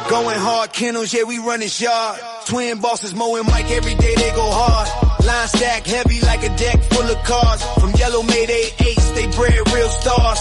Going hard, Kennels, yeah, we run this yard. Twin bosses, Mo and Mike, every day they go hard. Line stack heavy like a deck full of cards. From yellow Mayday 8s, they bred real stars.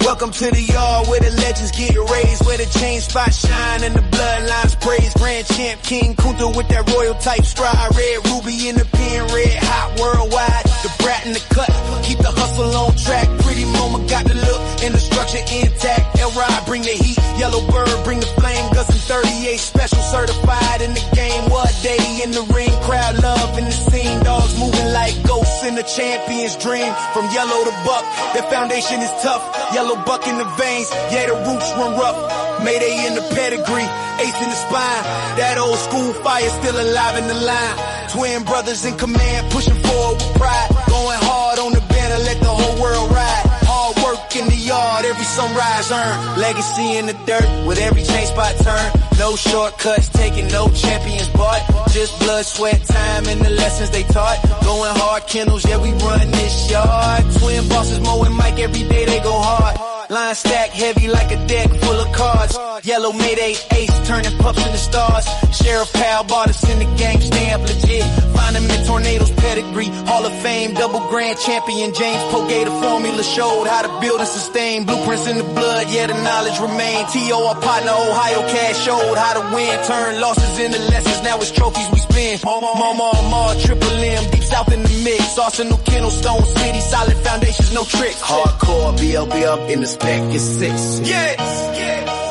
Welcome to the yard where the legends get raised, where the chain spots shine and the bloodlines praise. Grand champ King Kunta with that royal type stride. Red ruby in the pen, red hot worldwide. The brat in the cut, keep the hustle on track. Pretty mama got the look and the structure intact. L-Ride bring the heat, yellow bird bring the flame. Gus and 38 special certified in the game. What day in the ring, crowd love in the scene. Dogs moving like ghosts in the champion's dream. From yellow to buck, their foundation is tough. Yellow buck in the veins, yeah, the roots run rough. Mayday in the pedigree, ace in the spine. That old school fire still alive in the line. Twin brothers in command, pushing forward with pride. Going hard on the banner, let the whole world ride. Hard work in the yard, every sunrise earned. Legacy in the dirt, with every chain spot turn. No shortcuts taken, no champions bought. Just blood, sweat, time, and the lessons they taught. Going hard, Kennels, yeah, we run this yard. Twin bosses, Mo and Mike, every day they go hard. Line stack heavy like a deck full of cards. Yellow Mayday ace turning pups into stars. Sheriff Pal bought us in the game, stamp legit. Find them in tornadoes, pedigree. Hall of Fame, double grand champion. James Pogay, the formula showed how to build and sustain. Blueprints in the blood, yeah, the knowledge remain. T.O. our partner, Ohio Cash showed how to win. Turn losses into lessons, now it's trophies we spin. Mama, Triple M, deep south in the mix. Arsenal, Kennel, Stone City, solid foundations, no tricks. Hardcore, BLB up in the spec is 6. Yes, yes.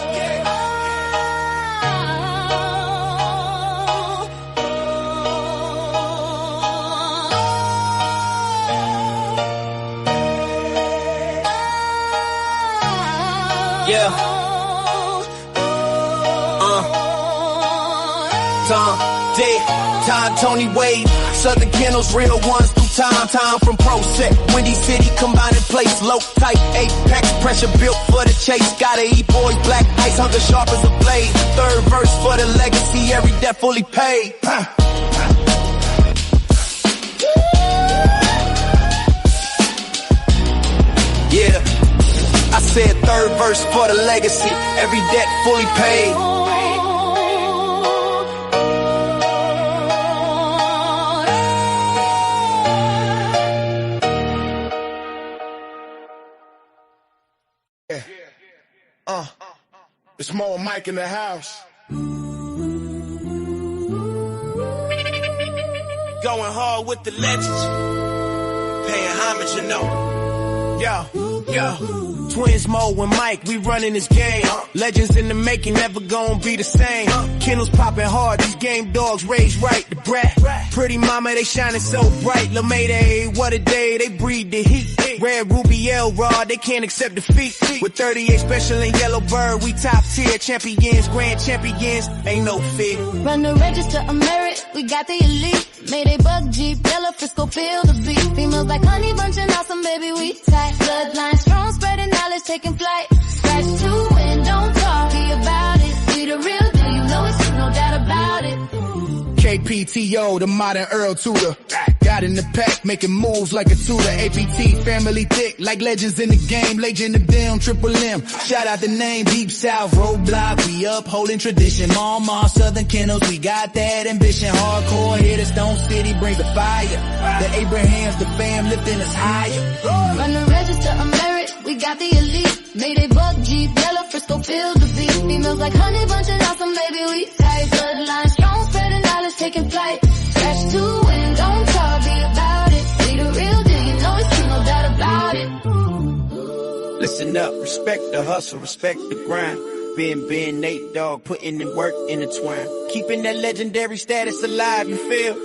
Tom, Dick, Todd, Tony Wade, Southern Kennels, real ones through time. Time from Pro Set, Windy City, combined in place, low type, apex pressure built for the chase. Gotta eat boys, black ice, hunger sharp as a blade. Third verse for the legacy, every debt fully paid. Yeah, I said third verse for the legacy, every debt fully paid. It's Mo and Mike in the house. Going hard with the legends. Paying homage, you know. Yo. Twins Mo and Mike, we running this game. Legends in the making, never gonna be the same. Kennels popping hard, these game dogs raised right. The brat, pretty mama, they shining so bright. La Mayday, what a day, they breed the heat. Red Ruby L-Rod, they can't accept defeat. With 38 special and yellow bird, we top tier champions, grand champions, ain't no fear. Run the register of merit, we got the elite. Mayday bug Jeep, yellow Frisco, feel the beat. Females like honey bunching awesome, baby, we tight. Bloodline strong, spreading knowledge, taking flight. Scratch to win, don't talk about it. We the real deal, you know it's no doubt about it. KPTO, the modern Earl Tudor. Got in the pack, making moves like a tutor. APT, family thick, like legends in the game. Legend of them, Triple M. Shout out the name, Deep South, Roadblock. We upholding tradition. Mama, Southern Kennels, we got that ambition. Hardcore hitters, Stone City brings the fire. The Abrahams, the fam lifting us higher. Run the register of merit, we got the elite. Mayday bug Jeep, yellow Frisco, feel the beat. Females like honey bunching awesome, baby, we tight. Bloodline strong, spreading knowledge, taking flight. Scratch to win, don't talk about it. We the real deal, you know it's true, no doubt about it. Listen up, respect the hustle, respect the grind. Ben, Nate Dogg, putting in work intertwined. Keeping that legendary status alive, you feel?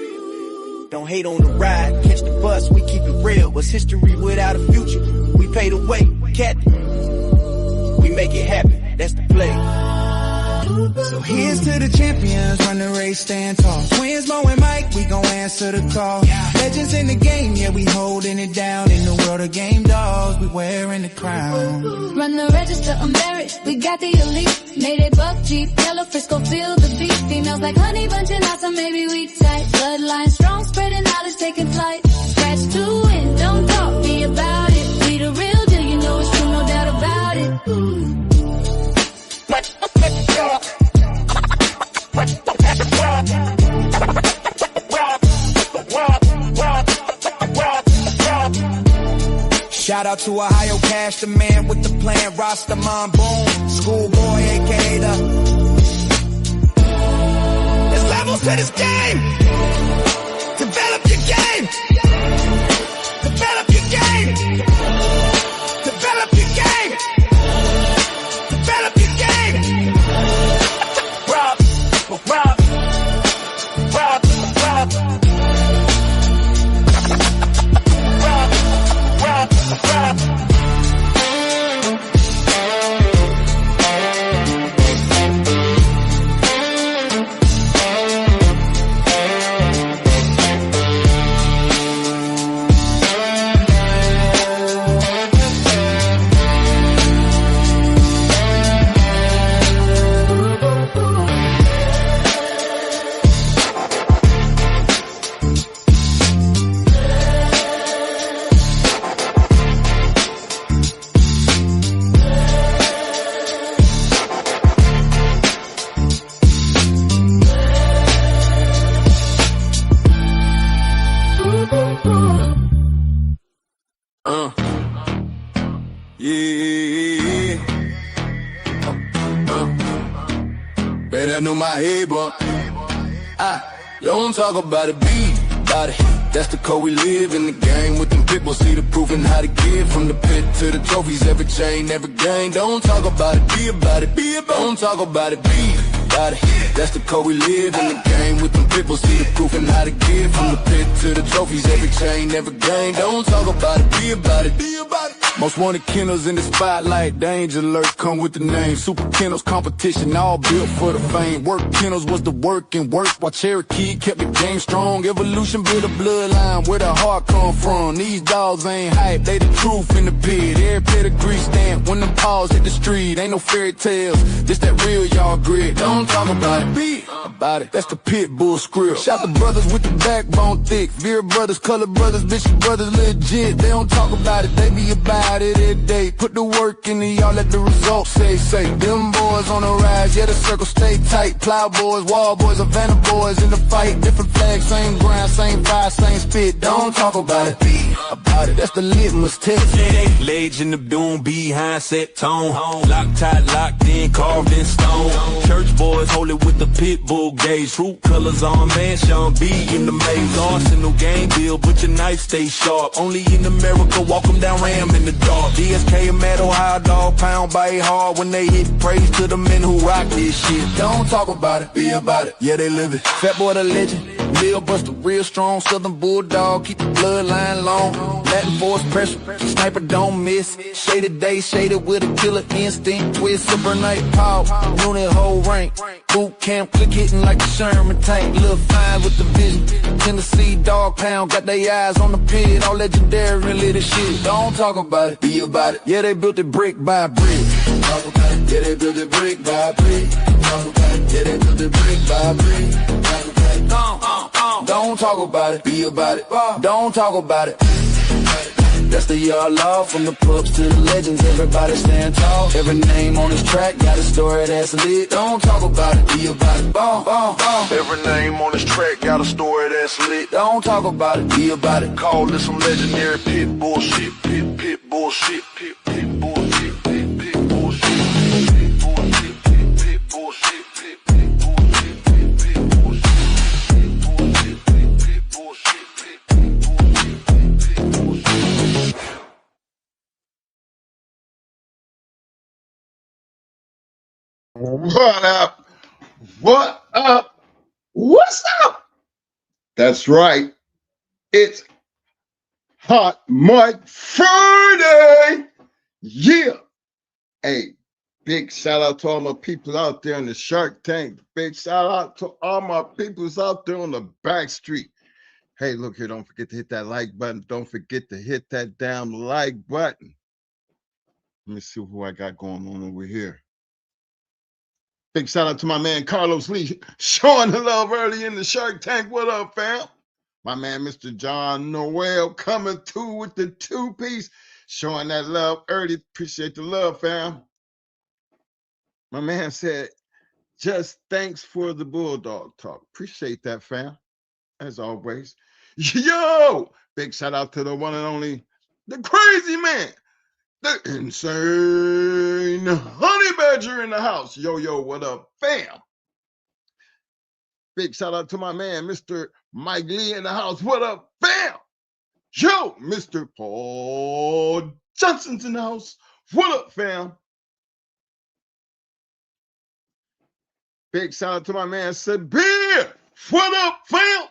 Don't hate on the ride, catch the bus, we keep it real. What's history without a future? We pay the way, Captain. We make it happen, that's the play. So here's to the champions, run the race, stand tall. Twins Mo and Mike, we gon' answer the call. Legends in the game, yeah, we holding it down. In the world of game dogs, we wearing the crown. Run the register of merit, we got the elite. Mayday buck Jeep, yellow Frisco, feel the beat. Females like honey bunching awesome, maybe we tight. Bloodline strong, spreading knowledge, taking flight. Scratch to win, don't talk, be about it. We the real deal, you know Shout out to Ohio Cash, the man with the plan, Rastaman Boom, Schoolboy, aka the. There's levels to this game. Develop your game. Develop your game. Develop your game. Develop your game. Rob, rob, rob, rob. Rob, rob, rob. Better know my head, but don't talk about it, be about it. That's the code we live in the game with them people. See the proof and how to give from the pit to the trophies. Every chain, every game. Don't talk about it, be about it, be about it. Don't talk about it, be about it. That's the code we live in the game with them people. See the proof and how to give from the pit to the trophies. Every chain, every game. Don't talk about it, be about it, be about it. Most wanted kennels in the spotlight, danger alert, come with the name. Super Kennels competition, all built for the fame. Work Kennels was the work and work, while Cherokee kept the game strong. Evolution built a bloodline, where the heart come from. These dogs ain't hype, they the truth in the pit. Every pedigree stamp, when them paws hit the street. Ain't no fairy tales, this that real y'all grit. Don't talk about it, be about it. That's the pit bull script. Shout the brothers with the backbone thick. Veer brothers, color brothers, Bishop brothers legit. They don't talk about it, they be about it every day. Put the work in and y'all let the results say. Them boys on the rise, yeah the circle stay tight. Plow boys, wall boys, Havana boys in the fight. Different flags, same grind, same fire, same spit. Don't talk about it, be about it. That's the litmus test. Legend of doom, behind set tone. Locked tight, locked in, carved in stone. Church boys hold it with the pit bull gauge. Fruit colors on man, Sean B in the maze. Arsenal game bill, but your knife stay sharp. Only in America, walk them down, ram in the dark. DSK and metal, high dog, pound by hard. When they hit, praise to the men who rock this shit. Don't talk about it, be about it. Yeah, they live it. Fat boy the legend, Lil Buster, real strong, Southern Bulldog, keep the bloodline long. Latin force pressure, sniper don't miss. Shaded day, shaded with a killer instinct. Twist, super night power, unit whole rank. Boot camp, click hitting like a Sherman tank. Little fine with the vision. Tennessee dog pound, got their eyes on the pit. All legendary and little shit. Don't talk about it, be about it. Yeah, they built it brick by brick. Talk about it. Yeah, they built it brick by brick. Talk about it. Yeah, they built it brick by brick. Talk about it. Don't talk about it, be about it. Don't talk about it. That's the yard law, from the pups to the legends. Everybody stand tall. Every name on this track got a story that's lit. Don't talk about it, be about it. Every name on this track got a story that's lit. Don't talk about it, be about it. Call this some legendary pit bullshit, pit bullshit, pit bullshit, pit bullshit, pit bullshit, pit bullshit, pit bullshit, pit bullshit, pit bullshit, pit bullshit. What up? What up? What's up? That's right. It's Hot Mike Friday. Yeah. Hey, big shout out to all my people out there in the Shark Tank. Big shout out to all my peoples out there on the back street. Hey, look here, don't forget to hit that like button. Don't forget to hit that damn like button. Let me see who I got going on over here. Big shout out to my man Carlos Lee, showing the love early in the Shark Tank. What up, fam? My man, Mr. John Noel, coming through with the two-piece, showing that love early. Appreciate the love, fam. My man said, just thanks for the Bulldog talk. Appreciate that, fam. As always. Yo! Big shout out to the one and only the crazy man, the insane honey badger in the house. Yo, what up, fam? Big shout out to my man, Mr. Mike Lee in the house. What up, fam? Yo, Mr. Paul Johnson's in the house. What up, fam? Big shout out to my man, Sabir. What up, fam?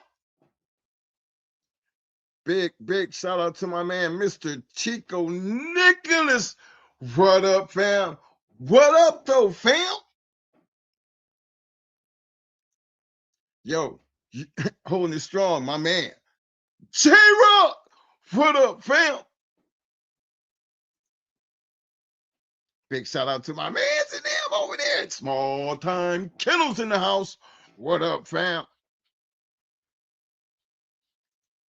Big shout out to my man, Mr. Chico Nicholas. What up, fam? What up, though, fam? Yo, holding it strong, my man. J-Rock. What up, fam? Big shout out to my mans and them over there at Small Time Kennels in the house. What up, fam?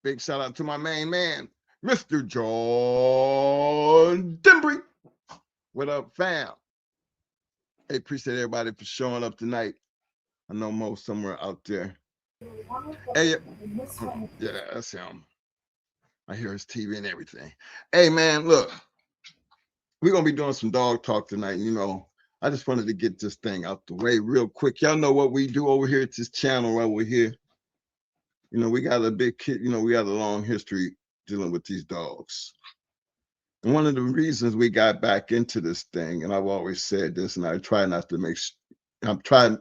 Big shout out to my main man, Mr. John Dimbry. What up, fam? Hey, appreciate everybody for showing up tonight. I know Mo somewhere out there. Hey, yeah, that's him. I hear his TV and everything. Hey, man, look. We're going to be doing some dog talk tonight. You know, I just wanted to get this thing out the way real quick. Y'all know what we do over here at this channel right over here. You know, we got a big kid, you know, we got a long history dealing with these dogs. And one of the reasons we got back into this thing, and I've always said this, and I try not to I'm trying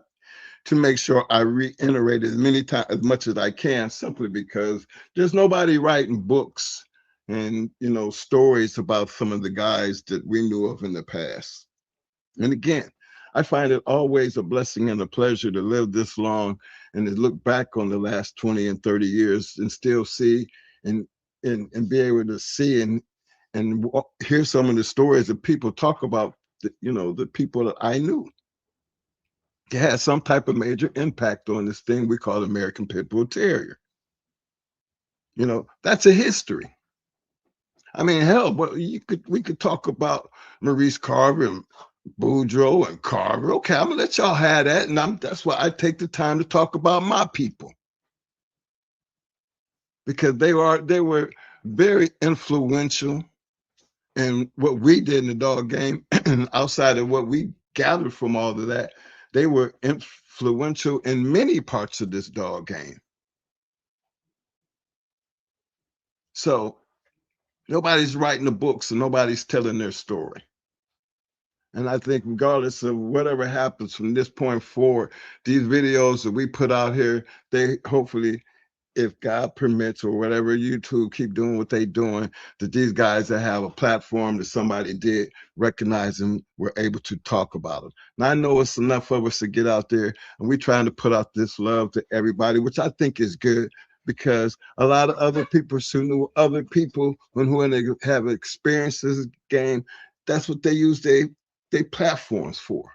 to make sure I reiterate it as much as I can, simply because there's nobody writing books and, you know, stories about some of the guys that we knew of in the past. And again, I find it always a blessing and a pleasure to live this long and to look back on the last 20 and 30 years and still see and be able to see and hear some of the stories that people talk about, you know, the people that I knew. It had some type of major impact on this thing we call American Pit Bull Terrier. You know, that's a history. I mean, hell, but we could talk about Maurice Carver and Boudreaux and Carver. Okay, I'm gonna let y'all have that, and that's why I take the time to talk about my people, because they were very influential in what we did in the dog game. And outside of what we gathered from all of that, they were influential in many parts of this dog game. So nobody's writing the books and nobody's telling their story. And I think regardless of whatever happens from this point forward, these videos that we put out here, they hopefully, if God permits or whatever, YouTube keep doing what they doing, that these guys that have a platform that somebody did recognize them, were able to talk about it. And I know it's enough of us to get out there, and we're trying to put out this love to everybody, which I think is good, because a lot of other people who knew other people when they have experiences game, that's what they use their platforms for.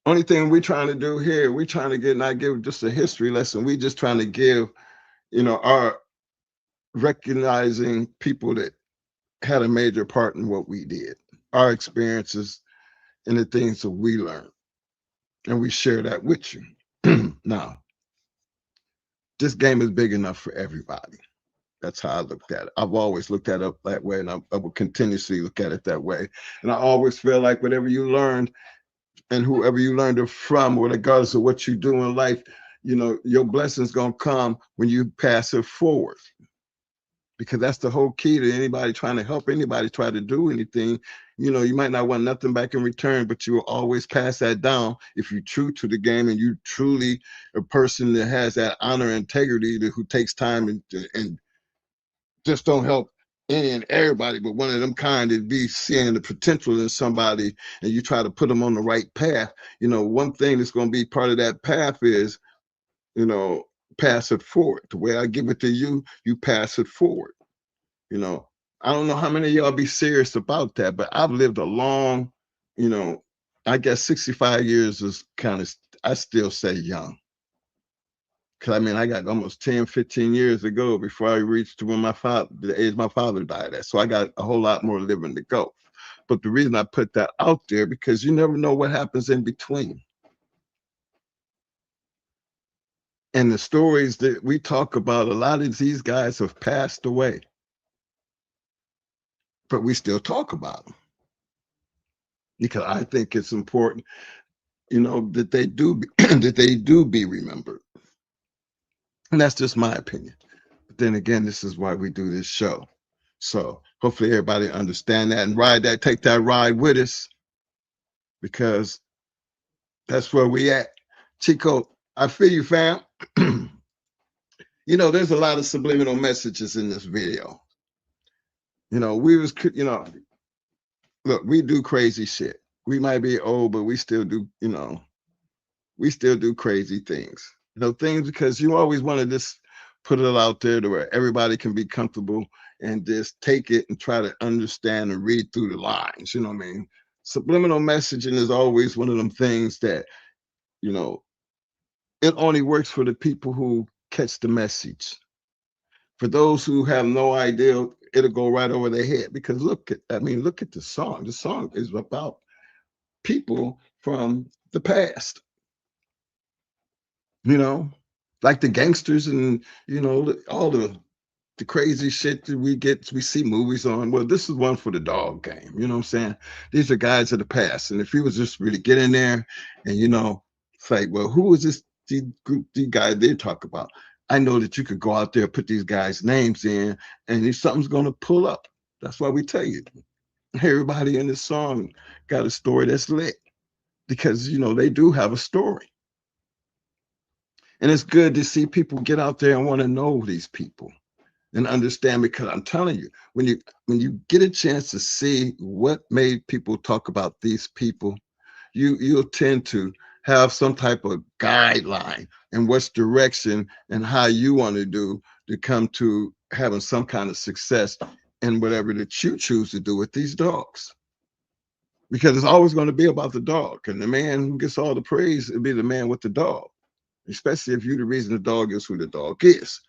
Only thing we're trying to do here, we're trying to not give just a history lesson. We're just trying to give, you know, our recognizing people that had a major part in what we did, our experiences and the things that we learned. And we share that with you. Now, this game is big enough for everybody. That's how I looked at it. I've always looked at it that way, and I will continuously look at it that way. And I always feel like whatever you learned and whoever you learned it from, regardless of what you do in life, you know, your blessing's gonna come when you pass it forward. Because that's the whole key to anybody trying to help anybody try to do anything. You know, you might not want nothing back in return, but you will always pass that down if you're true to the game and you truly a person that has that honor and integrity, who takes time and just don't help any and everybody, but one of them kind that be seeing the potential in somebody and you try to put them on the right path. You know, one thing that's going to be part of that path is, you know, pass it forward. The way I give it to you, you pass it forward. You know, I don't know how many of y'all be serious about that, but I've lived a long, you know, I guess 65 years is kind of, I still say young. Because I mean, I got almost 10, 15 years to go before I reached to when the age my father died at. So I got a whole lot more living to go. But the reason I put that out there, because you never know what happens in between. And the stories that we talk about, a lot of these guys have passed away. but we still talk about them because I think it's important, that they do that they do be remembered. And that's just my opinion. But then again, this is why we do this show. So hopefully everybody understand that and take that ride with us, because that's where we at. Chico, I feel you, fam. There's a lot of subliminal messages in this video. Look, we do crazy shit. We might be old, but we still do, crazy things. Things because you always want to just put it out there to where everybody can be comfortable and just take it and try to understand and read through the lines. You know what I mean? Subliminal messaging is always one of them things that, it only works for the people who catch the message. For those who have no idea, it'll go right over their head, because look at the song. The song is about people from the past, like the gangsters and, all the crazy shit that we see movies on. Well, this is one for the dog game. You know what I'm saying? These are guys of the past. And if you was just really get in there and, it's like, well, who is this the guy they talk about? I know that you could go out there, put these guys' names in, and something's going to pull up. That's why we tell you. Everybody in this song got a story that's lit, because, they do have a story. And it's good to see people get out there and want to know these people and understand, because I'm telling you, when you get a chance to see what made people talk about these people, you'll tend to have some type of guideline and what's direction and how you want to do to come to having some kind of success in whatever that you choose to do with these dogs. Because it's always going to be about the dog, and the man who gets all the praise will be the man with the dog, especially if you're the reason the dog is who the dog is.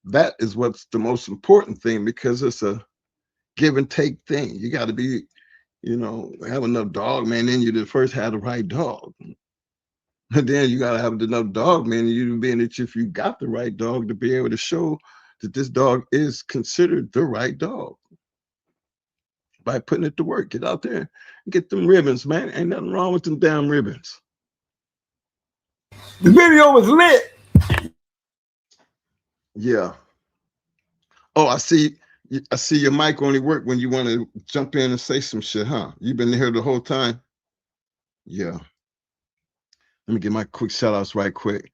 That is what's the most important thing, because it's a give and take thing. You got to be, have enough dog man in you to first have the right dog. And then you got to have enough dog man in you to be in it, if you got the right dog, to be able to show that this dog is considered the right dog by putting it to work. Get out there and get them ribbons, man. Ain't nothing wrong with them damn ribbons. The video was lit. Yeah. Oh, I see your mic only work when you want to jump in and say some shit, huh? You've been here the whole time? Yeah. Let me get my quick shout outs right quick.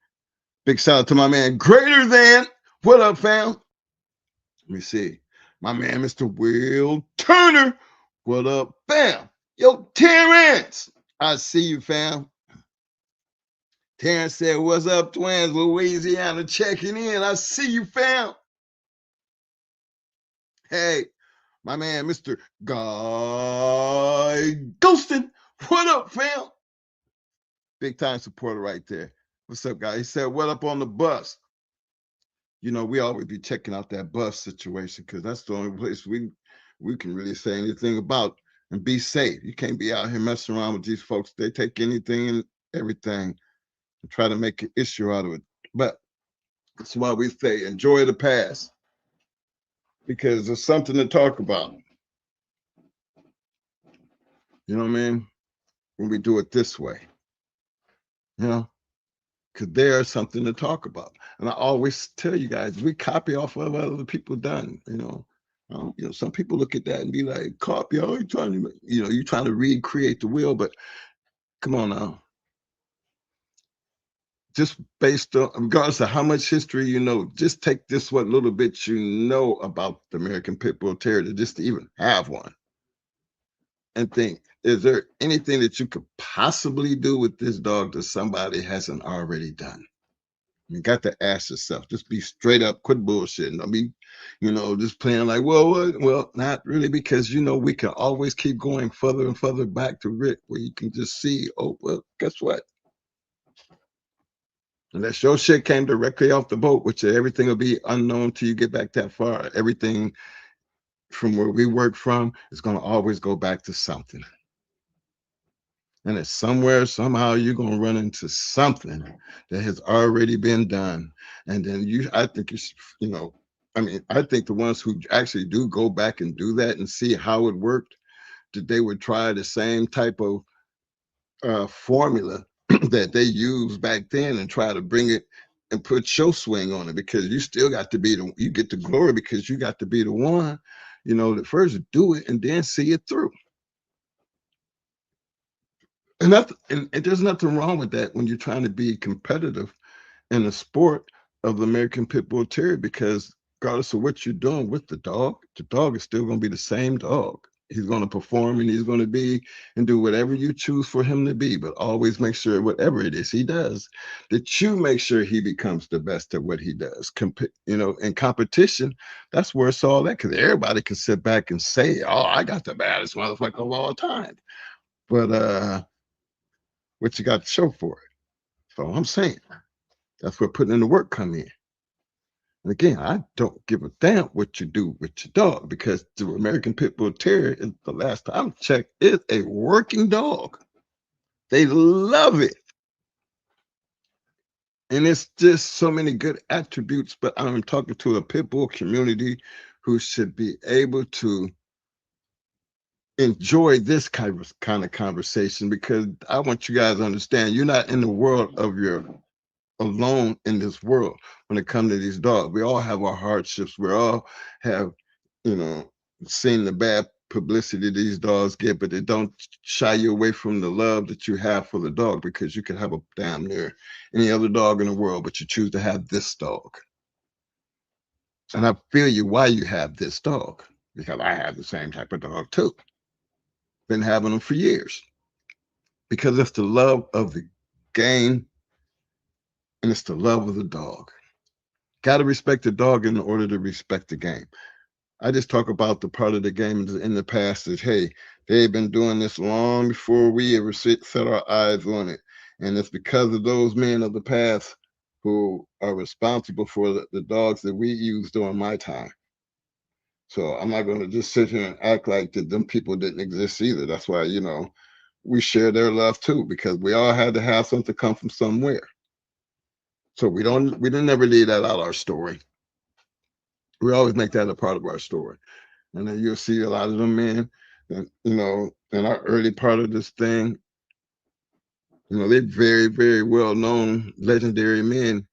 Big shout out to my man Greater Than. What up, fam? Let me see. My man, Mr. Will Turner. What up, fam? Yo, Terrence. I see you, fam. Terrence said, what's up, twins? Louisiana checking in. I see you, fam. Hey, my man, Mr. Guy Ghostin. What up, fam? Big time supporter right there. What's up, guy? He said, what up on the bus? We always be checking out that bus situation, because that's the only place we can really say anything about and be safe. You can't be out here messing around with these folks. They take anything and everything and try to make an issue out of it. But that's why we say enjoy the past, because there's something to talk about. You know what I mean? When we do it this way, because there's something to talk about. And I always tell you guys, we copy off of what other people done. Some people look at that and be like, copy, oh, you're trying to recreate the wheel, but come on now. Just based on, regardless of how much history just take this what little bit you know about the American Pit Bull Terrier, just to even have one, and think, is there anything that you could possibly do with this dog that somebody hasn't already done? You got to ask yourself. Just be straight up, quit bullshitting. Don't be, just playing like, well, not really, because we can always keep going further and further back to Rick, where you can just see, oh, well, guess what? Unless your shit came directly off the boat, which everything will be unknown till you get back that far. Everything from where we work from is going to always go back to something. And it's somewhere, somehow, you're going to run into something that has already been done. And then I think I mean, I think the ones who actually do go back and do that and see how it worked, that they would try the same type of formula that they used back then and try to bring it and put show swing on it, because you still got to be you get the glory because you got to be the one, that first do it and then see it through. And there's nothing wrong with that when you're trying to be competitive in the sport of the American Pit Bull Terrier, because regardless of what you're doing with the dog is still going to be the same dog. He's going to perform and he's going to be and do whatever you choose for him to be, but always make sure whatever it is he does, that you make sure he becomes the best at what he does. In competition, that's where it's all at, because everybody can sit back and say, oh, I got the baddest motherfucker of all time. But what you got to show for it? So I'm saying that's where putting in the work come in. And again, I don't give a damn what you do with your dog, because the American Pit Bull Terrier, is, the last time I checked, is a working dog. They love it. And it's just so many good attributes, but I'm talking to a Pit Bull community who should be able to enjoy this kind of conversation, because I want you guys to understand you're not in the world of your alone in this world when it comes to these dogs. We all have our hardships. We all have, seen the bad publicity these dogs get, but they don't shy you away from the love that you have for the dog, because you can have a damn near any other dog in the world, but you choose to have this dog. And I feel you why you have this dog, because I have the same type of dog too. Been having them for years, because it's the love of the game and it's the love of the dog. Got to respect the dog in order to respect the game. I just talk about the part of the game in the past that, hey, they've been doing this long before we ever set our eyes on it. And it's because of those men of the past who are responsible for the dogs that we used during my time. So I'm not going to just sit here and act like that them people didn't exist either. That's why, we share their love too, because we all had to have something come from somewhere. So we didn't never leave that out of our story. We always make that a part of our story. And then you'll see a lot of them men that, in our early part of this thing, they're very, very well known, legendary men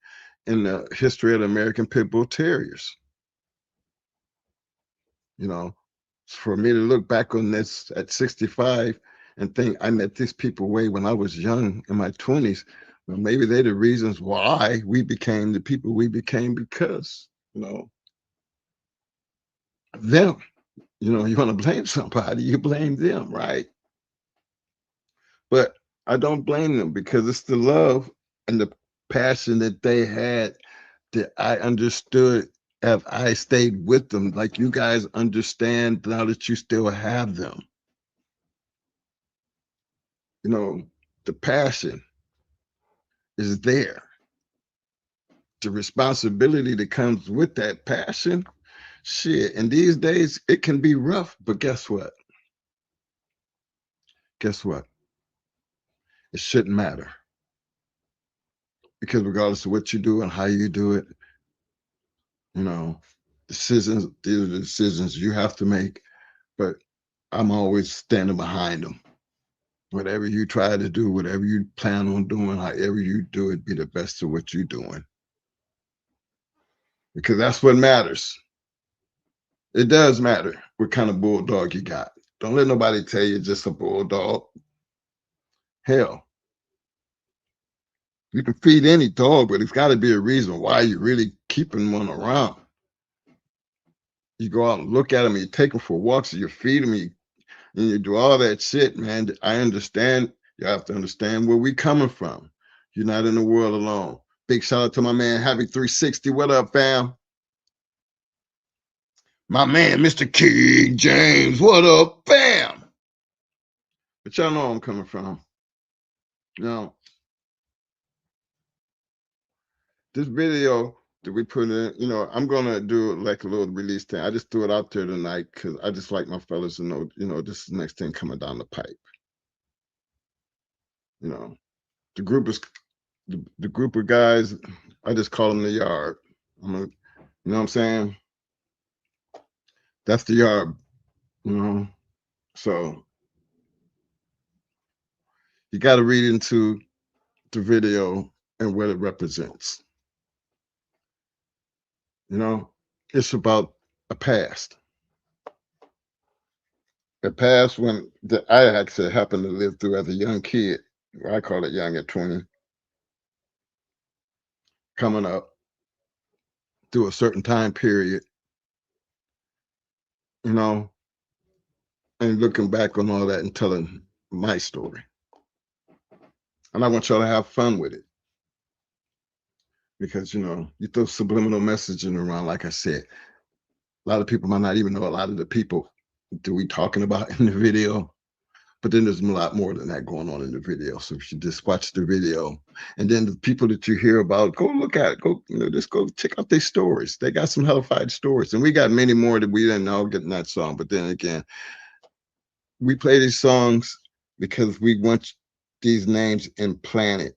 in the history of the American Pit Bull Terriers. For me to look back on this at 65 and think I met these people way when I was young in my 20s, well, maybe they're the reasons why we became the people we became, because, them. You want to blame somebody, you blame them, right? But I don't blame them, because it's the love and the passion that they had that I understood as I stayed with them, like you guys understand now that you still have them. The passion is there. The responsibility that comes with that passion, shit. And these days it can be rough, but guess what? Guess what? It shouldn't matter. Because regardless of what you do and how you do it, these are the decisions you have to make, but I'm always standing behind them. Whatever you try to do, whatever you plan on doing, however you do it, be the best of what you're doing. Because that's what matters. It does matter what kind of bulldog you got. Don't let nobody tell you just a bulldog. Hell, you can feed any dog, but it's got to be a reason why you're really keeping one around. You go out and look at them, and you take them for walks, and you feed them, and you do all that shit, man. I understand. You have to understand where we coming from. You're not in the world alone. Big shout out to my man, Happy 360. What up, fam? My man, Mr. King James. What up, fam? But y'all know where I'm coming from. This video that we put in, I'm gonna do like a little release thing. I just threw it out there tonight because I just like my fellas to know, this is the next thing coming down the pipe. The group of guys, I just call them the yard. You know what I'm saying? That's the yard, you know. So you got to read into the video and what it represents. You know, it's about a past. A past when I actually happened to live through as a young kid. I call it young at 20, coming up through a certain time period, you know, and looking back on all that and telling my story. And I want y'all to have fun with it. Because, you know, you throw subliminal messaging around, like I said, a lot of people might not even know a lot of the people that we talking about in the video. But then there's a lot more than that going on in the video. So if you just watch the video, and then the people that you hear about, go look at it. Go, you know, just go check out their stories. They got some hellified stories. And we got many more that we didn't know getting that song. But then again, we play these songs because we want these names implanted.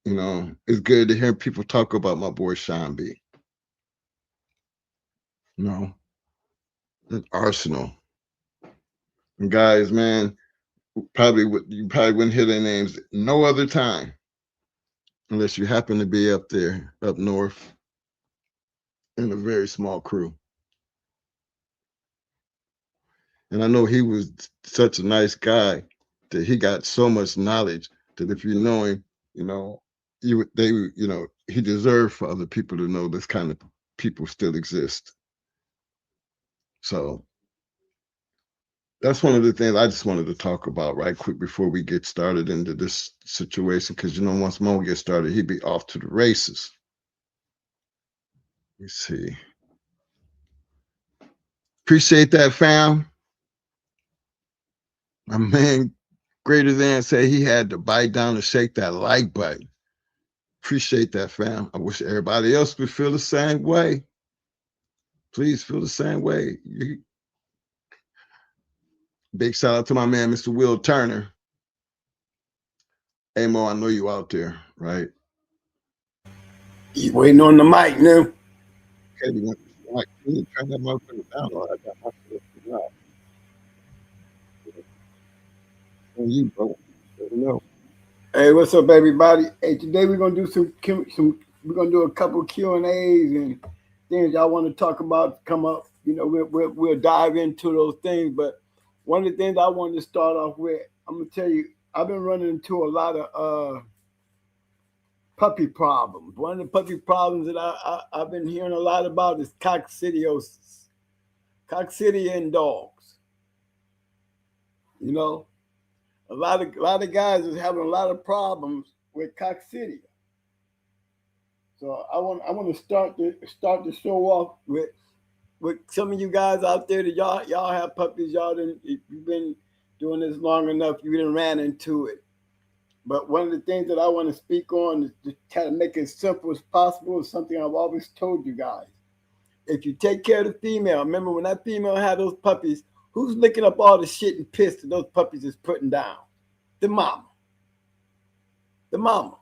You know, it's good to hear people talk about my boy Sean B. You know, and Arsenal. And guys, man, you probably wouldn't hear their names no other time unless you happen to be up there, up north, in a very small crew. And I know he was such a nice guy that he got so much knowledge that if you know him, you know, you know, he deserved for other people to know this kind of people still exist. So that's one of the things I just wanted to talk about right quick before we get started into this situation, because, you know, once Mo gets started, he'd be off to the races. Let's see. Appreciate that, fam. My man Greater Than said he had to bite down and shake that like button. Appreciate that, fam. I wish everybody else would feel the same way. Please feel the same way. Big shout out to my man, Mr. Will Turner. Hey, Mo, I know you out there, right? You waiting on the mic now? Okay, you turn that motherfucker down. I got my stuff out. On you, bro. Let me know. Hey, what's up, everybody? Hey, today we're gonna do we're gonna do a couple of Q&As and things y'all want to talk about. Come up, you know, we'll dive into those things. But one of the things I wanted to start off with, I'm gonna tell you, I've been running into a lot of puppy problems. One of the puppy problems that I've been hearing a lot about is coccidiosis, coccidia in dogs. You know, a lot of guys is having a lot of problems with coccidia. So I want to start the show off with some of you guys out there that y'all have puppies. If you've been doing this long enough, you didn't ran into it. But one of the things that I want to speak on is to try to make it as simple as possible. Is something I've always told you guys. If you take care of the female, remember when that female had those puppies, who's licking up all the shit and piss that those puppies is putting down? The mama. The mama.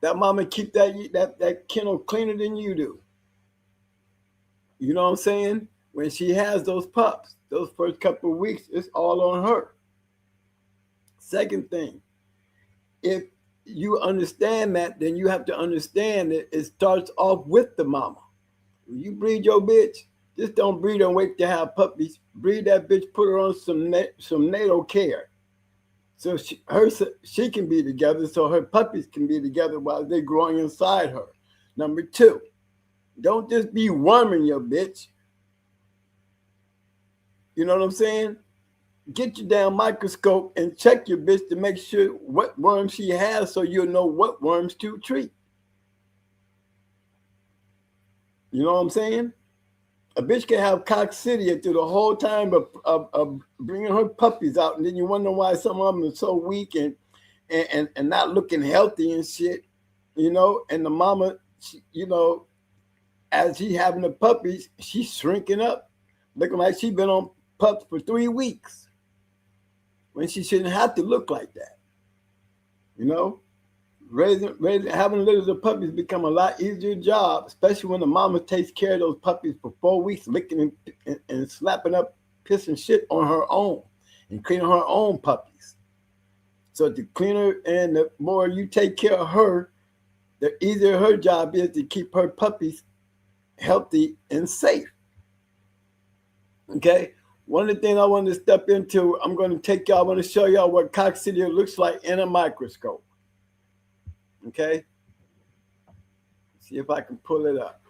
That mama keep that kennel cleaner than you do. You know what I'm saying? When she has those pups, those first couple of weeks, it's all on her. Second thing, if you understand that, then you have to understand that it starts off with the mama. When you breed your bitch, just don't breed and wait to have puppies. Breed that bitch, put her on some natal care. So she can be together, so her puppies can be together while they're growing inside her. Number two, don't just be worming your bitch. You know what I'm saying? Get your damn microscope and check your bitch to make sure what worms she has so you'll know what worms to treat. You know what I'm saying? A bitch can have coccidia through the whole time of bringing her puppies out, and then you wonder why some of them are so weak and not looking healthy and shit, you know. And the mama, you know, as she having the puppies, she's shrinking up, looking like she's been on pups for 3 weeks, when she shouldn't have to look like that, you know. Having litters of puppies become a lot easier job, especially when the mama takes care of those puppies for 4 weeks, licking and slapping up piss and shit on her own and cleaning her own puppies. So the cleaner and the more you take care of her, the easier her job is to keep her puppies healthy and safe. Okay? One of the things I want to step into, I want to show y'all what coccidia looks like in a microscope. Okay? See if I can pull it up.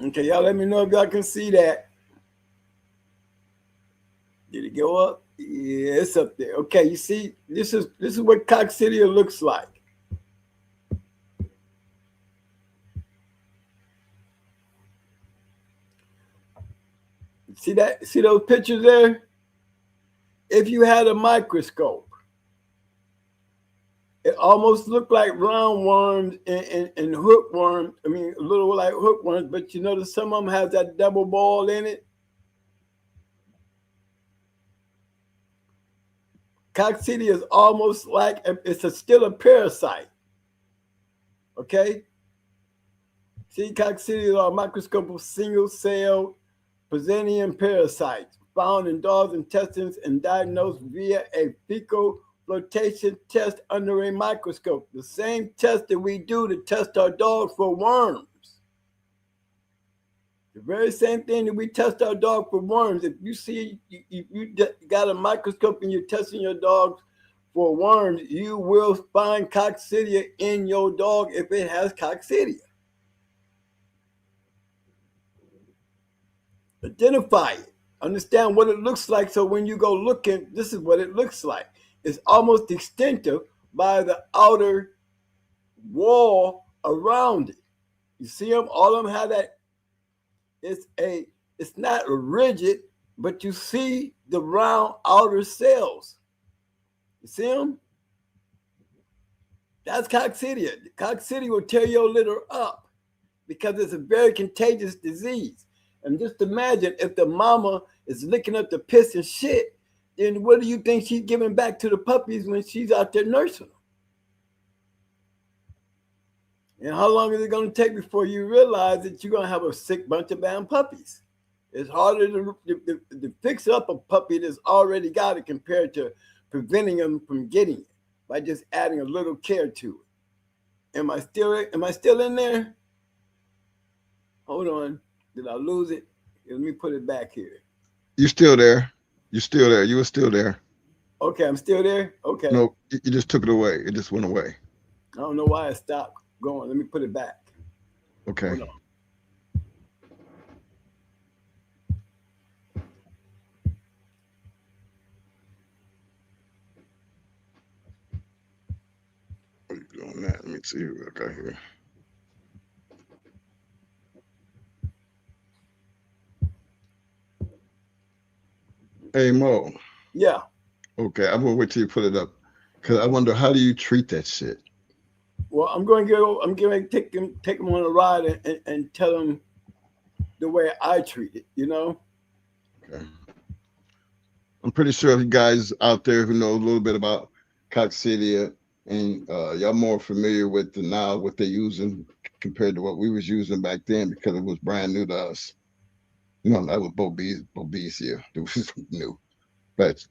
Okay, y'all let me know if y'all can see that. Did it go up? Yeah, it's up there. Okay, you see, this is what coccidia looks like. See that? See those pictures there? If you had a microscope, it almost looked like roundworms and hookworms. I mean, a little like hookworms, but you notice some of them have that double ball in it. Coccidia is almost like still a parasite. Okay? See, coccidia are microscopic single-cell Presenium parasites found in dogs' intestines and diagnosed via a fecal flotation test under a microscope. The same test that we do to test our dogs for worms. The very same thing that we test our dog for worms. If you see you got a microscope and you're testing your dogs for worms, you will find coccidia in your dog if it has coccidia. Identify it. Understand what it looks like, so when you go looking, this is what it looks like. It's almost distinctive by the outer wall around it. You see them? All of them have that. It's not rigid, but you see the round outer cells. You see them? That's coccidia. Coccidia will tear your litter up because it's a very contagious disease. And just imagine if the mama is licking up the piss and shit, then what do you think she's giving back to the puppies when she's out there nursing them? And how long is it going to take before you realize that you're going to have a sick bunch of damn puppies? It's harder to fix up a puppy that's already got it compared to preventing them from getting it by just adding a little care to it. Am I still in there? Hold on. Did I lose it? Let me put it back here. You're still there. You're still there. You were still there. Okay, I'm still there? Okay. No, you just took it away. It just went away. I don't know why it stopped going. Let me put it back. Okay. Hold on. What are you doing that? Let me see what I got here. Hey, Mo. Yeah. Okay, I'm gonna wait till you put it up, because I wonder, how do you treat that shit? Well, I'm going to take them on a ride and tell them the way I treat it, you know? Okay. I'm pretty sure you guys out there who know a little bit about coccidia, and y'all more familiar with now what they're using compared to what we was using back then, because it was brand new to us. You know, that was Bobesia. It was new. But,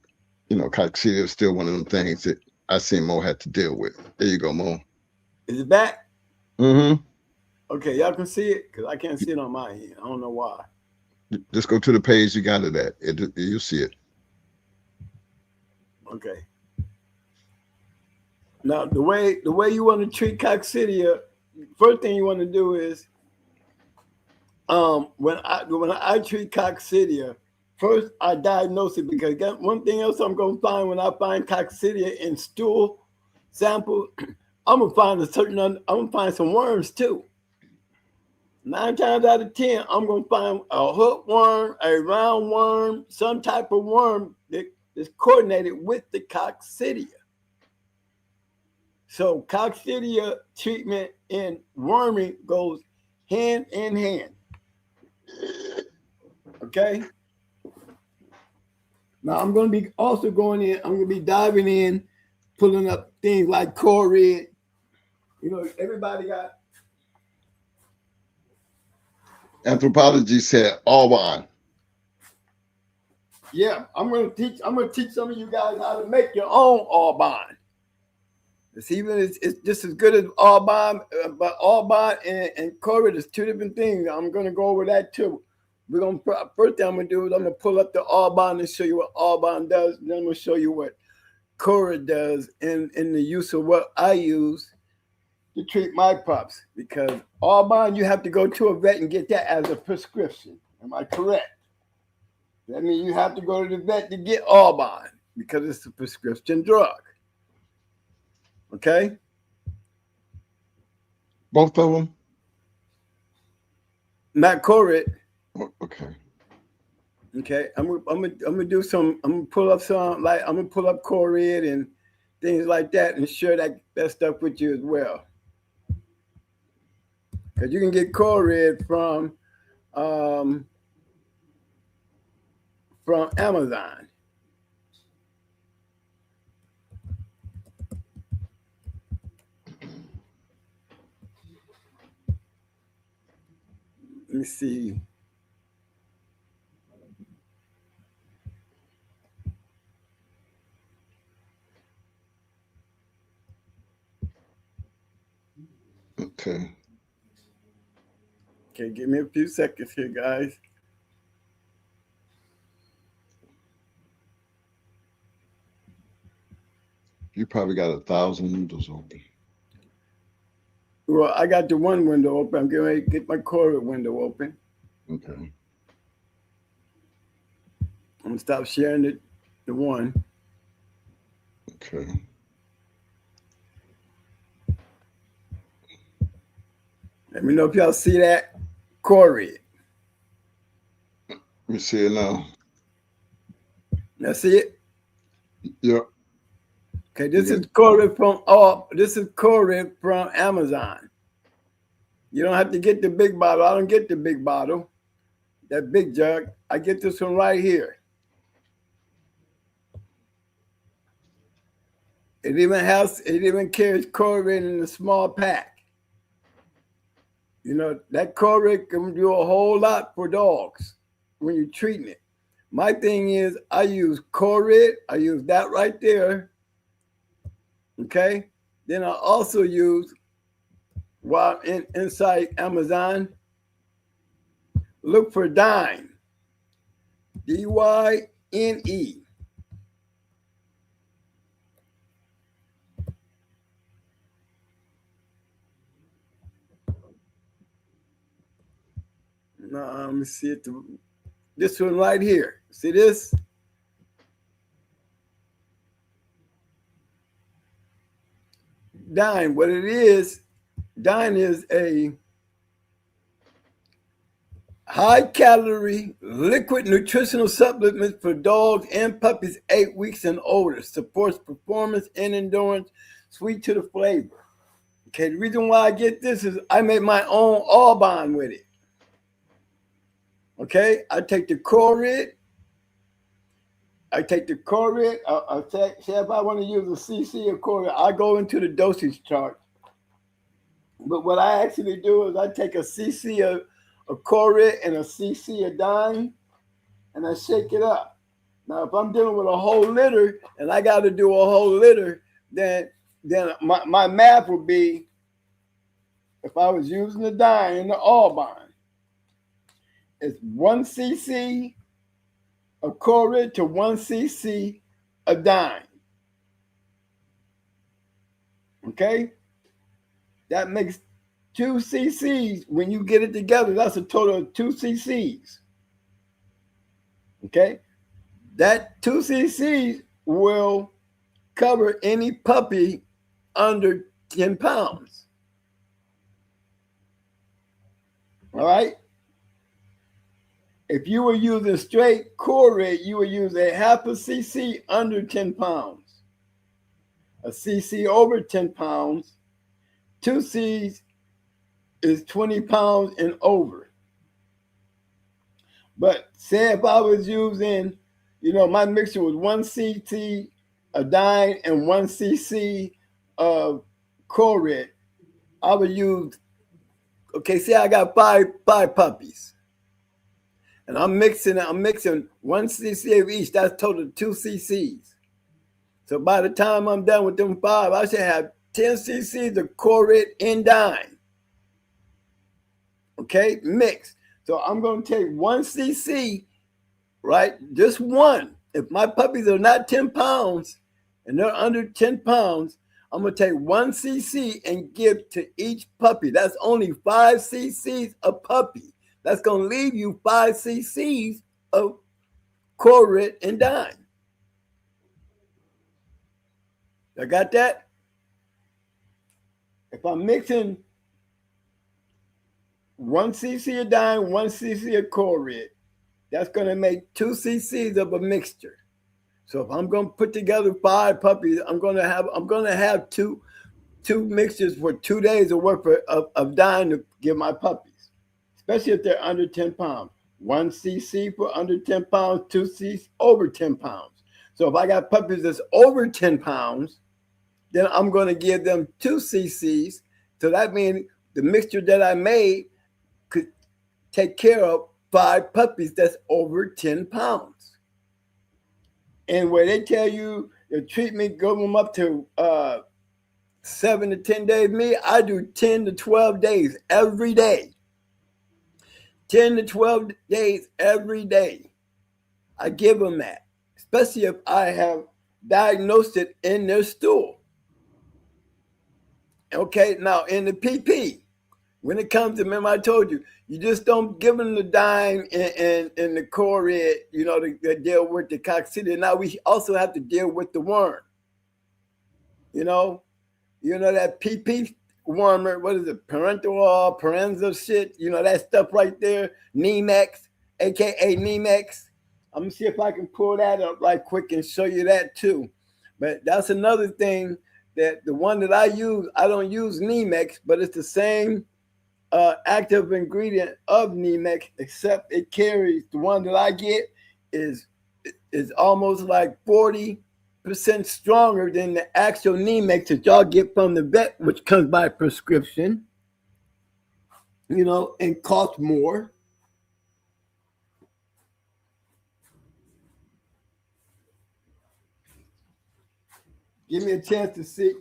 you know, coccidia is still one of them things that I seen Mo had to deal with. There you go, Mo. Is it back? Mm-hmm. Okay, y'all can see it? Because I can't see it on my end. I don't know why. Just go to the page you got it at. You'll see it. Okay. Now, the way you want to treat coccidia, first thing you want to do is, when I treat coccidia, first I diagnose it, because one thing else I'm gonna find when I find coccidia in stool sample, I'm gonna find some worms too. 9 times out of 10, I'm gonna find a hookworm, a round worm, some type of worm that is coordinated with the coccidia. So coccidia treatment in worming goes hand in hand. Okay. Now I'm going to be also going in. I'm going to be diving in, pulling up things like core red. You know, everybody got. Anthropology said Alban. Yeah, I'm going to teach some of you guys how to make your own Alban. It's just as good as Alban, but Alban and core red is two different things. I'm going to go over that too. First thing I'm going to do is I'm going to pull up the Alban and show you what Alban does. Then I'm going to show you what core does in the use of what I use to treat my pups. Because Alban, you have to go to a vet and get that as a prescription. Am I correct? That means you have to go to the vet to get Alban because it's a prescription drug. Okay? Both of them? Not core. Okay. Okay, I'm gonna do some. I'm gonna pull up some, like I'm gonna pull up core red and things like that, and share that stuff with you as well. Because you can get core red from Amazon. Let me see. Okay. Okay, give me a few seconds here, guys. You probably got 1,000 windows open. Well, I got the one window open. I'm getting ready to get my core window open. Okay. I'm gonna stop sharing the one. Okay. Let me know if y'all see that core red. Let me see it now. Now see it? Yep. Okay, this is core red from Amazon. You don't have to get the big bottle. I don't get the big bottle, that big jug. I get this one right here. It even carries core red in a small pack. You know, that core red can do a whole lot for dogs when you're treating it. My thing is I use core red. I use that right there. Okay. Then I also use, while inside Amazon, look for Dyne. D-Y-N-E. Now, let me see it. This one right here. See this? Dyne. What it is, Dyne is a high-calorie liquid nutritional supplement for dogs and puppies 8 weeks and older. Supports performance and endurance, sweet to the flavor. Okay, the reason why I get this is I make my own Alban with it. Okay, I take the core red. I'll say if I want to use a cc of core red, I go into the dosage chart. But what I actually do is I take a cc of core red and a cc of Dyne, and I shake it up. Now, if I'm dealing with a whole litter and I got to do a whole litter, then my math would be, if I was using the Dyne and the Alban, it's 1 cc of core red to 1 cc of Dyne. Okay? That makes 2 cc's. When you get it together, that's a total of 2 cc's. Okay? That 2 cc's will cover any puppy under 10 pounds. All right? If you were using straight core red, you would use a 0.5 cc under 10 pounds, a cc over 10 pounds, 2 cc's is 20 pounds and over. But say if I was using, my mixture was 1 cc of dine and 1 cc of Corid, I would use, say I got five puppies. And I'm mixing 1 cc of each. That's total 2 cc's. So by the time I'm done with them 5, I should have 10 cc's of Corid and dine. Okay, mix. So I'm going to take 1 cc, right? Just one. If my puppies are not 10 pounds and they're under 10 pounds, I'm going to take 1 cc and give to each puppy. That's only 5 cc's a puppy. That's going to leave you 5 cc's of Corid and dine. I got that? If I'm mixing 1 cc of dine, 1 cc of Corid, that's going to make 2 cc's of a mixture. So if I'm going to put together 5 puppies, I'm going to have two mixtures for 2 days of work of dine to give my puppies, especially if they're under 10 pounds. 1 cc for under 10 pounds, 2 cc over 10 pounds. So if I got puppies that's over 10 pounds, then I'm going to give them 2 cc's. So that means the mixture that I made could take care of 5 puppies that's over 10 pounds. And where they tell you the treatment go them up to 7 to 10 days, me, I do 10 to 12 days every day. 10 to 12 days every day. I give them that, especially if I have diagnosed it in their stool. Okay, now in the PP, when it comes to, remember I told you, you just don't give them the dime and the Corid, to deal with the Coccidiosis. Now we also have to deal with the worm. That PP worm, what is it, parental shit, that stuff right there, Nemex, aka Nemex. I'm gonna see if I can pull that up right quick and show you that too. But that's another thing, that the one that I use, I don't use Nemex, but it's the same active ingredient of Nemex, except it carries, the one that I get is almost like 40% stronger than the actual Nemex that y'all get from the vet, which comes by prescription, and costs more. Give me a chance to see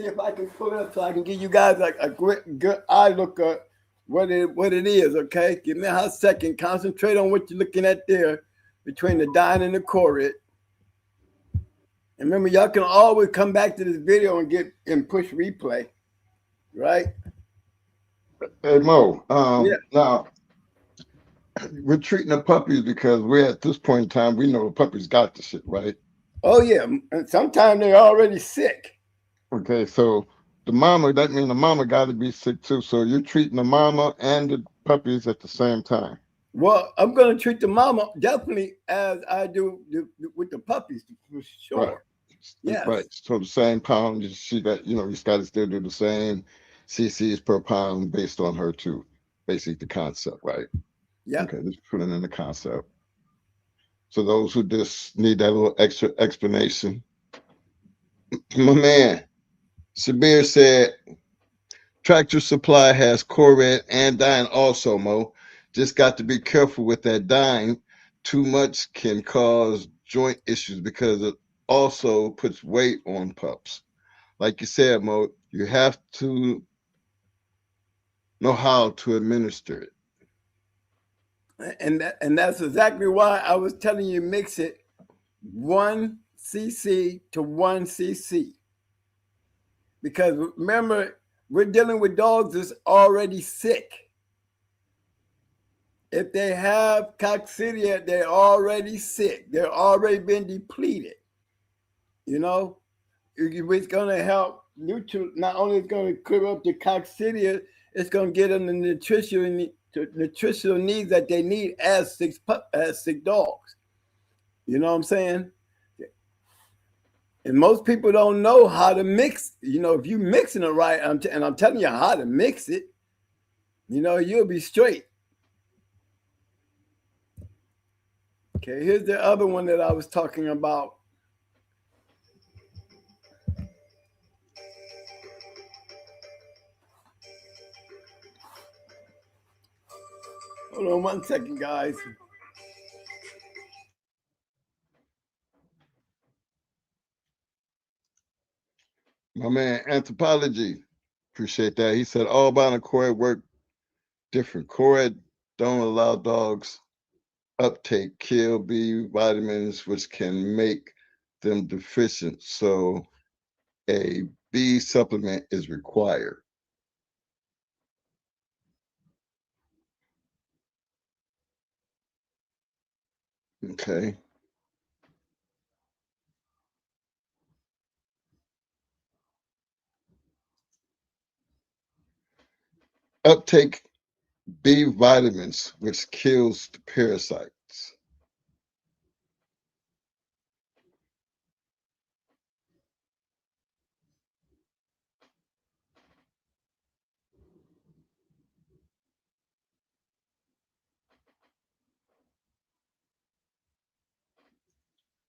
if I can pull it up so I can give you guys like a good eye look at what it is, okay? Give me a hot second. Concentrate on what you're looking at there between the dine and the Corid. And remember, y'all can always come back to this video and push replay, right? Hey, Mo, Yeah. Now, we're treating the puppies because we're at this point in time, we know the puppies got the shit, right? Oh, yeah. And sometimes they're already sick. Okay, so the mama, that means the mama got to be sick too. So you're treating the mama and the puppies at the same time. Well, I'm going to treat the mama definitely as I do with the puppies, for sure. Right. Yes. Right. So the same pound, you see that, you just got to still do the same cc's per pound based on her too. Basically the concept, right? Yeah. Okay, let's put it in the concept. So those who just need that little extra explanation. My man, Sabir said, Tractor Supply has Corid and dine also, Mo. Just got to be careful with that dine. Too much can cause joint issues because it also puts weight on pups. Like you said, Mo, you have to know how to administer it. And that's exactly why I was telling you mix it 1 cc to 1 cc. Because remember, we're dealing with dogs that's already sick. If they have coccidia, they're already sick. They're already been depleted. It's going to help neutral. Not only it's going to clear up the coccidia, it's going to get them the nutritional needs that they need as sick dogs. You know what I'm saying? And most people don't know how to mix. If you mixing it right, and I'm telling you how to mix it, You know, you'll be straight. Okay, here's the other one that I was talking about. Hold on 1 second, guys. My man, anthropology. Appreciate that. He said all bound and cord work different. Cord don't allow dogs uptake kill B vitamins, which can make them deficient. So a B supplement is required. Okay. Uptake B vitamins, which kills the parasites.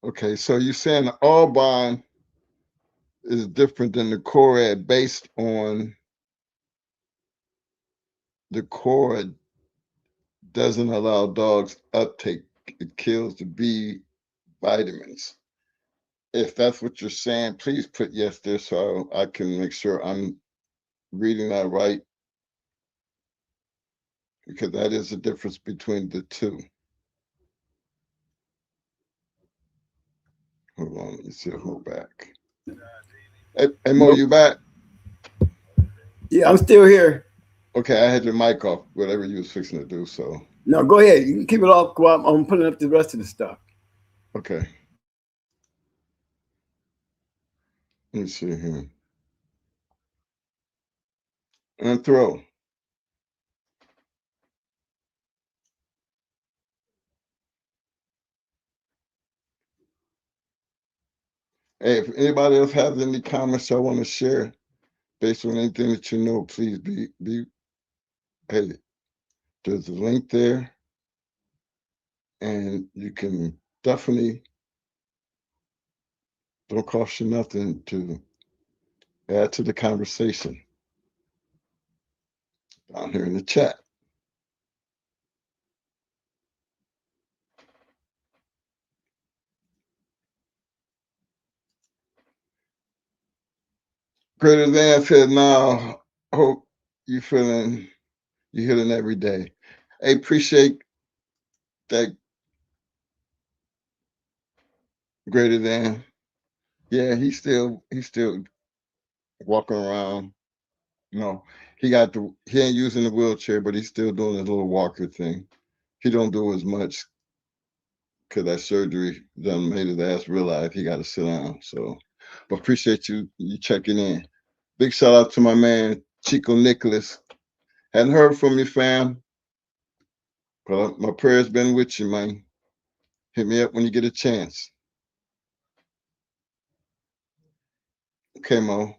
Okay, so you're saying the Albon is different than the Corad based on the Corad doesn't allow dogs uptake. It kills the B vitamins. If that's what you're saying, please put yes there so I can make sure I'm reading that right, because that is the difference between the two. Hold on, let me see. Hold back. Hey Mo, you back? Yeah, I'm still here. Okay, I had your mic off, whatever you was fixing to do. So no, go ahead. You can keep it off while I'm putting up the rest of the stuff. Okay. Let me see here. And throw. Hey, if anybody else has any comments I want to share based on anything that you know, please be hey, there's a link there, and you can definitely don't cost you nothing to add to the conversation down here in the chat. Greater than said, now hope you healing every day. I appreciate that. Greater than, yeah, he's still walking around. No, he ain't using the wheelchair, but he's still doing his little walker thing. He don't do as much because that surgery done made his ass realize he got to sit down. So, but appreciate you checking in. Big shout out to my man Chico Nicholas. Hadn't heard from you, fam, but my prayer's been with you, man. Hit me up when you get a chance. Okay, Mo.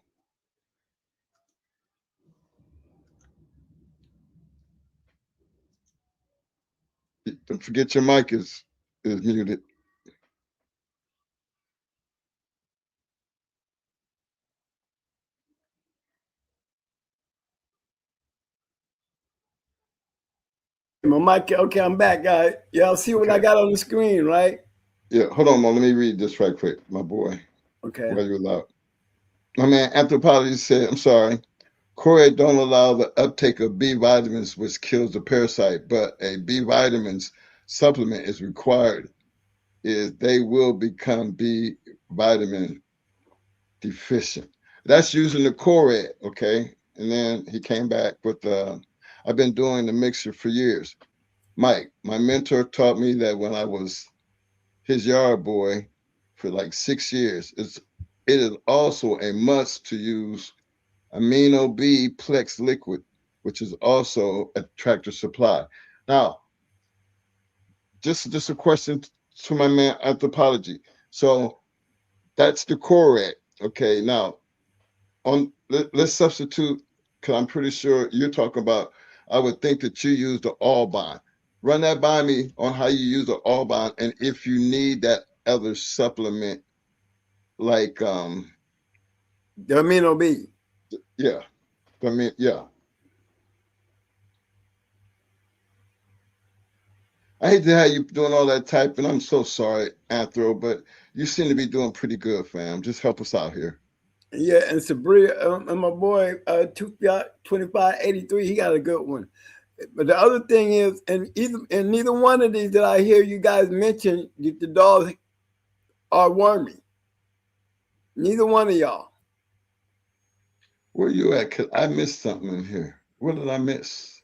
Don't forget your mic is muted. My mic. Okay, I'm back, guys. Y'all see what I got on the screen, right? Yeah, hold on, Mo. Let me read this right quick, my boy. Okay. While you're out. My man, anthropology said, I'm sorry, Corate don't allow the uptake of B vitamins, which kills the parasite, but a B vitamins supplement is required. Is they will become B vitamin deficient. That's using the Corate, okay? And then he came back with, I've been doing the mixture for years. Mike, my mentor taught me that when I was his yard boy for like 6 years. It is also a must to use amino B plex liquid, which is also a Tractor Supply. Now, just a question to my man anthropology. So that's the Corate. Okay, now let's substitute, because I'm pretty sure you're talking about I would think that you use the Albon. Run that by me on how you use the Albon, and if you need that other supplement, like The amino B. yeah, I mean, yeah. I hate to have you doing all that typing. I'm so sorry, Anthro, but you seem to be doing pretty good, fam. Just help us out here. Yeah, and Sabria and my boy 2583, he got a good one. But the other thing is, and neither one of these that I hear you guys mention, the dogs are wormy. Neither one of y'all. Where you at? 'Cause I missed something in here. What did I miss?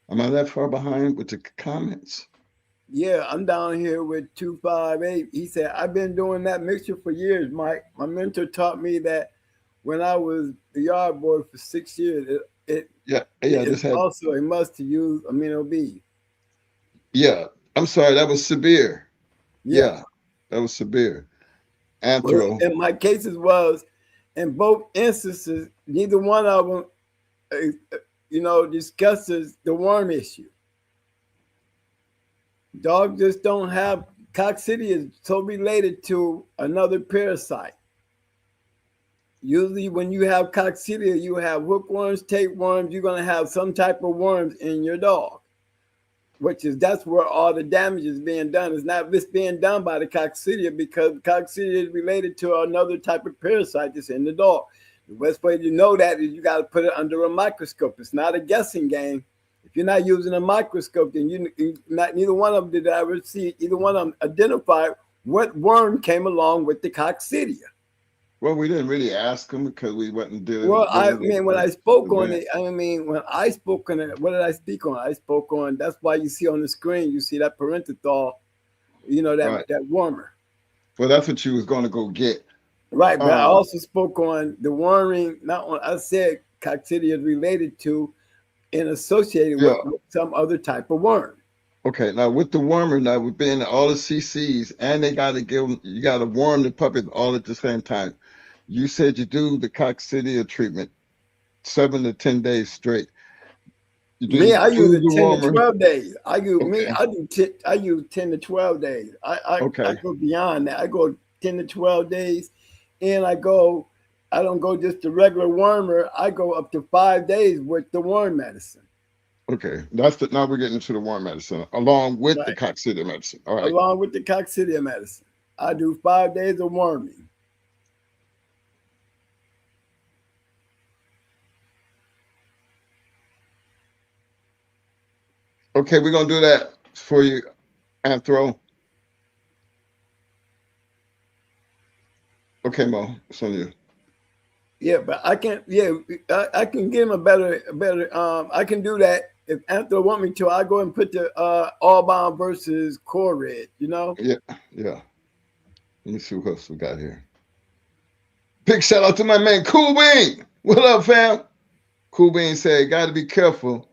Am I that far behind with the comments? Yeah, I'm down here with 258. He said, I've been doing that mixture for years, Mike. My mentor taught me that when I was the yard boy for 6 years. It's also a must to use amino B. Yeah, I'm sorry, that was severe. Yeah, that was severe. Anthro. Well, in my cases was, in both instances, neither one of them, discusses the worm issue. Dogs just don't have coccidia so related to another parasite. Usually when you have coccidia, you have hookworms, tapeworms, you're going to have some type of worms in your dog, that's where all the damage is being done. It's not this being done by the coccidia, because coccidia is related to another type of parasite that's in the dog. The best way to know that is you got to put it under a microscope. It's not a guessing game. If you're not using a microscope, then neither one of them did I ever see either one of them identify what worm came along with the coccidia. Well, we didn't really ask them because we wasn't dealing. Well, when I spoke on it, what did I speak on? I spoke on, that's why you see on the screen, you see that parenthethol, that wormer. Well, that's what you was going to go get. Right, but I also spoke on the worming, I said coccidia is related to and associated with some other type of worm. Okay, now with the wormer, now we've been in all the CCs, and you got to worm the puppies all at the same time. You said you do the coccidia treatment 7 to 10 days straight. I use it 10 to 12 days. I use 10 to 12 days. I go beyond that. I go 10 to 12 days, and I don't go just the regular wormer. I go up to 5 days with the worm medicine. Okay, now we're getting into the worm medicine along with the coccidia medicine. All right. Along with the coccidia medicine, I do 5 days of worming. Okay, we're gonna do that for you, Anthro. Okay, Mo, it's on you. Yeah, but I can give him a better. I can do that if Anthro want me to. I go and put the Allbound versus Core Red. Yeah. Let me see what else we got here. Big shout out to my man Cool Bean. What up, fam? Cool Bean said, "Got to be careful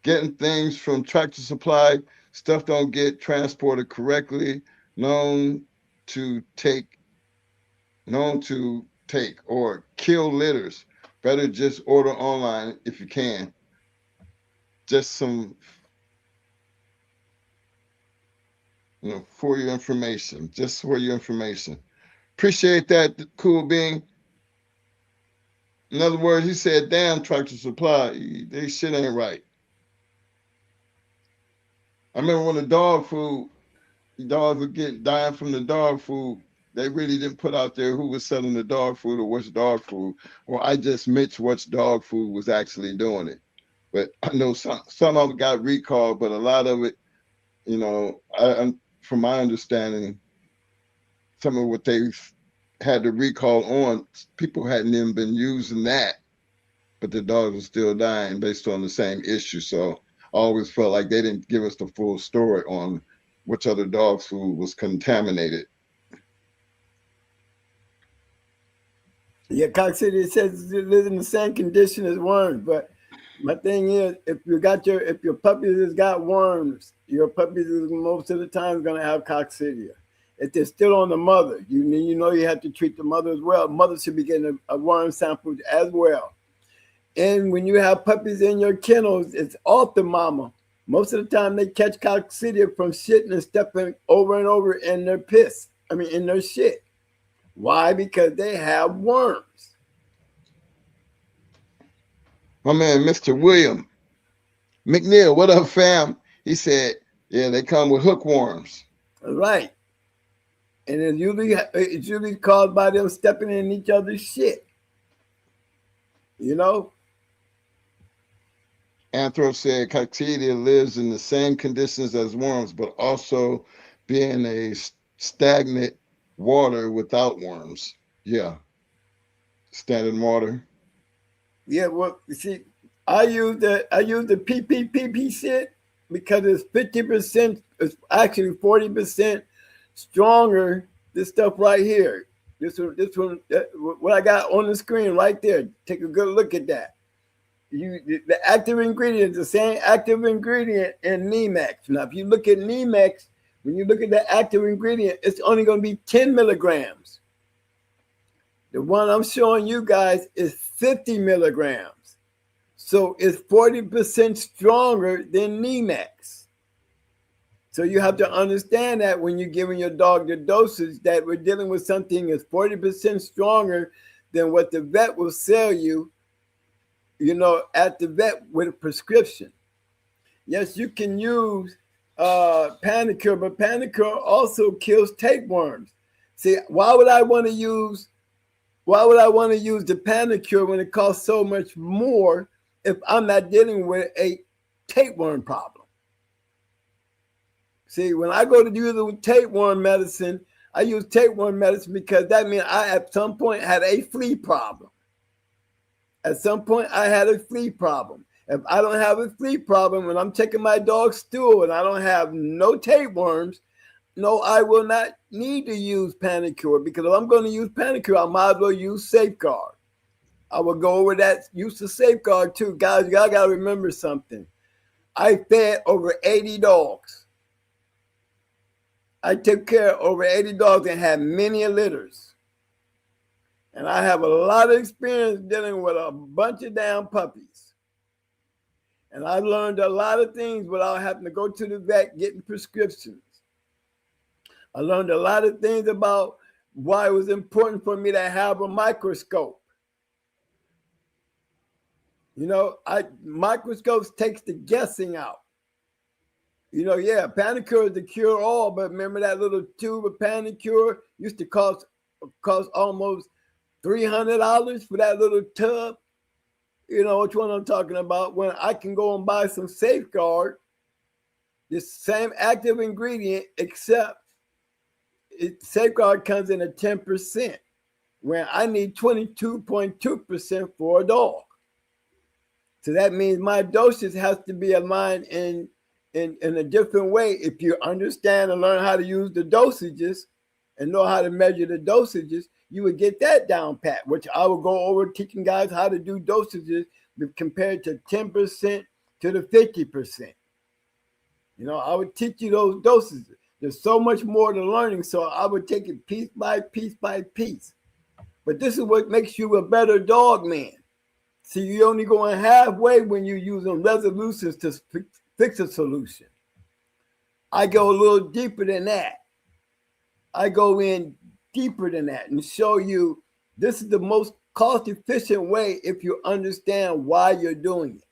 getting things from Tractor Supply. Stuff don't get transported correctly. Known to take or kill litters. Better just order online if you can. Just some, for your information. Just for your information. Appreciate that, Cool Bean. In other words, he said, damn, Tractor Supply, they shit ain't right. I remember when the dogs would get dying from the dog food, they really didn't put out there who was selling the dog food or what's dog food, or I just mixed what's dog food was actually doing it. But I know some of them got recalled, but a lot of it, from my understanding, some of what they had to recall on, people hadn't even been using that, but the dogs were still dying based on the same issue. So I always felt like they didn't give us the full story on which other dog food was contaminated. Yeah, Coccidiosis says it lives in the same condition as worms. But my thing is, if your puppy has got worms, your puppy is most of the time going to have coccidia. If they're still on the mother, you have to treat the mother as well. Mother should be getting a worm sample as well. And when you have puppies in your kennels, it's off the mama. Most of the time they catch coccidia from shitting and stepping over and over in their piss. I mean, in their shit. Why? Because they have worms. My man, Mr. William McNeil, what up, fam? He said, yeah, they come with hookworms. Right. And it's usually caused by them stepping in each other's shit. You know? Anthro said coccidia lives in the same conditions as worms, but also being a stagnant water without worms. Yeah. Standard water. Yeah, well, you see, I use the PPPP shit because it's 50%, it's actually 40% stronger. This stuff right here, this one, what I got on the screen right there. Take a good look at that. The active ingredient is the same active ingredient in Nemex. Now, if you look at Nemex, when you look at the active ingredient, it's only going to be 10 milligrams. The one I'm showing you guys is 50 milligrams. So it's 40% stronger than Nemex. So you have to understand that when you're giving your dog the dosage, that we're dealing with something that's 40% stronger than what the vet will sell you, you know, at the vet with a prescription. Yes, you can use Panicure, but Panicure also kills tapeworms. See, why would I want to use the Panicure when it costs so much more if I'm not dealing with a tapeworm problem? See, when I go to use the tapeworm medicine, I use tapeworm medicine because that means I at some point had a flea problem. At some point, I had a flea problem. If I don't have a flea problem and I'm taking my dog's stool and I don't have no tapeworms, no, I will not need to use Panicure, because if I'm going to use Panicure, I might as well use Safeguard. I will go over that use of Safeguard too. Guys, y'all got to remember something. I fed over 80 dogs. I took care of over 80 dogs and had many litters. And I have a lot of experience dealing with a bunch of damn puppies. And I learned a lot of things without having to go to the vet getting prescriptions. I learned a lot of things about why it was important for me to have a microscope. You know, microscopes takes the guessing out. You know, yeah, Panicure is the cure-all, but remember that little tube of Panicure used to cost almost $300 for that little tub? You know which one I'm talking about, when I can go and buy some Safeguard, the same active ingredient, except Safeguard comes in at 10%, when I need 22.2% for a dog. So that means my dosage has to be aligned in a different way. If you understand and learn how to use the dosages and know how to measure the dosages, you would get that down pat, which I will go over teaching guys how to do dosages compared to 10% to the 50%. You know, I would teach you those dosages. There's so much more to learning, so I would take it piece by piece by piece. But this is what makes you a better dog man. See, you're only going halfway when you're using resolutions to fix a solution. I go a little deeper than that. I go in deeper than that and show you this is the most cost-efficient way if you understand why you're doing it.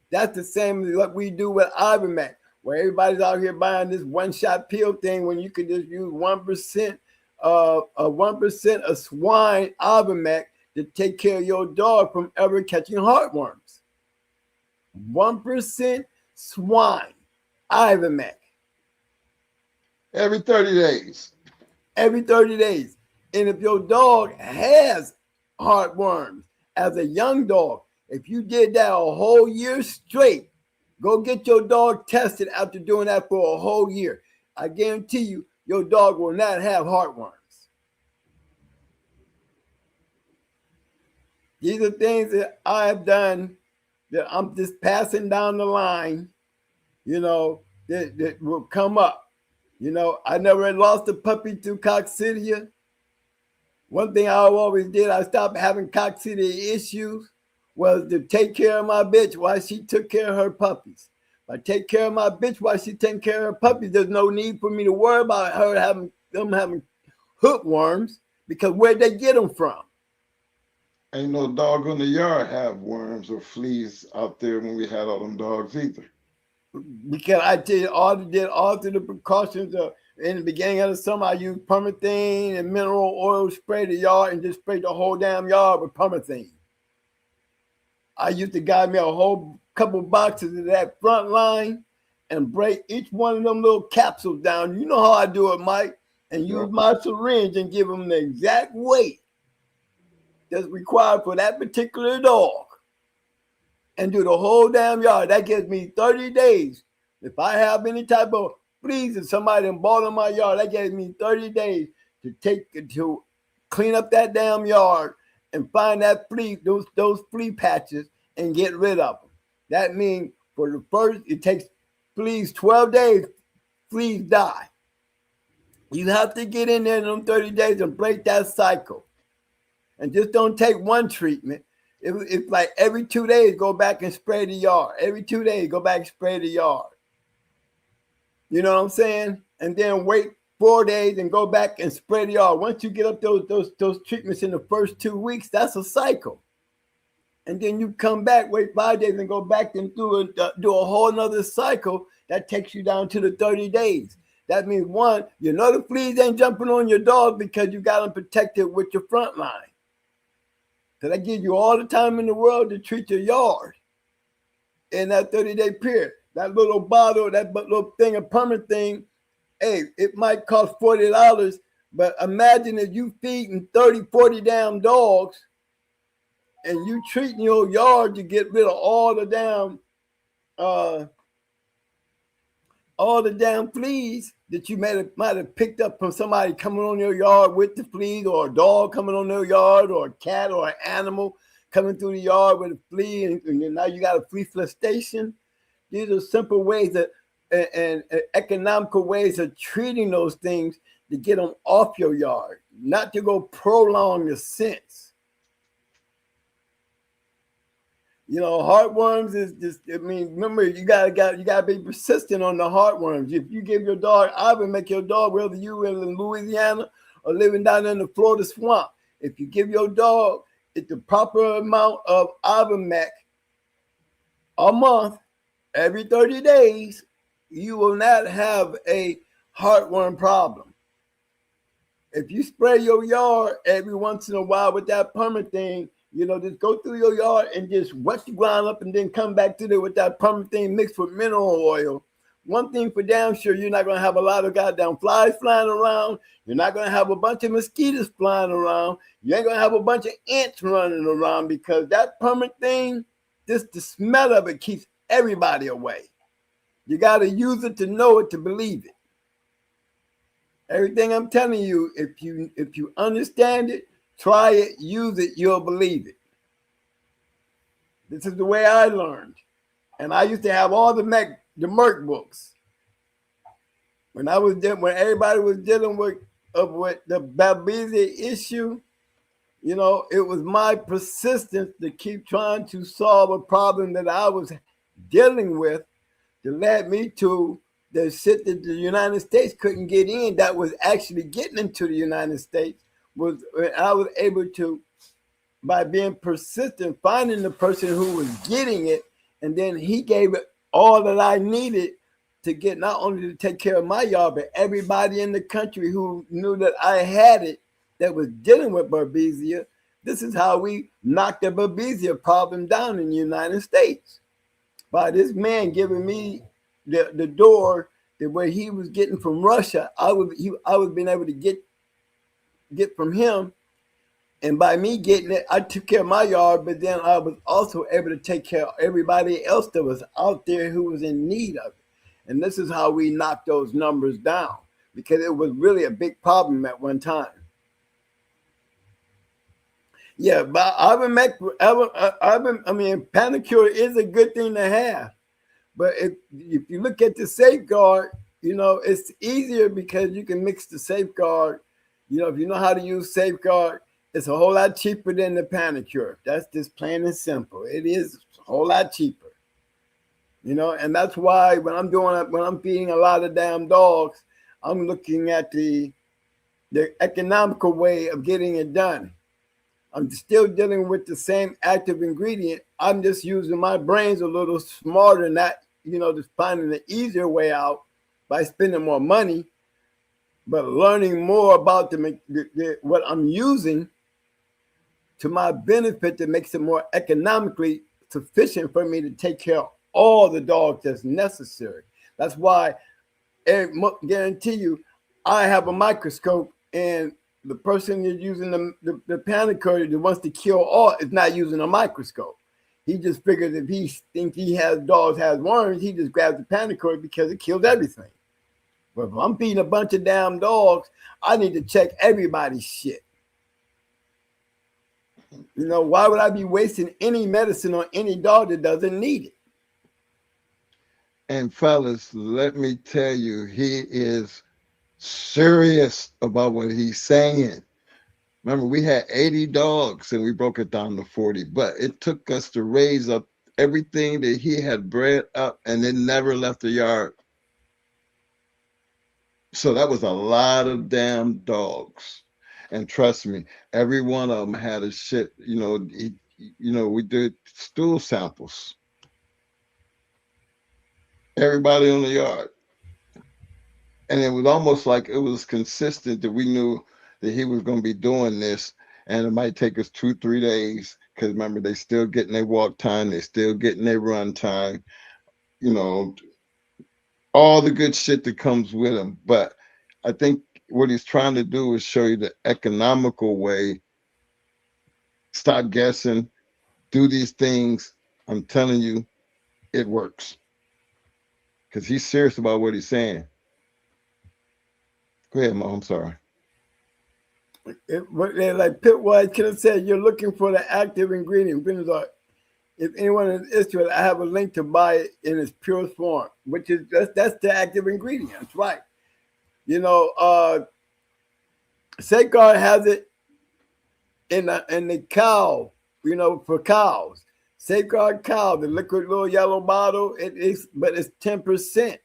That's the same as what we do with Ivermectin, where everybody's out here buying this one-shot pill thing when you could just use 1% of swine Ivermectin to take care of your dog from ever catching heartworms. 1% swine Ivermectin. Every 30 days. Every 30 days. And if your dog has heartworms as a young dog, if you did that a whole year straight, go get your dog tested after doing that for a whole year. I guarantee you, your dog will not have heartworms. These are things that I have done that I'm just passing down the line, you know, that will come up. You know, I never had lost a puppy to coccidia. One thing I always did, I stopped having coccidia issues was to take care of my bitch while she took care of her puppies. If I take care of my bitch while she taking care of her puppies, there's no need for me to worry about her having hookworms, because where'd they get them from? Ain't no dog in the yard have worms or fleas out there when we had all them dogs either. Because I did all through the precautions of, in the beginning of the summer, I used permethane and mineral oil, spray the yard, and just sprayed the whole damn yard with permethane. I used to got me a whole couple boxes of that front line and break each one of them little capsules down. You know how I do it, Mike, and use my syringe and give them the exact weight that's required for that particular dog and do the whole damn yard. That gives me 30 days. If I have any type of fleas and somebody bought in my yard, that gives me 30 days to clean up that damn yard and find that flea, those flea patches, and get rid of them. That means for the first, it takes fleas 12 days, fleas die. You have to get in there in them 30 days and break that cycle. And just don't take one treatment. It's like every 2 days, go back and spray the yard. Every 2 days, go back and spray the yard. You know what I'm saying? And then wait 4 days and go back and spray the yard. Once you get up those treatments in the first 2 weeks, that's a cycle. And then you come back, wait 5 days, and go back and do a whole nother cycle that takes you down to the 30 days. That means, one, you know the fleas ain't jumping on your dog because you got them protected with your front line. So that gives you all the time in the world to treat your yard in that 30-day period. That little bottle, that little thing of permethane, hey, it might cost $40, but imagine if you feeding 30, 40 damn dogs and you treating your yard to get rid of all the damn fleas that you might have picked up from somebody coming on your yard with the fleas, or a dog coming on their yard, or a cat or an animal coming through the yard with a flea, and now you got a flea infestation. These are simple ways and economical ways of treating those things to get them off your yard, not to go prolong the sense. You know, heartworms is just, I mean, remember, you gotta be persistent on the heartworms. If you give your dog Ivermectin, your dog, whether you live in Louisiana or living down in the Florida swamp, if you give your dog the proper amount of Ivermectin a month, every 30 days, you will not have a heartworm problem. If you spray your yard every once in a while with that permethane, you know, just go through your yard and just wet the ground up and then come back to there with that permethane mixed with mineral oil. One thing for damn sure, you're not going to have a lot of goddamn flies flying around. You're not going to have a bunch of mosquitoes flying around. You ain't going to have a bunch of ants running around, because that permethane, just the smell of it keeps everybody away. You got to use it to know it, to believe it. Everything I'm telling you, if you understand it, try it, use it, you'll believe it. This is the way I learned. And I used to have all the Merck books. When everybody was dealing with the Babesia issue, you know, it was my persistence to keep trying to solve a problem that I was dealing with that led me to the shit that the United States couldn't get in, that was actually getting into the United States. I was able to, by being persistent, finding the person who was getting it, and then he gave it all that I needed to get, not only to take care of my yard, but everybody in the country who knew that I had it, that was dealing with Babesia. This is how we knocked the Babesia problem down in the United States. By this man giving me the door that where he was getting from Russia, I was being able to get from him, and by me getting it, I took care of my yard, but then I was also able to take care of everybody else that was out there who was in need of it. And this is how we knocked those numbers down, because it was really a big problem at one time. Yeah, but Panacure is a good thing to have, but if you look at the safeguard, you know, it's easier because you can mix the safeguard. You know, if you know how to use safeguard, It's a whole lot cheaper than the panicure. That's just plain and simple. It is a whole lot cheaper. You know, and that's why when I'm feeding a lot of damn dogs, I'm looking at the economical way of getting it done. I'm still dealing with the same active ingredient. I'm just using my brains a little smarter, not, you know, just finding the easier way out by spending more money, but learning more about what I'm using to my benefit that makes it more economically sufficient for me to take care of all the dogs that's necessary. That's why I guarantee you, I have a microscope, and the person that's using the panicure that wants to kill all is not using a microscope. He just figures if he thinks dogs has worms, he just grabs the panicure because it kills everything. But if I'm feeding a bunch of damn dogs, I need to check everybody's shit. You know, why would I be wasting any medicine on any dog that doesn't need it? And fellas, let me tell you, he is serious about what he's saying. Remember, we had 80 dogs and we broke it down to 40, but it took us to raise up everything that he had bred up, and it never left the yard. So that was a lot of damn dogs. And trust me, every one of them had a shit, you know, we did stool samples. Everybody on the yard. And it was almost like it was consistent that we knew that he was going to be doing this, and it might take us 2-3 days, because remember, they still getting their walk time, they still getting their run time, you know, all the good shit that comes with them. But I think what he's trying to do is show you the economical way. Stop guessing, do these things. I'm telling you, it works. Because he's serious about what he's saying. Go ahead, Mo. I'm sorry. Like Pitwise could have said, you're looking for the active ingredient. If anyone is interested, I have a link to buy it in its purest form, which is that's the active ingredient. That's right. You know, Safeguard has it in the cow, you know, for cows. Safeguard cow, the liquid little yellow bottle, but it's 10%.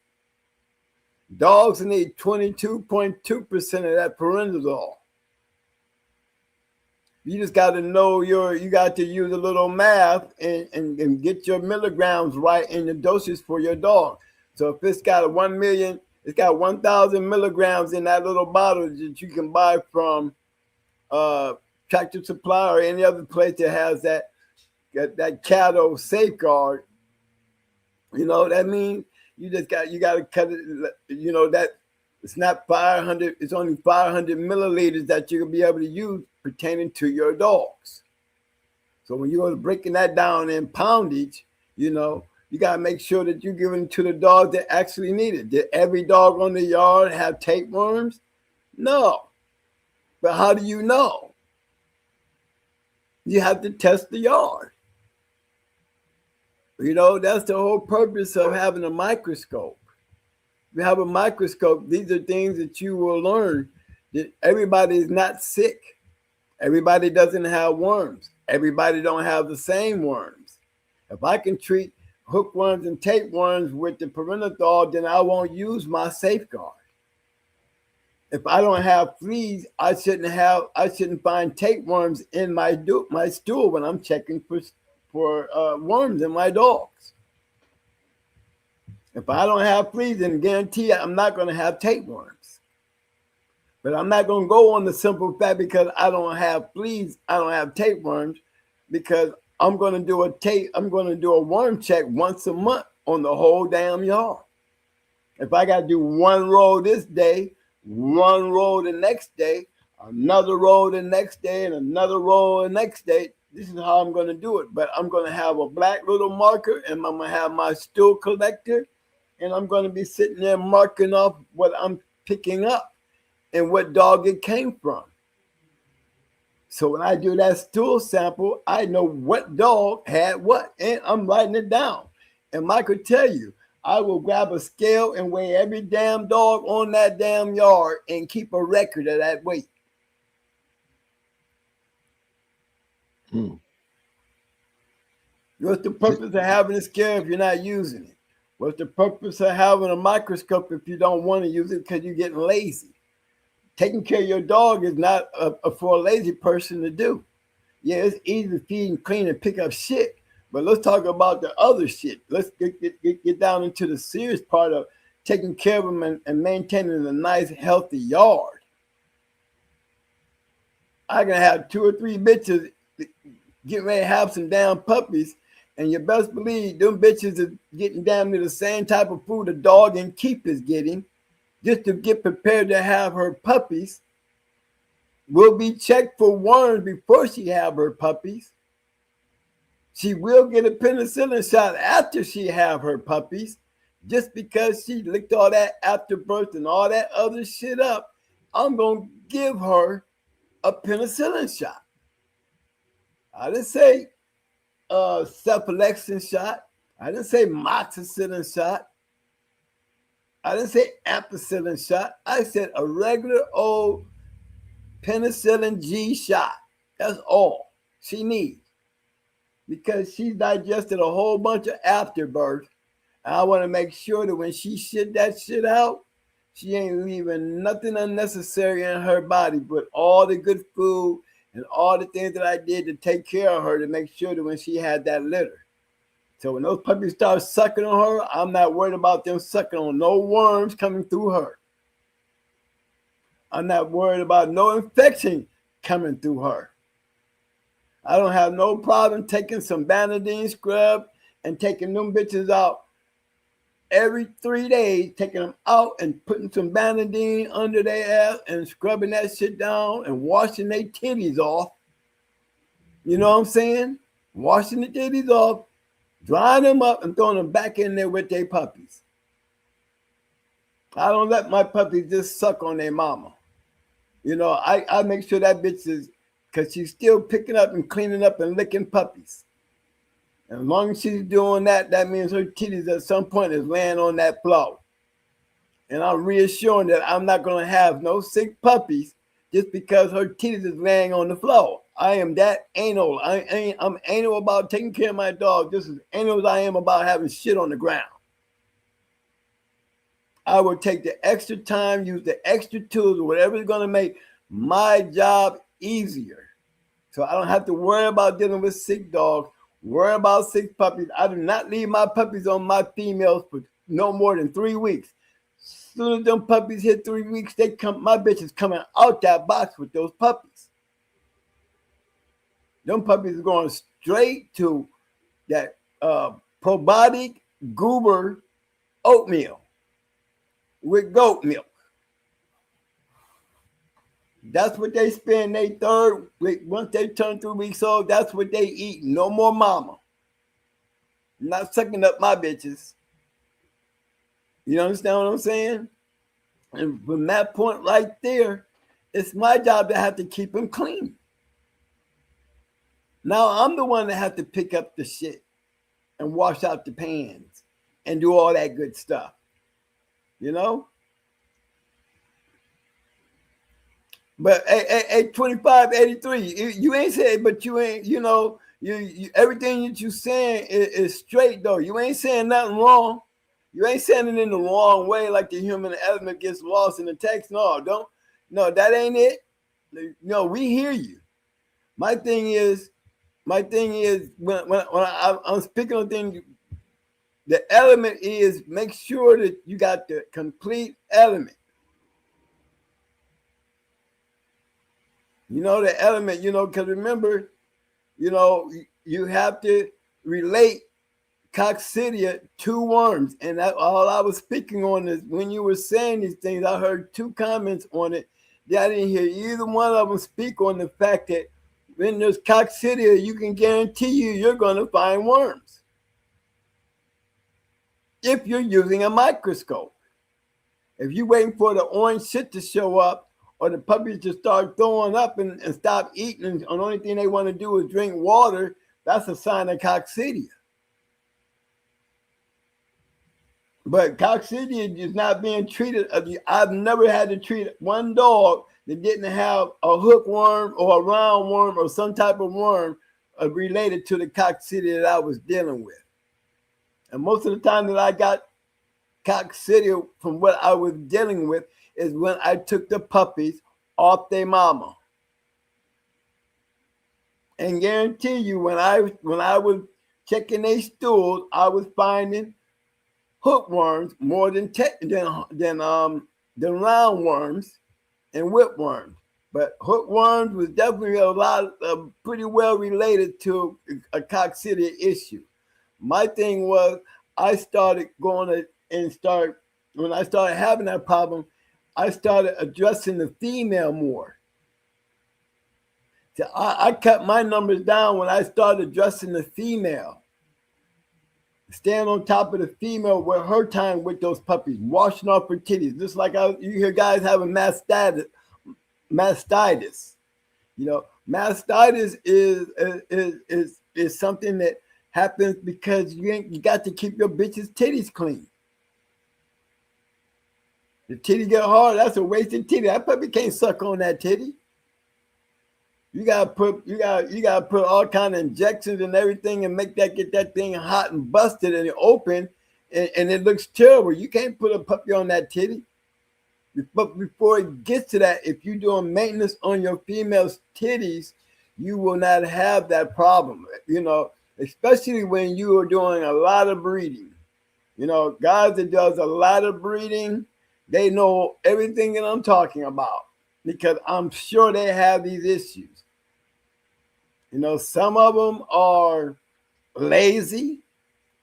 Dogs need 22.2% of that perindoxal. You just got to know you got to use a little math and get your milligrams right in the dosage for your dog. So if it's got 1 million, it's got 1,000 milligrams in that little bottle that you can buy from Tractor Supply or any other place that has that cattle Safeguard. You know what I mean? You got to cut it. You know that it's not 500. It's only 500 milliliters that you're gonna be able to use pertaining to your dogs. So when you're breaking that down in poundage, you know, you got to make sure that you're giving to the dogs that actually need it. Did every dog on the yard have tapeworms? No. But how do you know? You have to test the yard. You know, that's the whole purpose of having a microscope. If you have a microscope, these are things that you will learn that everybody is not sick. Everybody doesn't have worms. Everybody don't have the same worms. If I can treat hookworms and tapeworms with the perindoxal, then I won't use my Safeguard. If I don't have fleas, I shouldn't find tapeworms in my stool when I'm checking for worms in my dogs. If I don't have fleas, then guarantee I'm not going to have tapeworms. But I'm not going to go on the simple fact because I don't have fleas, I don't have tapeworms, because I'm going to do a worm check once a month on the whole damn yard. If I got to do one roll this day, one roll the next day, another roll the next day, and another roll the next day, this is how I'm going to do it. But I'm going to have a black little marker, and I'm going to have my stool collector, and I'm going to be sitting there marking off what I'm picking up and what dog it came from. So when I do that stool sample, I know what dog had what, and I'm writing it down. And Mike could tell you, I will grab a scale and weigh every damn dog on that damn yard and keep a record of that weight. What's the purpose of having a scale if you're not using it? What's the purpose of having a microscope if you don't want to use it because you're getting lazy? Taking care of your dog is not for a lazy person to do. Yeah, it's easy to feed and clean and pick up shit, but let's talk about the other shit. Let's get down into the serious part of taking care of them and maintaining a nice, healthy yard. I can have 2 or 3 bitches getting ready to have some damn puppies, and you best believe them bitches is getting damn near the same type of food a dog and keep is getting, just to get prepared to have her puppies. Will be checked for worms before she have her puppies. She will get a penicillin shot after she have her puppies, just because she licked all that afterbirth and all that other shit up. I'm going to give her a penicillin shot. I didn't say cephalexin shot. I didn't say moxicillin shot. I didn't say ampicillin shot. I said a regular old penicillin G shot. That's all she needs, because she digested a whole bunch of afterbirth. And I want to make sure that when she shit that shit out, she ain't leaving nothing unnecessary in her body, but all the good food and all the things that I did to take care of her, to make sure that when she had that litter. So when those puppies start sucking on her, I'm not worried about them sucking on no worms coming through her. I'm not worried about no infection coming through her. I don't have no problem taking some Banadine scrub and taking them bitches out every 3 days, taking them out and putting some Banadine under their ass and scrubbing that shit down and washing their titties off. You know what I'm saying? Washing the titties off, drying them up, and throwing them back in there with their puppies. I don't let my puppies just suck on their mama. You know, I make sure that bitch is, because she's still picking up and cleaning up and licking puppies. And as long as she's doing that, that means her titties at some point is laying on that floor. And I'm reassuring that I'm not going to have no sick puppies just because her titties is laying on the floor. I am that anal. I'm anal about taking care of my dog just as anal as I am about having shit on the ground. I will take the extra time, use the extra tools, whatever is going to make my job easier. So I don't have to worry about dealing with sick dogs, worry about sick puppies. I do not leave my puppies on my females for no more than 3 weeks. As soon as them puppies hit 3 weeks, they come. My bitch is coming out that box with those puppies. Them puppies are going straight to that probiotic goober oatmeal with goat milk. That's what they spend their 3rd week. Once they turn 3 weeks old, that's what they eat. No more mama. I'm not sucking up my bitches. You understand what I'm saying? And from that point right there, it's my job to have to keep them clean. Now I'm the one that has to pick up the shit and wash out the pans and do all that good stuff. You know? But hey, 2583, you ain't saying, but you ain't, you know, you everything that you saying is straight though. You ain't saying nothing wrong. You ain't saying it in the wrong way like the human element gets lost in the text. No, that ain't it. No, we hear you. My thing is when I'm speaking on things, the element is make sure that you got the complete element. You know, the element, you know, because remember, you know, you have to relate Coccidia to worms. And that all I was speaking on is when you were saying these things, I heard 2 comments on it. I didn't hear either one of them speak on the fact that when there's Coccidia, you can guarantee you're going to find worms if you're using a microscope. If you're waiting for the orange shit to show up, or the puppies just start throwing up and stop eating, and the only thing they want to do is drink water, that's a sign of Coccidia. But Coccidia is not being treated. I've never had to treat one dog that didn't have a hookworm or a round worm or some type of worm related to the coccidia that I was dealing with. And most of the time that I got coccidia from what I was dealing with is when I took the puppies off their mama. And guarantee you, when I was checking their stools, I was finding hookworms more than roundworms and whipworms. But hookworms was definitely pretty well related to a coccidia issue. My thing was I started when I started having that problem, I started addressing the female more. So I cut my numbers down when I started addressing the female. Stand on top of the female with her time with those puppies, washing off her titties. Just like you hear guys having mastitis. You know, mastitis is something that happens because you got to keep your bitch's titties clean. The titty get hard, that's a wasted titty. That puppy can't suck on that titty. You gotta put all kind of injections and everything and get that thing hot and busted and open, and it looks terrible. You can't put a puppy on that titty. But before it gets to that, if you're doing maintenance on your female's titties, you will not have that problem. You know, especially when you are doing a lot of breeding. You know, guys that does a lot of breeding, they know everything that I'm talking about because I'm sure they have these issues. You know, some of them are lazy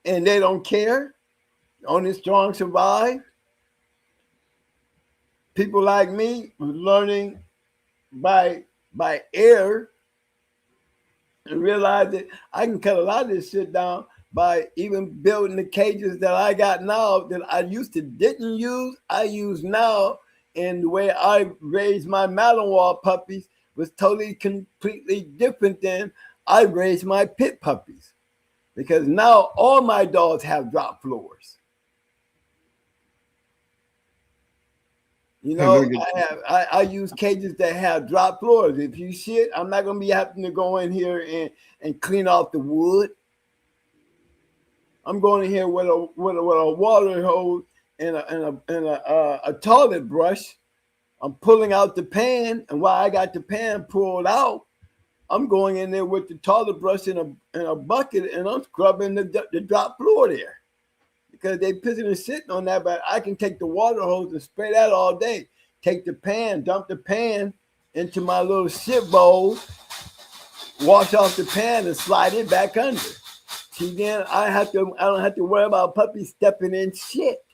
and they don't care. Only strong survive. People like me was learning by ear and realized that I can cut a lot of this shit down by even building the cages that I got now that I used to didn't use, I use now. And the way I raised my Malinois puppies was totally completely different than I raised my pit puppies. Because now all my dogs have drop floors. You know, I use cages that have drop floors. If you shit, I'm not gonna be having to go in here and clean off the wood. I'm going in here with a water hose and a toilet brush. I'm pulling out the pan, and while I got the pan pulled out, I'm going in there with the toilet brush in a bucket, and I'm scrubbing the drop floor there. Because they pissing and shitting on that, but I can take the water hose and spray that all day. Take the pan, dump the pan into my little shit bowl, wash off the pan and slide it back under. See, then I don't have to worry about puppies stepping in shit.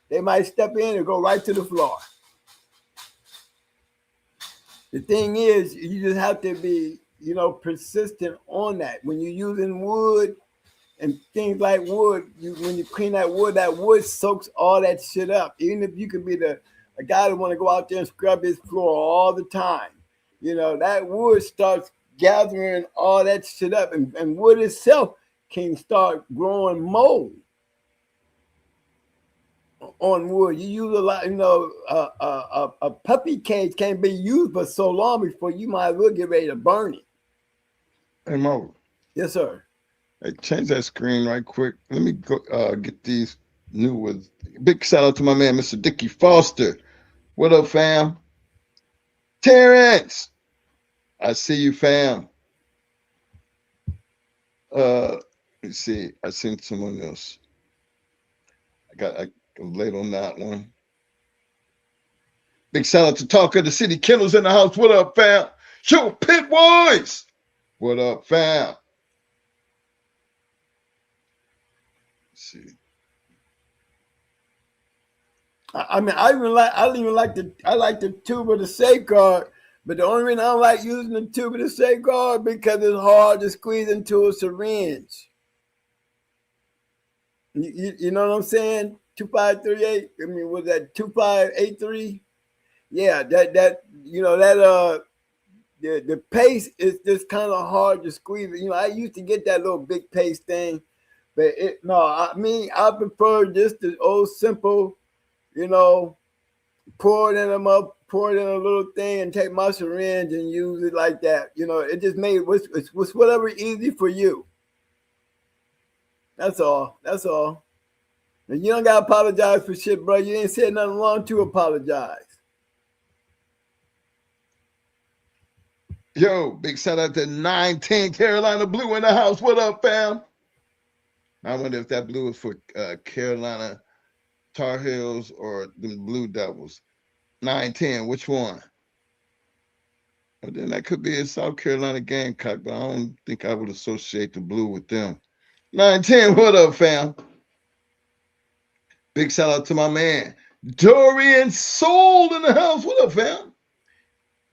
They might step in and go right to the floor. The thing is, you just have to be, you know, persistent on that. When you're using wood, and things like wood, when you clean that wood soaks all that shit up. Even if you could be a guy that want to go out there and scrub his floor all the time, you know, that wood starts gathering all that shit up. And wood itself can start growing mold on wood. You use a lot, you know, a puppy cage can't be used for so long before you might as well get ready to burn it. Hey, Mo. Yes, sir. Hey, change that screen right quick. Let me go get these new ones. Big shout out to my man, Mr. Dickie Foster. What up, fam? Terrence, I see you, fam. Let's see. I seen someone else. I was late on that one. Big shout out to Talk of the City. Kennels in the house. What up, fam? Yo, Pit Boys. What up, fam? See. I mean, I like the tube of the safeguard, but the only reason I don't like using the tube of the safeguard because it's hard to squeeze into a syringe. You know what I'm saying? 2538. I mean, was that 2583? Yeah, that you know that the paste is just kind of hard to squeeze. You know, I used to get that little big paste thing. But I prefer just the old simple, you know, pour it in them up, pour it in a little thing, and take my syringe and use it like that. You know, it just made it's whatever easy for you. That's all. That's all. And you don't gotta apologize for shit, bro. You ain't said nothing wrong to apologize. Yo, big shout out to 910 Carolina Blue in the house. What up, fam? I wonder if that blue is for Carolina Tar Heels or the Blue Devils. 910, which one? Well, then that could be a South Carolina Gamecock, but I don't think I would associate the blue with them. 910, what up, fam? Big shout out to my man, Dorian Soul in the house. What up, fam?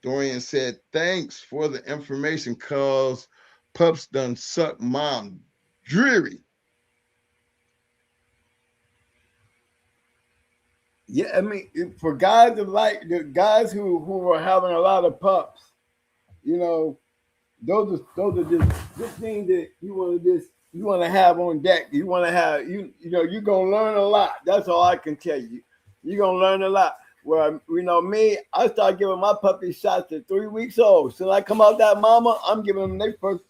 Dorian said, thanks for the information, cause pups done suck mom dreary. Yeah, I mean, for guys that like the guys who are having a lot of pups, you know, those are just things that you want to have on deck. You want to have you know you're gonna learn a lot. That's all I can tell you. You're gonna learn a lot. Well, you know me, I start giving my puppy shots at 3 weeks old. So I come out that mama, I'm giving them their first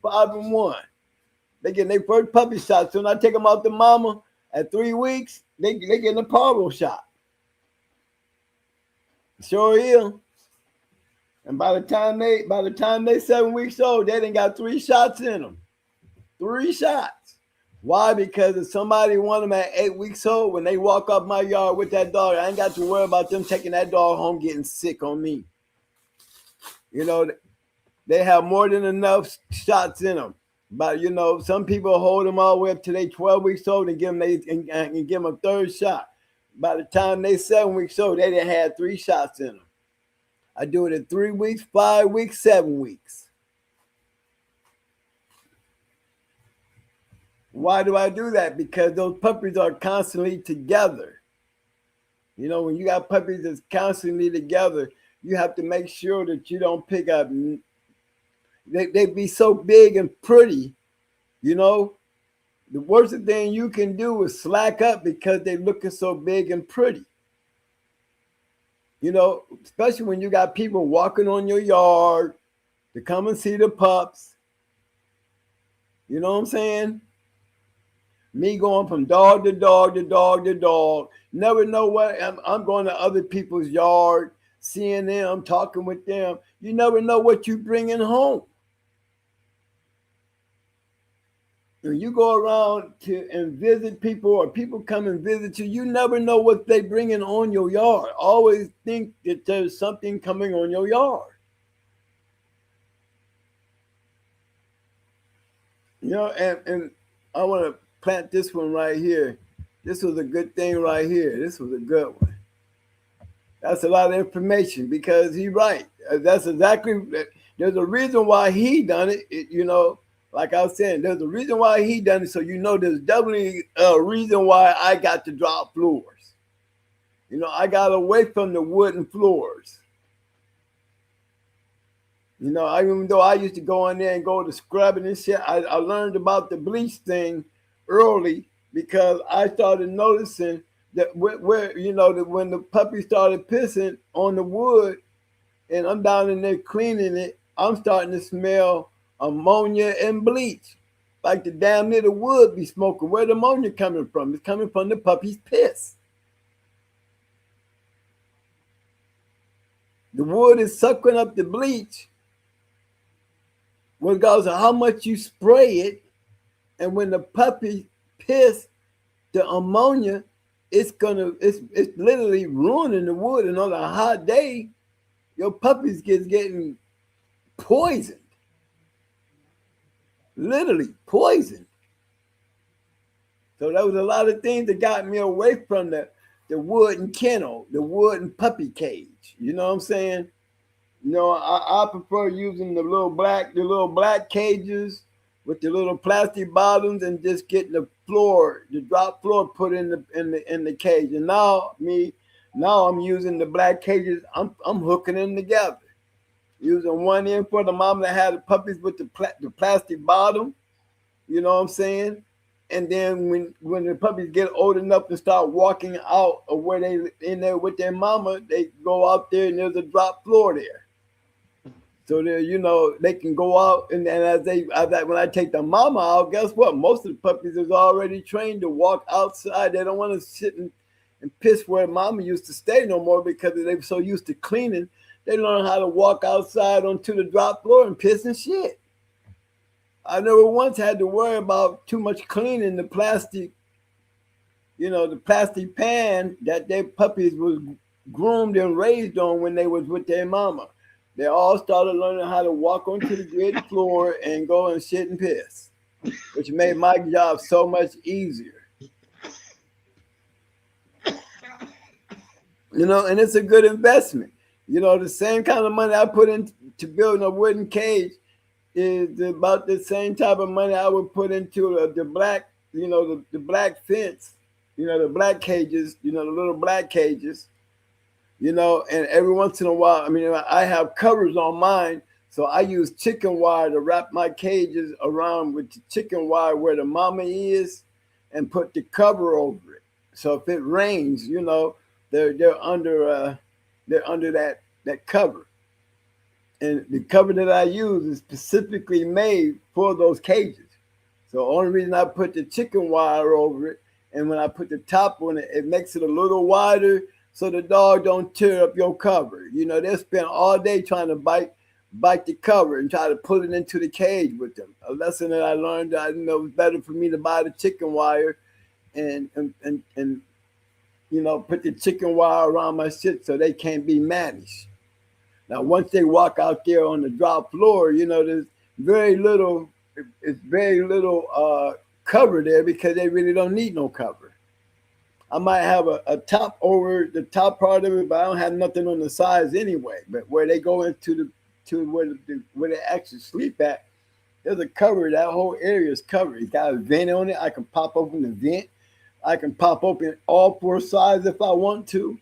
5 and 1. They get their first puppy shot. So when I take them out the mama at 3 weeks, they getting a parvo shot. Sure is. And by the time they 7 weeks old, they done got 3 shots in them. 3 shots. Why? Because if somebody want them at 8 weeks old, when they walk up my yard with that dog, I ain't got to worry about them taking that dog home getting sick on me. You know, they have more than enough shots in them. But, you know, some people hold them all the way up to they 12 weeks old and give them a third shot. By the time they 7 weeks old, they done had 3 shots in them. I do it at 3 weeks, 5 weeks, 7 weeks. Why do I do that? Because those puppies are constantly together. You know, when you got puppies that's constantly together, you have to make sure that you don't pick up. They be so big and pretty, you know. The worst thing you can do is slack up because they're looking so big and pretty. You know, especially when you got people walking on your yard to come and see the pups. You know what I'm saying? Me going from dog to dog to dog to dog. Never know what I'm going to other people's yard, seeing them, talking with them. You never know what you bringing home. When you go around and visit people or people come and visit you, you never know what they bringing on your yard. Always think that there's something coming on your yard. You know, and I want to plant this one right here. This was a good thing right here. This was a good one. That's a lot of information because he's right. That's exactly, there's a reason why he done it, you know. Like I was saying, there's a reason why he done it, so you know there's definitely a reason why I got to drop floors. You know, I got away from the wooden floors. You know, even though I used to go in there and go to scrubbing and shit, I learned about the bleach thing early because I started noticing that where you know, that when the puppy started pissing on the wood and I'm down in there cleaning it, I'm starting to smell ammonia and bleach, like the damn near the wood be smoking. Where the ammonia coming from? It's coming from the puppy's piss. The wood is sucking up the bleach, regardless of how much you spray it. And when the puppy piss, the ammonia, it's literally ruining the wood. And on a hot day, your puppies getting poisoned. Literally poison. So there was a lot of things that got me away from the wooden kennel, the wooden puppy cage. You know what I'm saying? You know, I prefer using the little black cages with the little plastic bottoms and just getting the drop floor put in the cage. And now I'm using the black cages. I'm hooking them together. Using one end for the mom that had the puppies with the plastic bottom, you know what I'm saying? and then when the puppies get old enough to start walking out of where they in there with their mama, they go out there and there's a drop floor there. So they can go out, and then when I take the mama out, guess what? Most of the puppies is already trained to walk outside. They don't want to sit and piss where mama used to stay no more because they were so used to cleaning. They learn how to walk outside onto the drop floor and piss and shit. I never once had to worry about too much cleaning the plastic, the plastic pan that their puppies was groomed and raised on when they was with their mama. They all started learning how to walk onto the grid floor and go and shit and piss, which made my job so much easier. And it's a good investment. The same kind of money I put into building a wooden cage is about the same type of money I would put into the black, the black fence, the black cages, the little black cages. And every once in a while, I have covers on mine, so I use chicken wire to wrap my cages around with the chicken wire where the mama is, and put the cover over it. So if it rains, they're under that cover, and the cover that I use is specifically made for those cages. So the only reason I put the chicken wire over it, and when I put the top on it, it makes it a little wider, so the dog don't tear up your cover. They'll spend all day trying to bite the cover and try to pull it into the cage with them. A lesson that I learned, it was better for me to buy the chicken wire and put the chicken wire around my shit so they can't be managed. Now, once they walk out there on the drop floor, there's very little cover there because they really don't need no cover. I might have a top over the top part of it, but I don't have nothing on the sides anyway. But where they go into where they actually sleep at, there's a cover. That whole area is covered. It's got a vent on it. I can pop open the vent. I can pop open all four sides if I want to.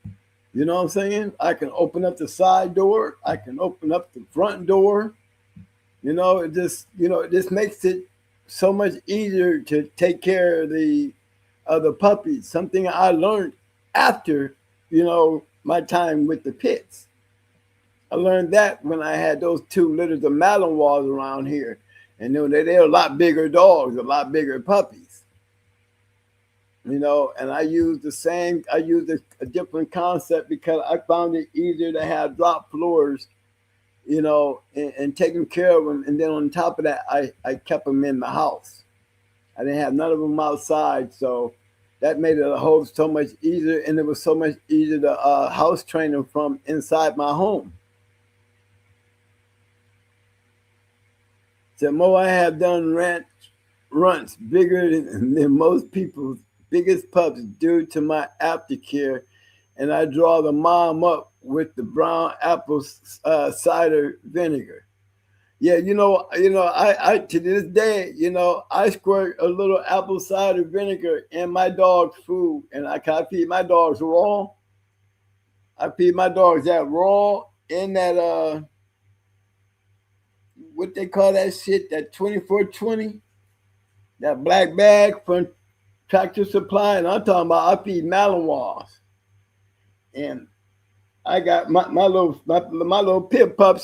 You know what I'm saying? I can open up the side door. I can open up the front door. It just makes it so much easier to take care of the puppies. Something I learned after, my time with the pits. I learned that when I had those 2 litters of Malinois around here, and they're a lot bigger dogs, a lot bigger puppies. And I used a different concept because I found it easier to have drop floors, and taking care of them. And then on top of that, I kept them in the house. I didn't have none of them outside, so that made it so much easier, and it was so much easier to house train them from inside my home. So Mo, I have done runts bigger than most people's biggest pups due to my aftercare, and I draw the mom up with the brown apple cider vinegar. Yeah, I to this day, I squirt a little apple cider vinegar in my dog's food, and I feed my dogs raw. I feed my dogs that raw in that what they call that shit, that 2420, that black bag from Tractor Supply, and I'm talking about I feed Malinois, and I got my little pit pup.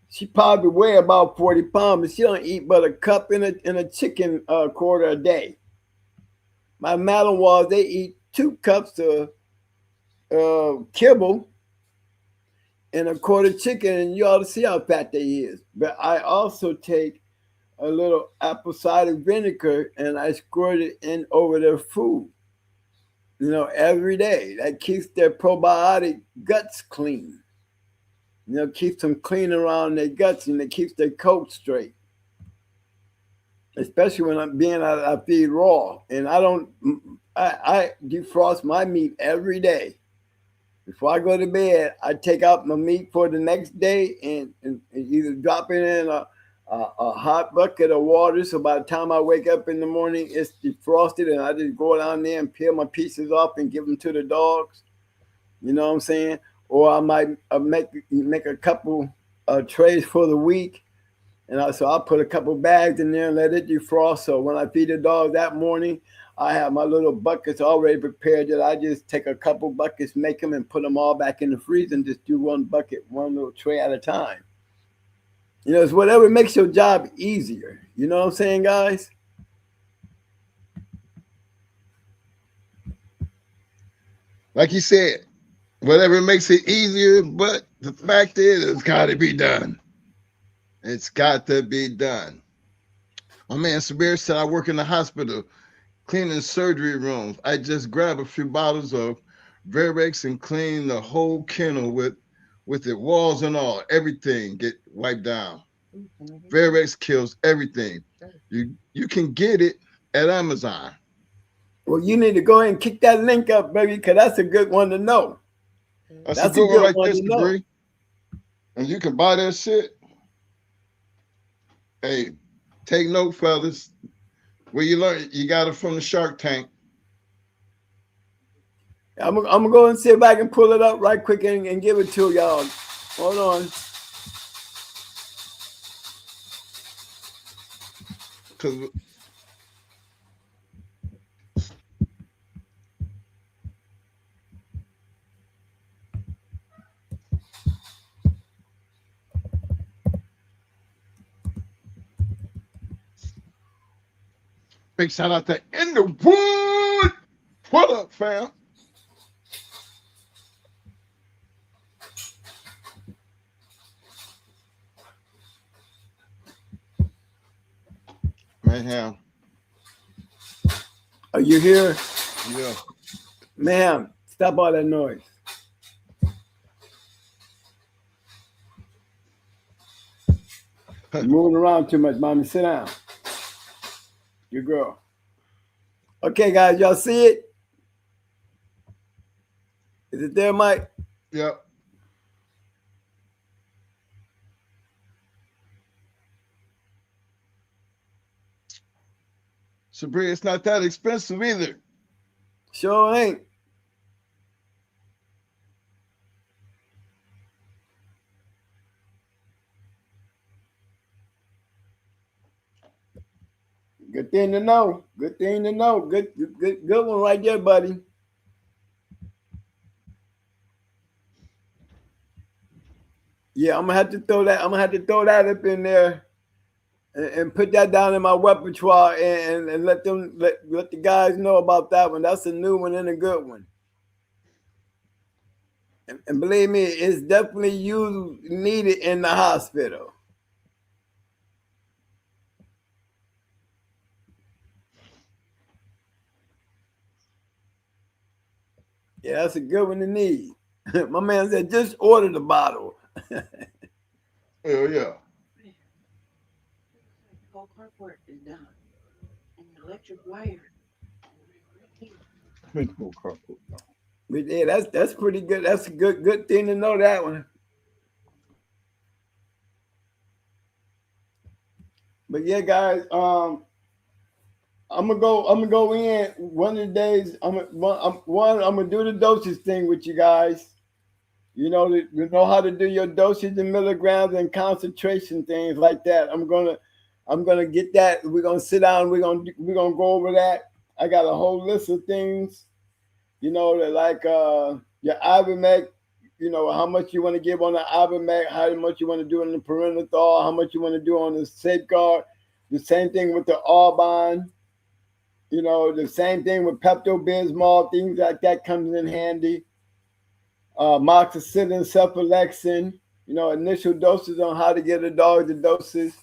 She probably weigh about 40 pounds, but she don't eat but a cup and a chicken quarter a day. My Malinois, they eat 2 cups of kibble and a quarter chicken, and you ought to see how fat they is. But I also take a little apple cider vinegar and I squirt it in over their food, every day. That keeps their probiotic guts clean. Keeps them clean around their guts, and it keeps their coat straight. Especially when I feed raw, and I defrost my meat every day. Before I go to bed, I take out my meat for the next day and either drop it in a hot bucket of water. So by the time I wake up in the morning, it's defrosted, and I just go down there and peel my pieces off and give them to the dogs. You know what I'm saying? Or I might make a couple trays for the week, And so I put a couple bags in there and let it defrost. So when I feed the dog that morning, I have my little buckets already prepared that I just take a couple buckets, make them, and put them all back in the freezer and just do one bucket, one little tray at a time. You know, it's whatever makes your job easier. You know what I'm saying, guys? Like you said, whatever makes it easier, but the fact is, it's got to be done. It's got to be done. My man Sabir said, I work in the hospital, cleaning surgery rooms. I just grab a few bottles of Verex and clean the whole kennel with it, walls and all. Everything get wiped down. Verex kills everything. You can get it at Amazon. Well, you need to go ahead and kick that link up, baby, because that's a good one to know. That's a good one right there, Pedigree. And you can buy that shit. Hey, take note, fellas. Where you learn, you got it from the Shark Tank. I'm gonna go and see if I can pull it up right quick and give it to y'all. Hold on. Cause big shout out to In the Wood. What up, fam? Mayhem. Are you here? Yeah. Ma'am, stop all that noise. You're moving around too much, mommy. Sit down. Good girl. Okay, guys, y'all see it? Is it there, Mike? Yep. Sabri, it's not that expensive either. Sure ain't. Good thing to know. Good thing to know. Good one right there, buddy. Yeah, I'm gonna have to throw that. I'm gonna have to throw that up in there and put that down in my repertoire and let the guys know about that one. That's a new one and a good one. And believe me, it's definitely needed in the hospital. Yeah, that's a good one to need. My man said, just order the bottle. Hell yeah. The whole carport is done. And the electric wire. But yeah, that's pretty good. That's a good thing to know, that one. But yeah, guys, I'm gonna go in one of the days. I'm gonna do the dosage thing with you guys. You know how to do your dosage in milligrams and concentration things like that. I'm gonna get that. We're gonna sit down. We're gonna go over that. I got a whole list of things. You know, that like your ivermectin. You know how much you want to give on the ivermectin, how much you want to do on the parental, how much you want to do on the safeguard. The same thing with the Arbonne. You know, the same thing with Pepto-Bismol, things like that comes in handy. Moxicillin, cephalexin, you know, initial doses on how to get a dog the doses.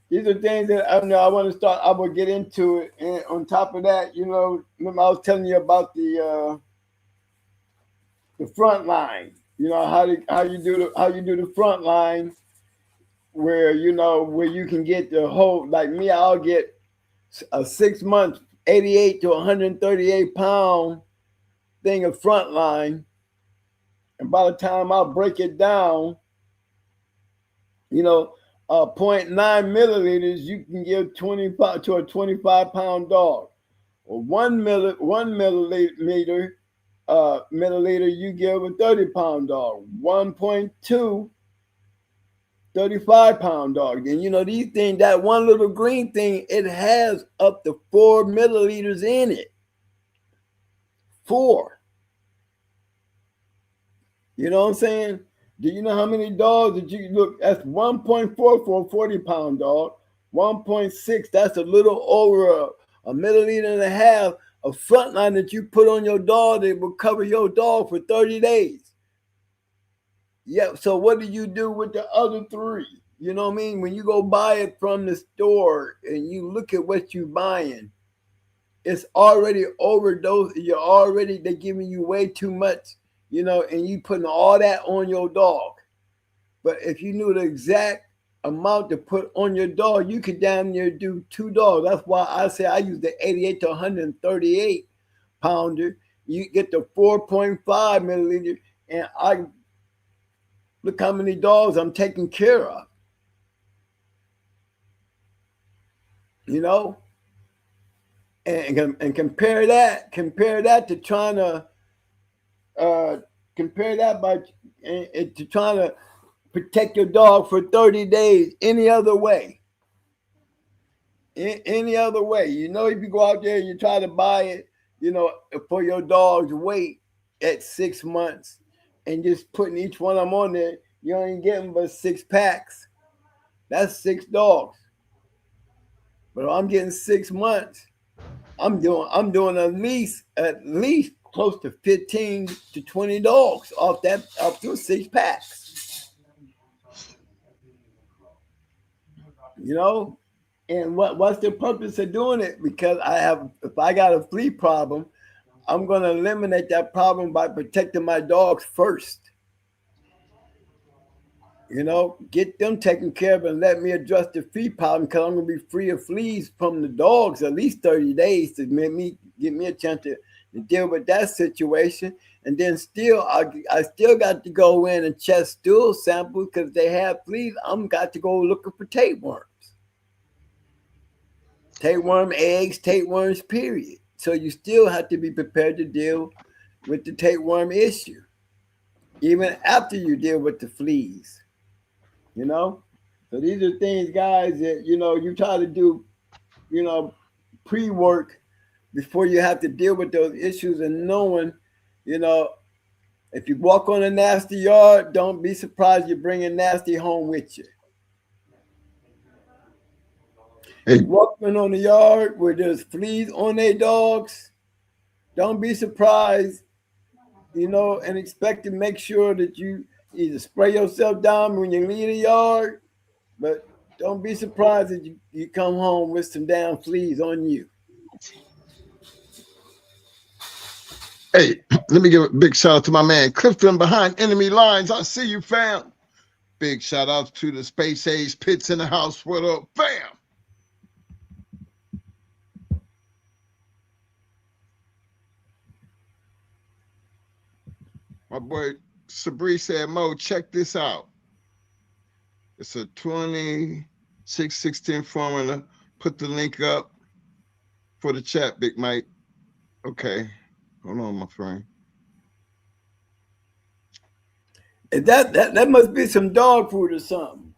These are things that I want to start. I will get into it. And on top of that, you know, remember I was telling you about the front line. You know how you do the front line, where you can get the whole, like me, I'll get a 6 month 88 to 138 pound thing of front line. And by the time I break it down, 0.9 milliliters, you can give 25 to a 25 pound dog. Or 1 milliliter, you give a 30 pound dog. 1.2 35-pound dog. And you know, these things, that one little green thing, it has up to 4 milliliters in it. 4. You know what I'm saying? Do you know how many dogs that you look? That's 1.4 for a 40-pound dog. 1.6, that's a little over a milliliter and a half of frontline that you put on your dog that will cover your dog for 30 days. Yeah, so what do you do with the other 3? You know what I mean? When you go buy it from the store and you look at what you're buying, it's already overdosed. They're giving you way too much, you know, and you putting all that on your dog. But if you knew the exact amount to put on your dog, you could damn near do 2 dogs. That's why I say I use the 88 to 138 pounder. You get the 4.5 milliliter, and I look how many dogs I'm taking care of. You know, and compare that to trying to compare that by to trying to protect your dog for 30 days any other way. Any other way. You know, if you go out there and you try to buy it, you know, for your dog's weight at 6 months and just putting each one of them on there, you only get them but 6 packs. That's 6 dogs. But if I'm getting 6 months, I'm doing at least close to 15 to 20 dogs off those 6 packs. You know, and what's the purpose of doing it? Because if I got a flea problem, I'm going to eliminate that problem by protecting my dogs first. You know, get them taken care of and let me address the flea problem, because I'm going to be free of fleas from the dogs at least 30 days to give me a chance to deal with that situation. And then still, I still got to go in and check stool samples, because if they have fleas, I'm got to go looking for tapeworms. Tapeworm eggs, tapeworms, period. So you still have to be prepared to deal with the tapeworm issue, even after you deal with the fleas. You know, so these are things, guys, that, you know, you try to do, you know, pre-work before you have to deal with those issues, and knowing, you know, if you walk on a nasty yard, don't be surprised you're bringing nasty home with you. Hey. Walking on the yard where there's fleas on their dogs, don't be surprised, you know, and expect to make sure that you either spray yourself down when you leave the yard, but don't be surprised that you come home with some damn fleas on you. Hey, let me give a big shout out to my man Clifton behind enemy lines. I see you, fam. Big shout out to the Space Age Pits in the house. What up, fam? My boy Sabri said, Mo, check this out. It's a 2616 formula. Put the link up for the chat, Big Mike. Okay. Hold on, my friend. That must be some dog food or something.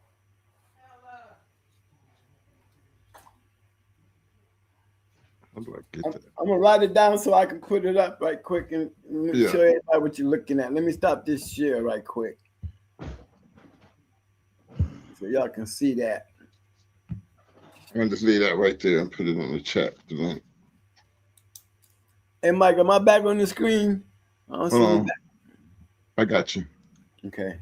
How do I get that? I'm gonna write it down so I can put it up right quick and show everybody what you're looking at. Let me stop this share right quick so y'all can see that. I'm gonna just leave that right there and put it on the chat. The link. Hey, Mike, am I back on the screen? I don't see you back. I got you. Okay.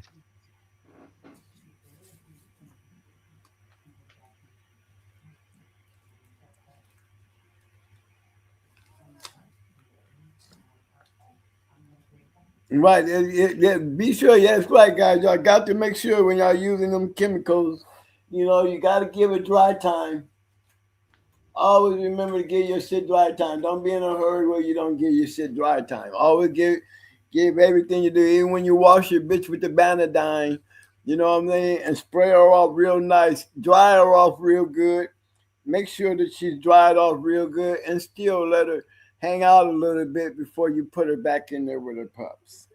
Right. Yeah, be sure. Yeah, that's right, guys. Y'all got to make sure when y'all using them chemicals, you know, you got to give it dry time. Always remember to give your shit dry time. Don't be in a hurry where you don't give your shit dry time. Always give everything you do, even when you wash your bitch with the Banadine, you know what I mean, and spray her off real nice, dry her off real good. Make sure that she's dried off real good, and still let her hang out a little bit before you put her back in there with her pups.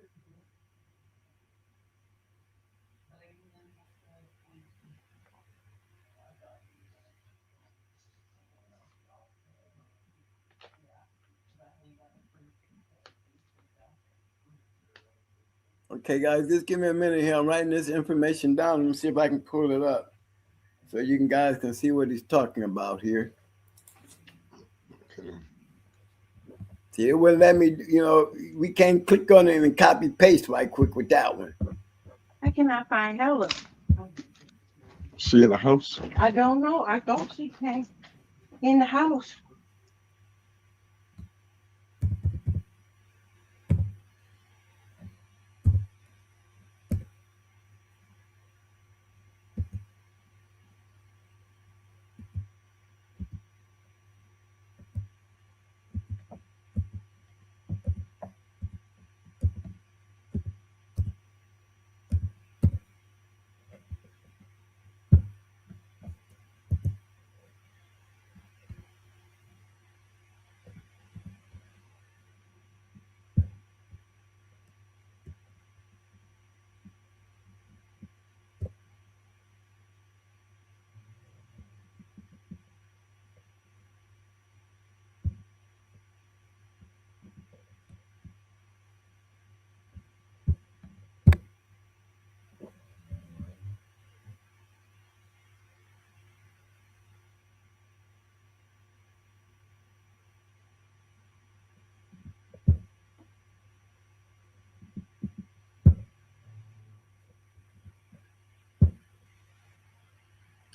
Okay, guys, just give me a minute here. I'm writing this information down. Let me see if I can pull it up so you guys can see what he's talking about here. Okay. See, it wouldn't let me, we can't click on it and copy paste right quick with that one. I cannot find Ella. She in the house? I don't know. I thought she came in the house.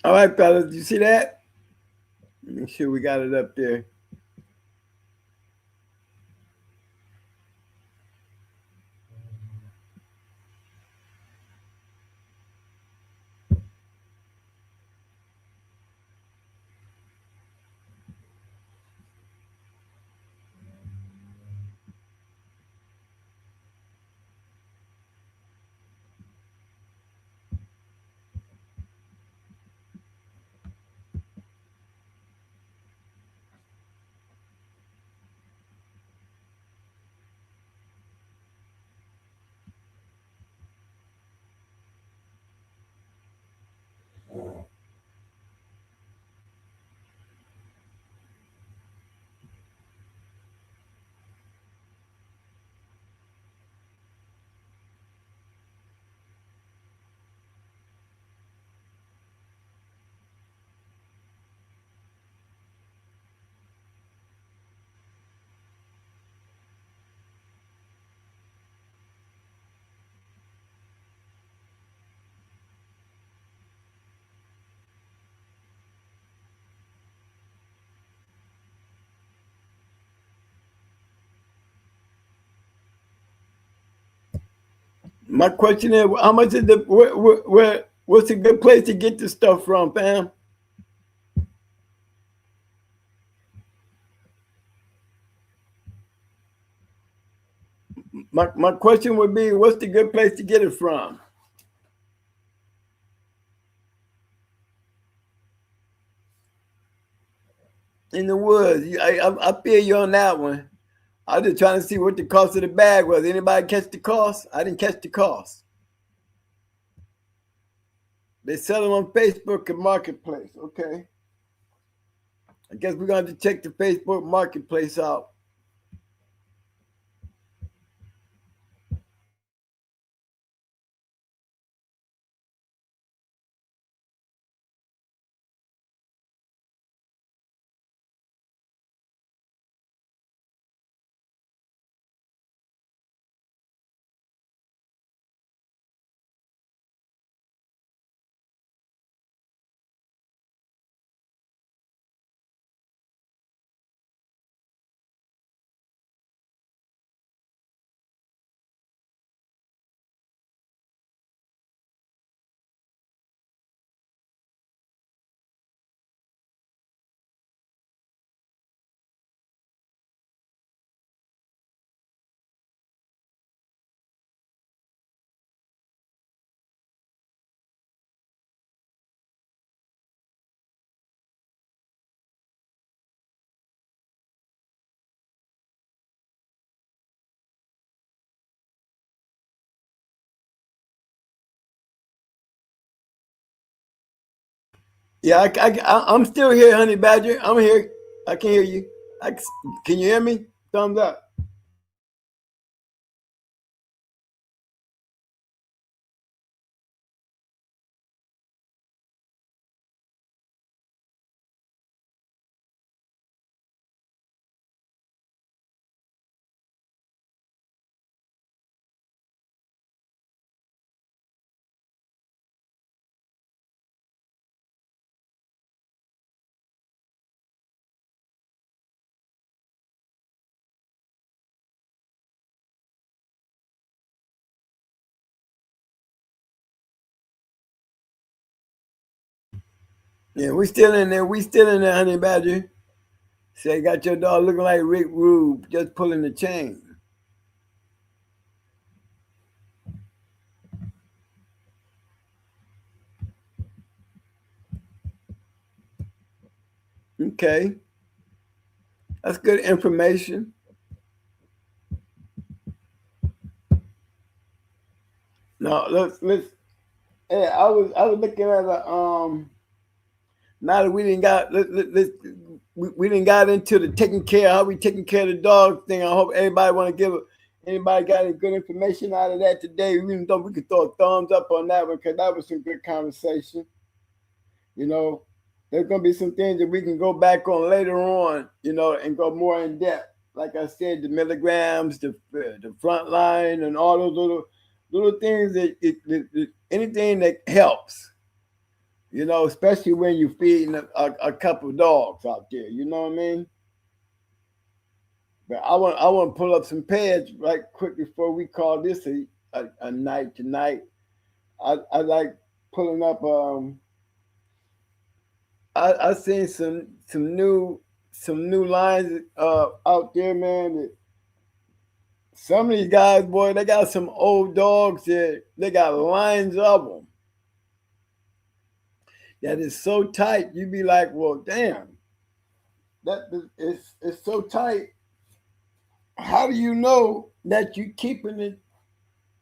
All right, fellas, you see that? Make sure we got it up there. My question is, how much is what's a good place to get this stuff from, fam? My question would be, what's the good place to get it from? In the woods. I feel you on that one. I was just trying to see what the cost of the bag was. Anybody catch the cost? I didn't catch the cost. They sell them on Facebook and Marketplace. Okay. I guess we're going to check the Facebook Marketplace out. Yeah, I'm still here, Honey Badger. I'm here. I can hear you. Can you hear me? Thumbs up. Yeah, we still in there. We still in there, honey badger. Say, got your dog looking like Rick Rube, just pulling the chain. Okay, that's good information. No, let's. Hey, I was looking at a. Now that we didn't got we didn't got into the taking care, how we taking care of the dog thing. I hope everybody want to give anybody got any good information out of that today. We could throw a thumbs up on that one because that was some good conversation. You know, there's gonna be some things that we can go back on later on, you know, and go more in depth. Like I said, the milligrams, the front line, and all those little things that anything that helps. You know, especially when you're feeding a couple of dogs out there. You know what I mean? But I want to pull up some pads right quick before we call this a night tonight. I like pulling up. I seen some new lines out there, man. That some of these guys, boy, they got some old dogs that they got lines of them. That is so tight, you be like, well, damn, that it's so tight. How do you know that you keeping it?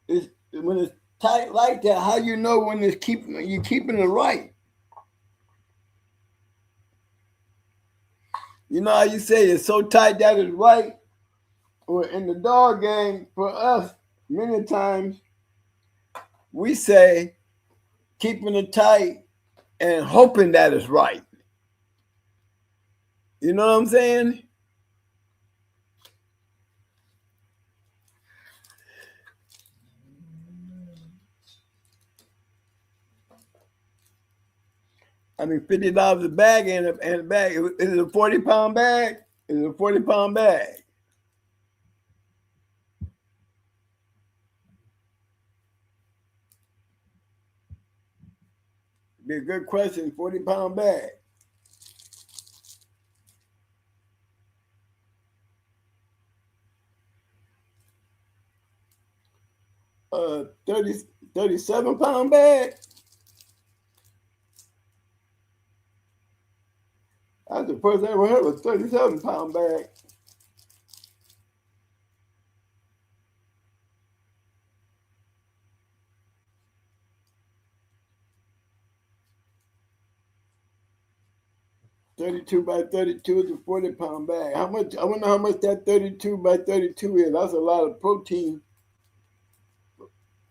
Is when it's tight like that? How you know when you keeping it right? You know how you say it's so tight that it's right? Or in the dog game, for us, many times we say keeping it tight and hoping that it's right. You know what I'm saying? I mean, $50 a bag and a bag. Is it a 40-pound bag? Is it a 40-pound bag? Be a good question. 40-pound bag. 37-pound bag. That's the first I ever heard of a 37-pound bag. $32 by $32 is a 40-pound bag. How much? I wonder how much that 32 by 32 is. That's a lot of protein,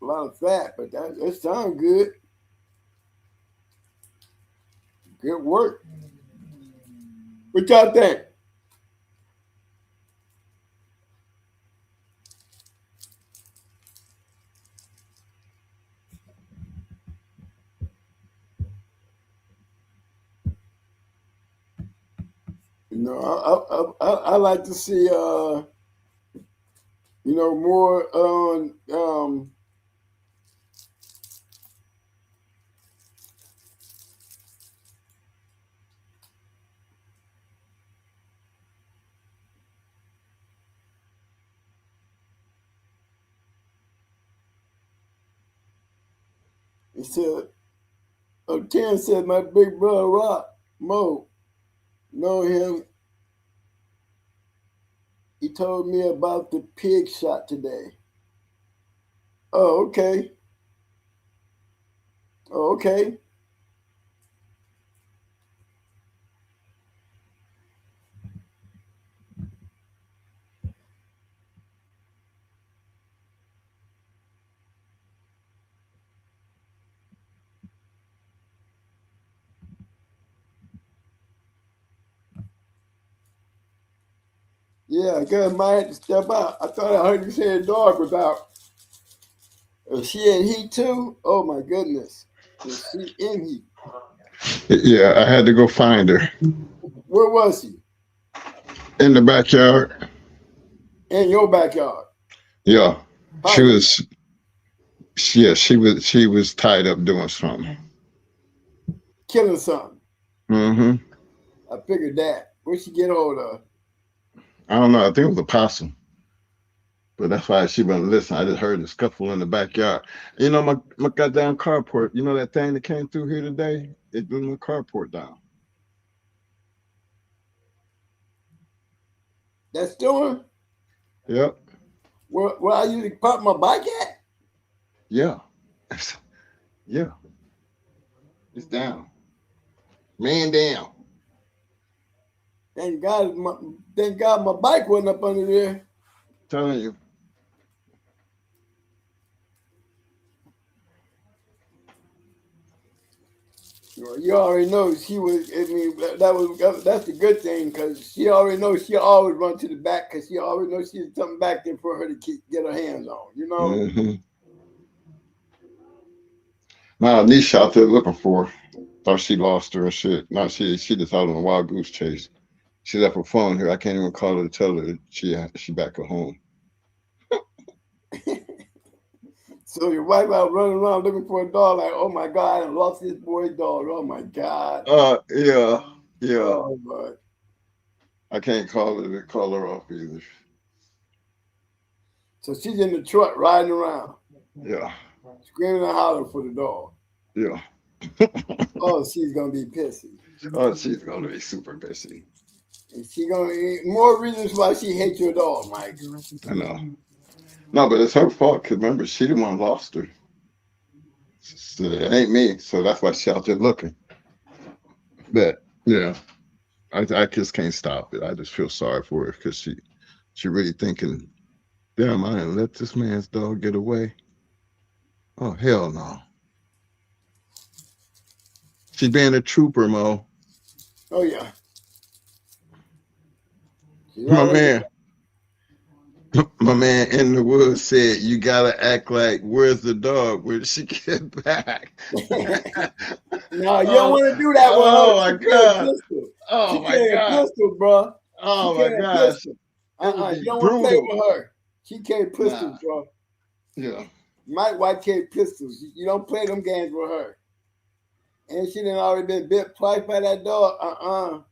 a lot of fat, but that sounds good. Good work. What y'all think? You know, I like to see you know, more on he said, Ken said my big brother Rock Mo know him. He told me about the pig shot today. Oh, okay. Oh, okay. Yeah, I guess I might have to step out. I thought I heard you say a dog was out. Is she in heat too? Oh my goodness. Is she in heat? Yeah, I had to go find her Where was she? in the backyard. In your backyard. Yeah, she Hi. was. Yeah, she was tied up doing something. Killing something. Mm-hmm. I figured that. Where'd she get hold of? I don't know. I think it was a possum. But that's why she wasn't listening. I just heard the scuffle in the backyard. You know, my goddamn carport, you know that thing that came through here today? It blew my carport down. That storm? Yep. Where I usually park my bike at? Yeah. Yeah. It's down. Man down. Thank God my bike wasn't up under there. Telling you. You already know she was. I mean, that's the good thing because she already knows she always run to the back because she always knows she's something back there for her to get her hands on. You know. Mm-hmm. My niece out there looking for her. Thought she lost her and shit. No, she just out on a wild goose chase. She left her phone here. I can't even call her to tell her that she back at home. So your wife out running around looking for a dog, like, oh my God, I lost this boy's dog. Oh my God. Yeah. Oh my. I can't call her off either. So she's in the truck riding around. Yeah. Screaming and hollering for the dog. Yeah. Oh, she's gonna be pissy. Oh, she's gonna be super pissy. And she gonna more reasons why she hates your dog, Mike. I know. No, but it's her fault. Cause remember, she the one lost her. So it ain't me. So that's why she out there looking. But yeah, I just can't stop it. I just feel sorry for her because she really thinking, damn, I didn't let this man's dog get away. Oh hell no. She being a trooper, Mo. Oh yeah. My man in the woods said, you gotta act like, where's the dog? Where did she get back? No, you don't want to do that with her. Oh my God. Oh my God. Pistol, bro. Oh my gosh. You don't want to play with her. She carry pistols, bro. Yeah. My wife carry pistols. You don't play them games with her. And she done already been bit twice by that dog.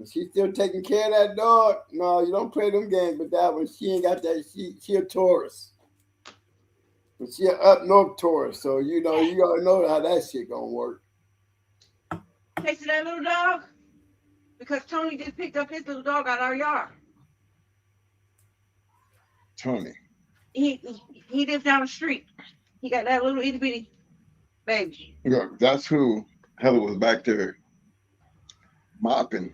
She's still taking care of that dog. No, you don't play them games with that one. She ain't got that. She a tourist. But she an up north tourist. So you already know how that shit gonna work. Tasted that little dog? Because Tony just picked up his little dog out our yard. Tony. He lives down the street. He got that little itty bitty baby. Yeah, that's who Heather was back there mopping.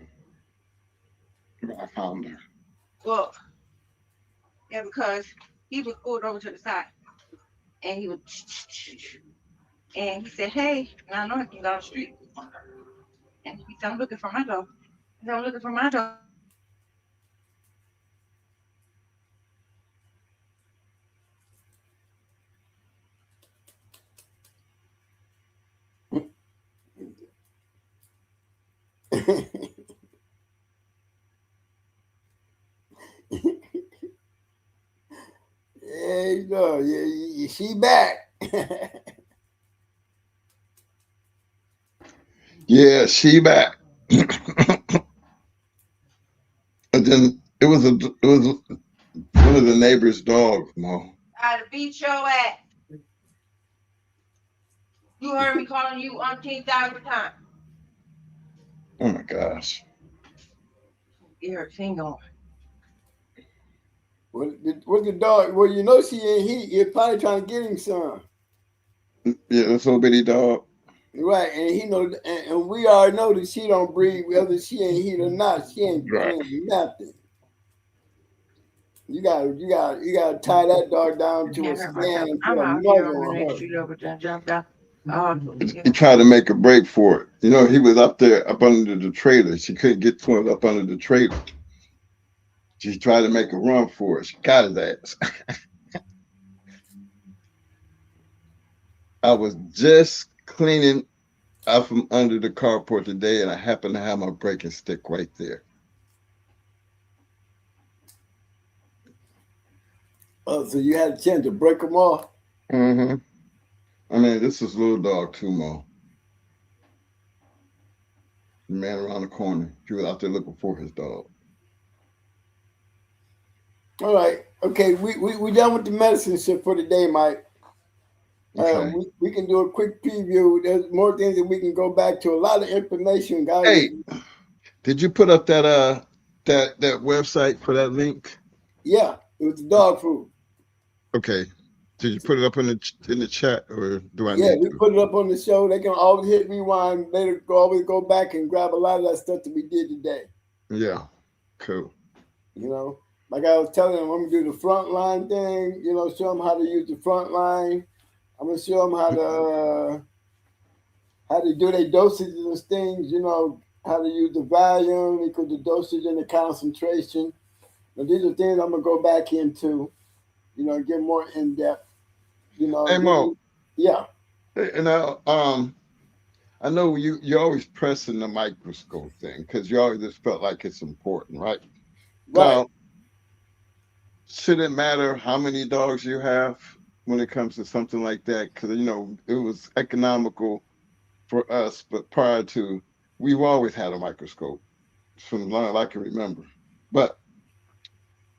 I found her. Well, yeah, because he was pulled over to the side. And he was, and he said, hey, and I know he's down the street. And he said, I'm looking for my dog. He said, I'm looking for my dog. There you go. Yeah, she back. Yeah, she back. And then it was one of the neighbor's dogs, Mo. I'd beat your ass. You heard me calling you 10,000 times. Oh my gosh. Get her thing on. What the dog? Well, you know she ain't heat. You're probably trying to get him some. Yeah, this little bitty dog. Right, and he know, and we already know that she don't breed whether she ain't heat or not. She ain't doing nothing. You gotta tie that dog down to a stand and put a muzzle on her. He tried to make a break for it. You know, he was up there up under the trailer. She couldn't get to him up under the trailer. She tried to make a run for it. She got his ass. I was just cleaning out from under the carport today, and I happened to have my breaking stick right there. Oh, so you had a chance to break them off? Mm-hmm. I mean, this is little dog too, Mo. The man around the corner. He was out there looking for his dog. All right. Okay, we done with the medicine shit for today, Mike. Okay. We can do a quick preview. There's more things that we can go back to. A lot of information, guys. Hey, did you put up that that website for that link? Yeah, it was the dog food. Okay. Did you put it up in the chat, or do I Yeah, need we to? put it up on the show. They can always hit rewind later. Always go back and grab a lot of that stuff that we did today. Yeah. Cool. You know, like I was telling them, I'm gonna do the front line thing. You know, show them how to use the front line. I'm gonna show them how to do their dosages and things. You know, how to use the volume equal the dosage and the concentration. But these are things I'm gonna go back into. You know, get more in depth. You know, Hey Mo, yeah. hey, and I know you're always pressing the microscope thing because you always just felt like it's important, right? Right. Now, should it matter how many dogs you have when it comes to something like that? Because it was economical for us, but prior to, we've always had a microscope from as long as I can remember. But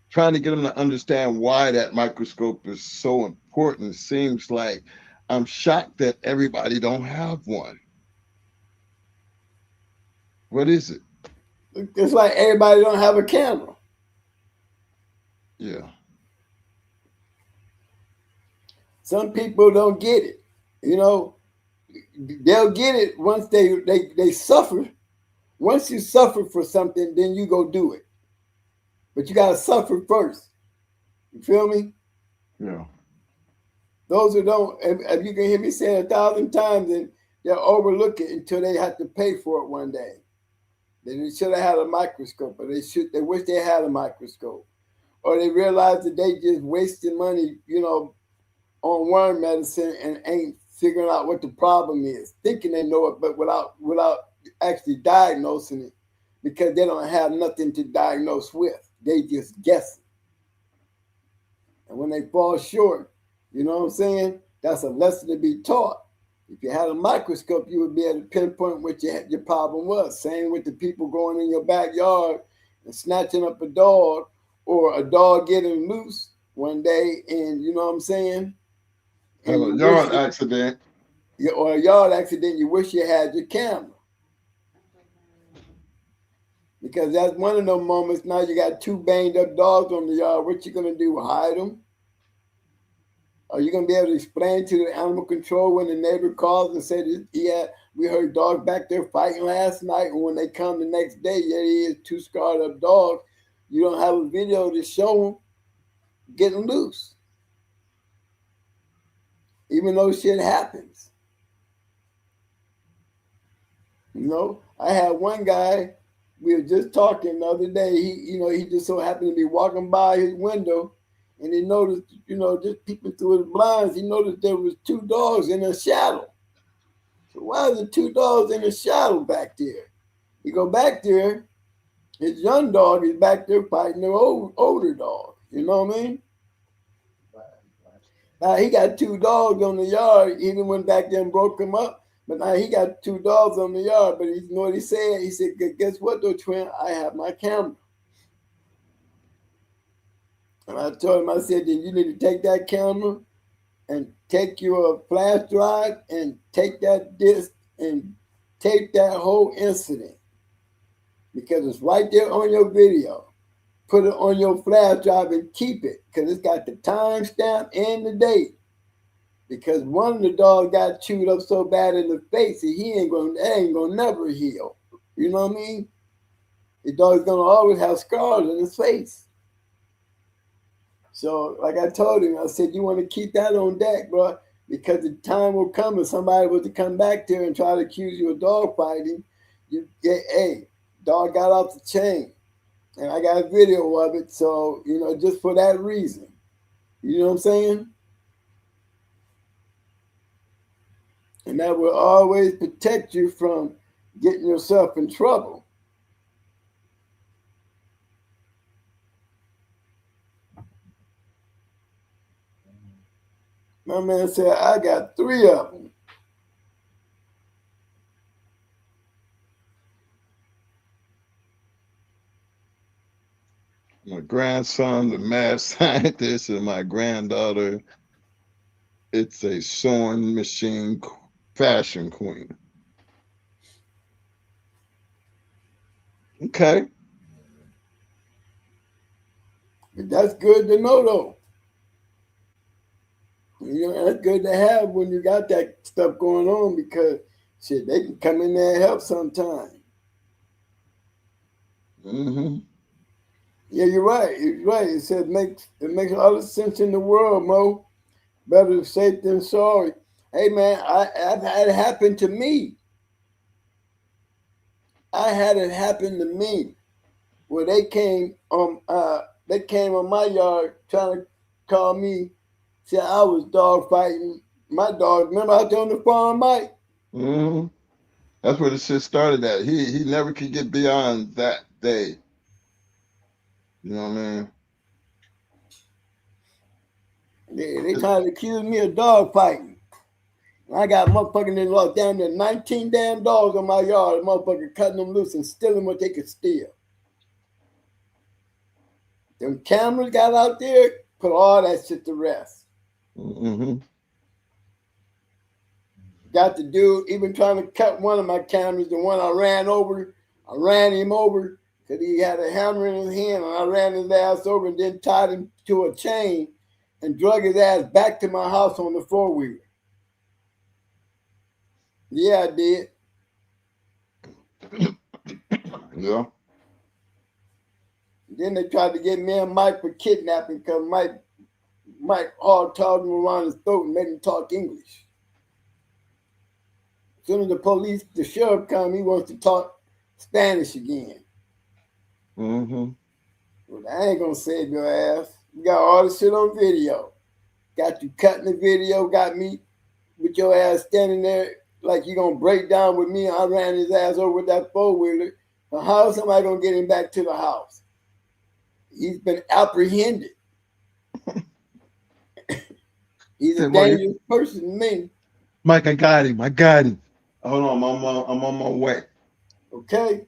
trying to get them to understand why that microscope is so important seems like I'm shocked that everybody don't have one. What is it? It's like everybody don't have a camera. Yeah. Some people don't get it. You know, they'll get it once they suffer. Once you suffer for something, then you go do it. But you gotta suffer first. You feel me? Yeah. Those who don't, if you can hear me say it 1,000 times, and they'll overlook it until they have to pay for it one day. Then they should have had a microscope, or they wish they had a microscope. Or they realize that they just wasting money, you know, on worm medicine and ain't figuring out what the problem is, thinking they know it, but without actually diagnosing it, because they don't have nothing to diagnose with. They just guessing. And when they fall short, you know what I'm saying? That's a lesson to be taught. If you had a microscope, you would be able to pinpoint what your problem was. Same with the people going in your backyard and snatching up a dog, or a dog getting loose one day, and you know what I'm saying? Have And a you wish yard accident. or a yard accident, you wish you had your camera. Because that's one of those moments. Now you got two banged up dogs on the yard. What you gonna do? Hide them? Are you gonna be able to explain to the animal control when the neighbor calls and said, "Yeah, we heard dogs back there fighting last night," and when they come the next day, yeah, he is two scarred up dogs. You don't have a video to show them getting loose, even though shit happens. You know, I had one guy. We were just talking the other day. He just so happened to be walking by his window, and he noticed, just peeping through his blinds, he noticed there was two dogs in a shadow. So why are the two dogs in the shadow back there? He go back there. His young dog is back there fighting the older dog. You know what I mean? Now he got two dogs on the yard. He done went back there and broke them up. But now he got two dogs on the yard. But you know what he said? He said, "Guess what, though, twin? I have my camera." And I told him, I said, "Then you need to take that camera and take your flash drive and take that disc and tape that whole incident, because it's right there on your video. Put it on your flash drive and keep it, because it's got the timestamp and the date. Because one of the dogs got chewed up so bad in the face that that ain't gonna never heal. You know what I mean? The dog's gonna always have scars on his face." So, like I told him, I said, "You want to keep that on deck, bro, because the time will come if somebody was to come back there and try to accuse you of dog fighting. Hey, dog got off the chain, and I got a video of it. So, just for that reason, you know what I'm saying? And that will always protect you from getting yourself in trouble." My man said, "I got 3 of them." My grandson, the mad scientist, and my granddaughter, it's a sewing machine fashion queen. Okay. But that's good to know, though. You know, that's good to have when you got that stuff going on because shit, they can come in there and help sometime. Mm-hmm. Yeah, you're right. You're right. It makes all the sense in the world, Mo. Better safe than sorry. Hey man, I've had it happen to me. I had it happen to me where they came on my yard trying to call me, said I was dog fighting my dog. Remember out there on the farm, Mike? Mm-hmm. That's where the shit started at. He never could get beyond that day. You know what I mean? They tried to accuse me of dog fighting. I got motherfucking they locked down there 19 damn dogs on my yard. Motherfucker cutting them loose and stealing what they could steal. Them cameras got out there, put all that shit to rest. Mm-hmm. Got the dude even trying to cut one of my cameras, the one I ran over. I ran him over because he had a hammer in his hand, and I ran his ass over and then tied him to a chain and drug his ass back to my house on the four-wheeler. Yeah, I did. Yeah. Then they tried to get me and Mike for kidnapping because Mike hard talked him around his throat and made him talk English. As soon as the sheriff come, he wants to talk Spanish again. Mm-hmm. Well, I ain't gonna save your ass. You got all the shit on video. Got you cutting the video, got me with your ass standing there like you gonna break down with me. I ran his ass over with that four-wheeler. So how is somebody gonna get him back to the house? He's been apprehended. He's a dangerous person to me. Mike, I got him. Hold on, I'm on my way. Okay.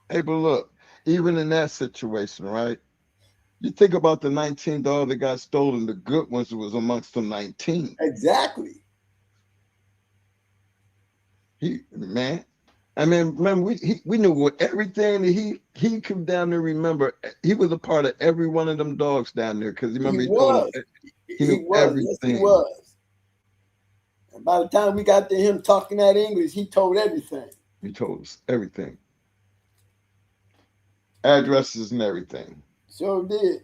Hey, but look, even in that situation, right? You think about the 19 dollars that got stolen, the good ones was amongst the 19. Exactly. Man. I mean, remember, we knew what everything that he come down there. Remember, he was a part of every one of them dogs down there because remember he told them he knew everything. Yes, he was. And by the time we got to him talking that English, he told everything. He told us everything, addresses and everything. Sure did.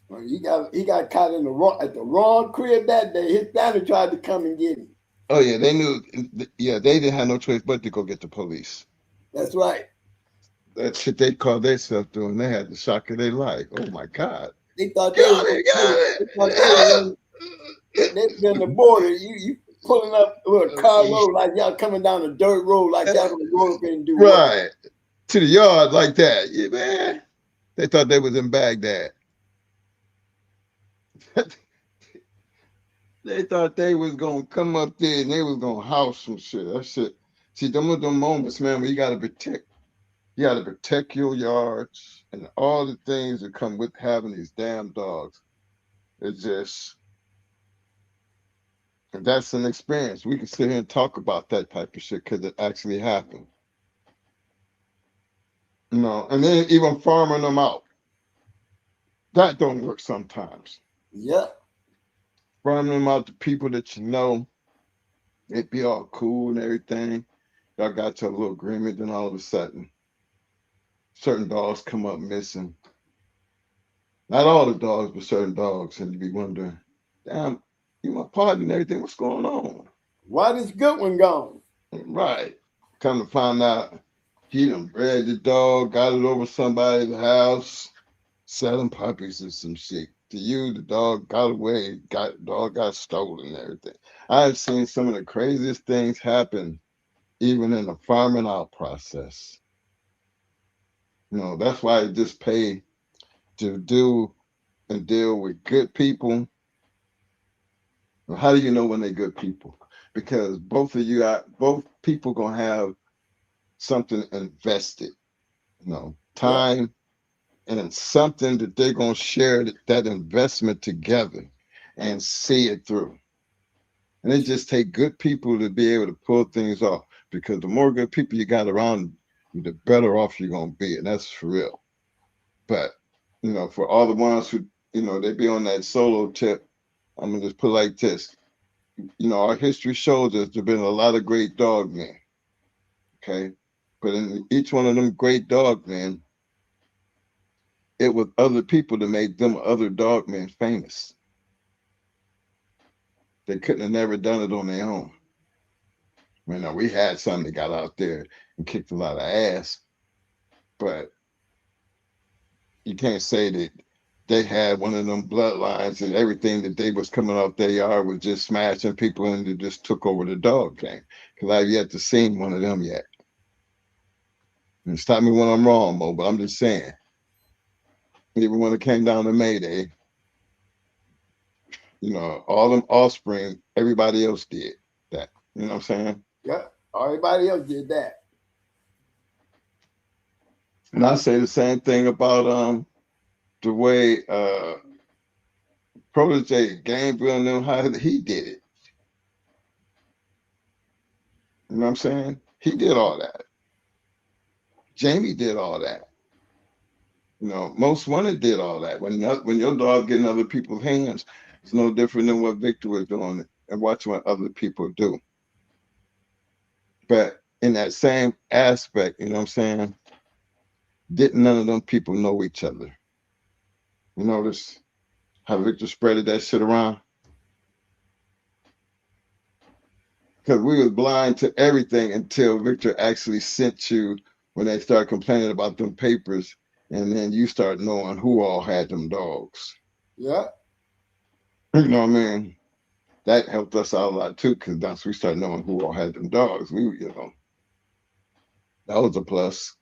Well, he got caught at the wrong crib that day. His family tried to come and get him. Oh yeah, they knew. Yeah, they didn't have no choice but to go get the police. That's right. That shit they called themselves doing. They had the shock of their life. Oh my God! They thought they were on the border. You pulling up with a car load like y'all coming down a dirt road like y'all gonna go up and do right to the yard like that. Yeah, man. They thought they was in Baghdad. They thought they was gonna come up there and they was gonna house some shit. That shit. See, them are the moments, man, where you gotta protect your yards and all the things that come with having these damn dogs. It's just, and that's an experience. We can sit here and talk about that type of shit because it actually happened. You know, and then even farming them out. That don't work sometimes. Yeah. Farming them out to people that you know, it'd be all cool and everything. Y'all got to a little agreement, then all of a sudden, certain dogs come up missing. Not all the dogs, but certain dogs, and you be wondering, damn, you my partner and everything, what's going on? Why this good one gone? Right. Come to find out, he done bred the dog, got it over somebody's house, selling puppies or some shit. To you, the dog got away, dog got stolen and everything. I've seen some of the craziest things happen, even in the farming out process. You know, that's why I just pay to do and deal with good people. How do you know when they're good people? Because both people gonna have something invested time and something that they're going to share that investment together and see it through. And it just take good people to be able to pull things off, because the more good people you got around you, the better off you're going to be. And that's for real. But, for all the ones who, they be on that solo tip, I'm going to just put it like this. Our history shows us there's been a lot of great dog men. Okay. But in each one of them great dog men, it was other people that made them other dog men famous. They couldn't have never done it on their own. We had some that got out there and kicked a lot of ass, but you can't say that they had one of them bloodlines and everything that they was coming off their yard was just smashing people and they just took over the dog game. Because I've yet to see one of them yet. And stop me when I'm wrong, Mo, but I'm just saying. Even when it came down to Mayday, all them offspring, everybody else did that. You know what I'm saying? Yep. Everybody else did that. And I say the same thing about the way Protege Gambriel knew how he did it. You know what I'm saying? He did all that. Jamie did all that. Most Wanted did all that. When your dog get in other people's hands, it's no different than what Victor was doing and watching what other people do. But in that same aspect, you know what I'm saying? Didn't none of them people know each other? You notice how Victor spreaded that shit around? Because we was blind to everything until Victor actually sent you when they started complaining about them papers, and then you start knowing who all had them dogs. Yeah. You know what I mean? That helped us out a lot too, because once we started knowing who all had them dogs, that was a plus.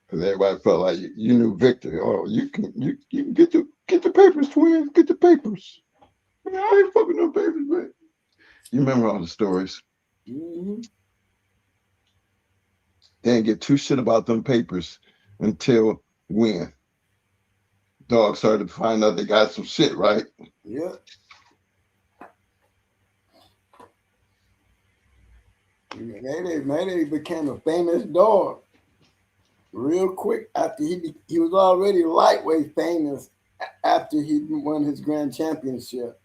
Because everybody felt like you knew Victor. Oh, you can get the papers, twins. Get the papers. I ain't fucking no papers, man. You remember all the stories. Mm-hmm. They didn't get two shit about them papers until when dogs started to find out they got some shit, right? Yeah. Mayday became a famous dog real quick after he was already lightweight famous after he won his grand championship.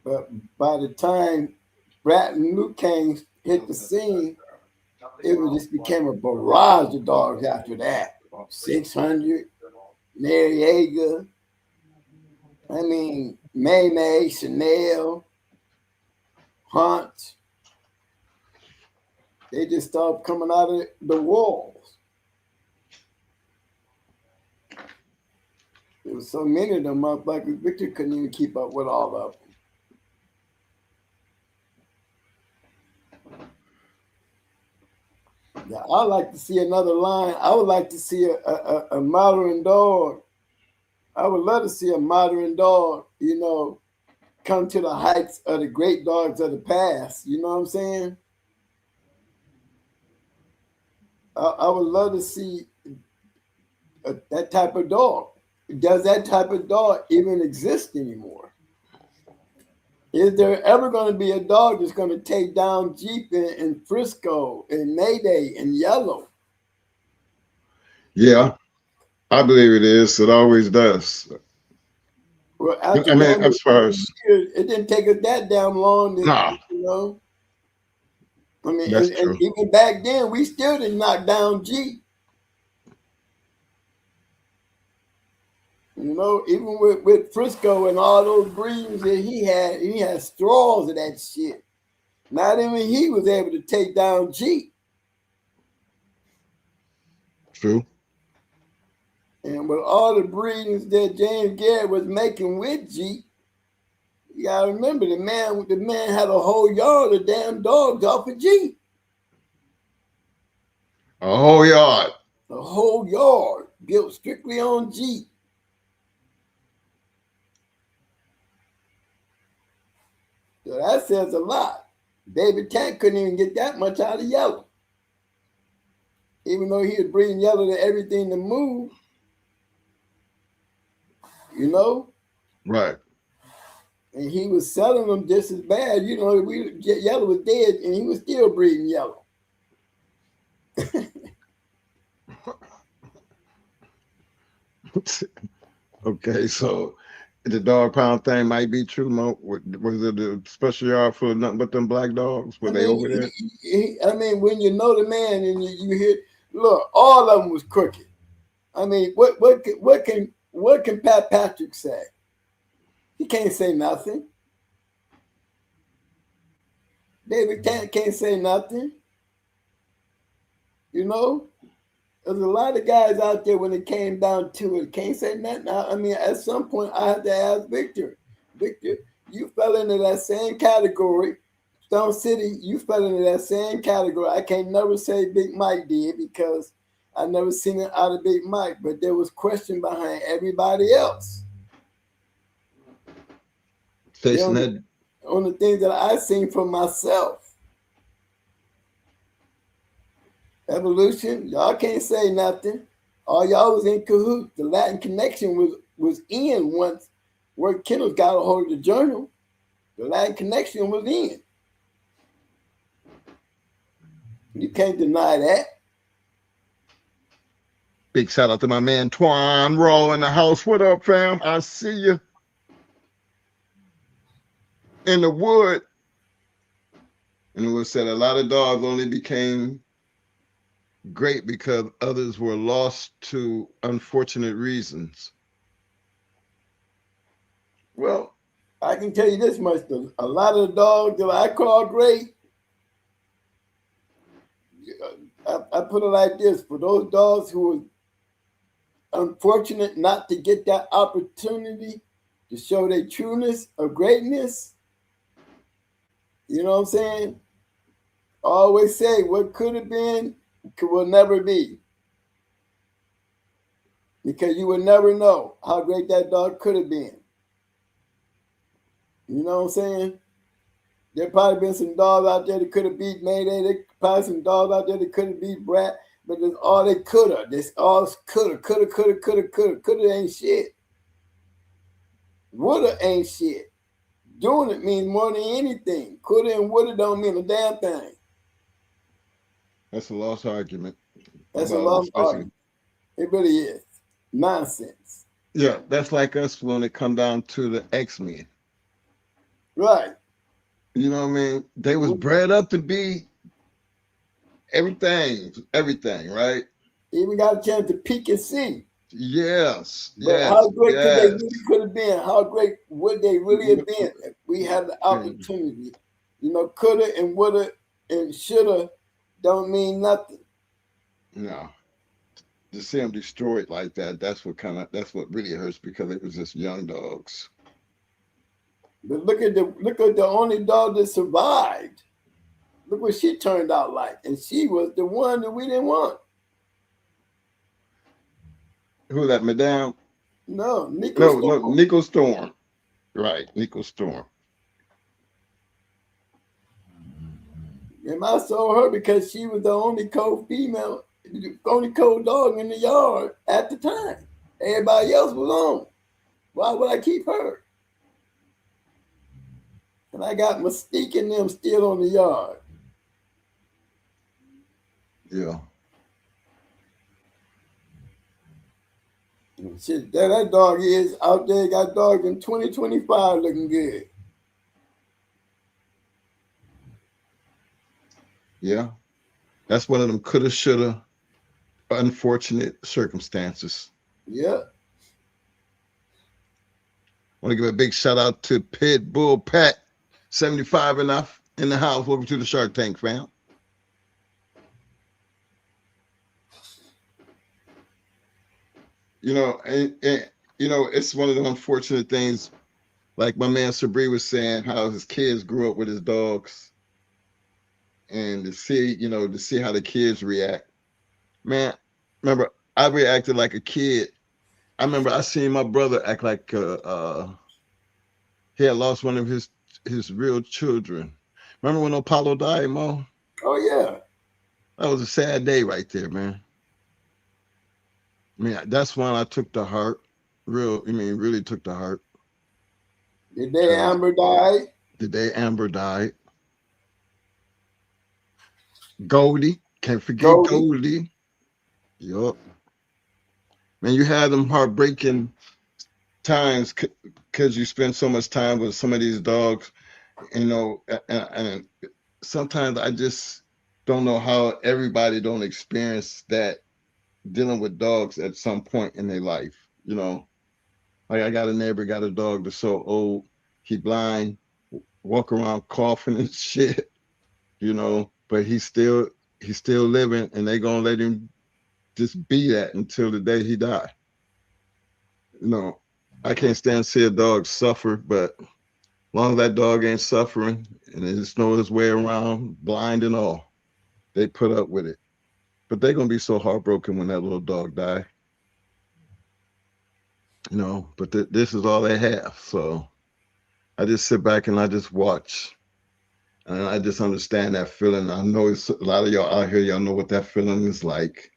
But by the time Brat and Luke Kane hit the scene, it just became a barrage of dogs after that. 600, Mariega, May, Chanel, Hunt. They just stopped coming out of the walls. There was so many of them up, like Victor couldn't even keep up with all of them. Yeah, I'd like to see another line. I would like to see a modern dog. I would love to see a modern dog, come to the heights of the great dogs of the past. You know what I'm saying? I would love to see that type of dog. Does that type of dog even exist anymore? Is there ever going to be a dog that's going to take down Jeep and Frisco and Mayday and Yellow? Yeah, I believe it is. It always does. Well, as far as years, it didn't take us that damn long. Nah. That's true. And even back then, we still didn't knock down Jeep. Even with Frisco and all those breeds that he had straws of that shit. Not even he was able to take down Jeep. True. And with all the breedings that James Garrett was making with Jeep, you gotta remember the man had a whole yard of damn dogs off of Jeep. A whole yard. A whole yard built strictly on Jeep. So that says a lot. David Tank couldn't even get that much out of Yellow. even though he was breeding yellow to everything to move, you know. Right. And he was selling them just as bad. You know, yellow was dead, and he was still breeding yellow. Okay, so the dog pound thing might be true. Mo, was it a special yard full of nothing but them black dogs? Were they over there? I mean, when you know the man and you hear, look, all of them was crooked. I mean, what can Pat Patrick say? He can't say nothing. David can't say nothing. You know, there's a lot of guys out there when it came down to it, can't say nothing. I mean, at some point, I had to ask Victor, you fell into that same category. Stone City, you fell into that same category. I can't never say Big Mike did because I never seen it out of Big Mike, but there was question behind everybody else. On the things that I seen for myself. Evolution, y'all can't say nothing. All y'all was in cahoots. The Latin connection was in once where Kennels got a hold of the journal. The Latin connection was in. You can't deny that. Big shout out to my man Twan Raw in the house. What up, fam? I see you in the wood. And it was said a lot of dogs only became great because others were lost to unfortunate reasons. Well, I can tell you this much, though. A lot of the dogs that I call great, I put it like this, for those dogs who were unfortunate not to get that opportunity to show their trueness of greatness, you know what I'm saying? I always say what could have been will never be. Because you will never know how great that dog could have been. You know what I'm saying? There probably been some dogs out there that could have beat Mayday. There probably some dogs out there that could have beat Brat. But that's all they could have. This all coulda ain't shit. Woulda ain't shit. Doing it means more than anything. Coulda and woulda don't mean a damn thing. That's a lost argument. That's a lost argument. It really is. Nonsense. Yeah, that's like us when it come down to the X-Men. Right. You know what I mean? They was bred up to be everything, right? Even got a chance to peek and see. Yes. But how great could they really could have been? How great would they really have been if we had the opportunity? You know, coulda and woulda and shoulda don't mean nothing. No. To see them destroyed like that, that's what really hurts because it was just young dogs. But look at the only dog that survived. Look what she turned out like. And she was the one that we didn't want. Who that, Madame? No, Nico Storm. No, Nico Storm. Right, Nico Storm. And I saw her because she was the only co-female, the only co-dog in the yard at the time. Everybody else was on. Why would I keep her? And I got Mystique and them still on the yard. Yeah. Shit, that dog is out there, got dogs in 2025 looking good. Yeah. That's one of them coulda, shoulda, unfortunate circumstances. Yeah. I want to give a big shout out to Pit Bull Pat, 75 enough in the house. Welcome to the Shark Tank, fam. You know, and you know, it's one of the unfortunate things, like my man Sabri was saying, how his kids grew up with his dogs, and to see how the kids react. Man, remember, I reacted like a kid. I remember I seen my brother act like he had lost one of his real children. Remember when Apollo died, Mo? Oh yeah. That was a sad day right there, man. I mean, that's when I took the heart. Really took the heart. The day Amber died. The day Amber died. Goldie. Can't forget Goldie. Yup. Man, you had them heartbreaking times because you spend so much time with some of these dogs, and sometimes I just don't know how everybody don't experience that dealing with dogs at some point in their life. Like I got a neighbor got a dog that's so old, he blind, walk around coughing and shit, but he's still living, and they gonna let him just be that until the day he die. I can't stand to see a dog suffer, but as long as that dog ain't suffering and they just know his way around, blind and all, they put up with it. But they're gonna be so heartbroken when that little dog die. But this is all they have. So I just sit back and I just watch. And I just understand that feeling. I know it's a lot of y'all out here, y'all know what that feeling is like.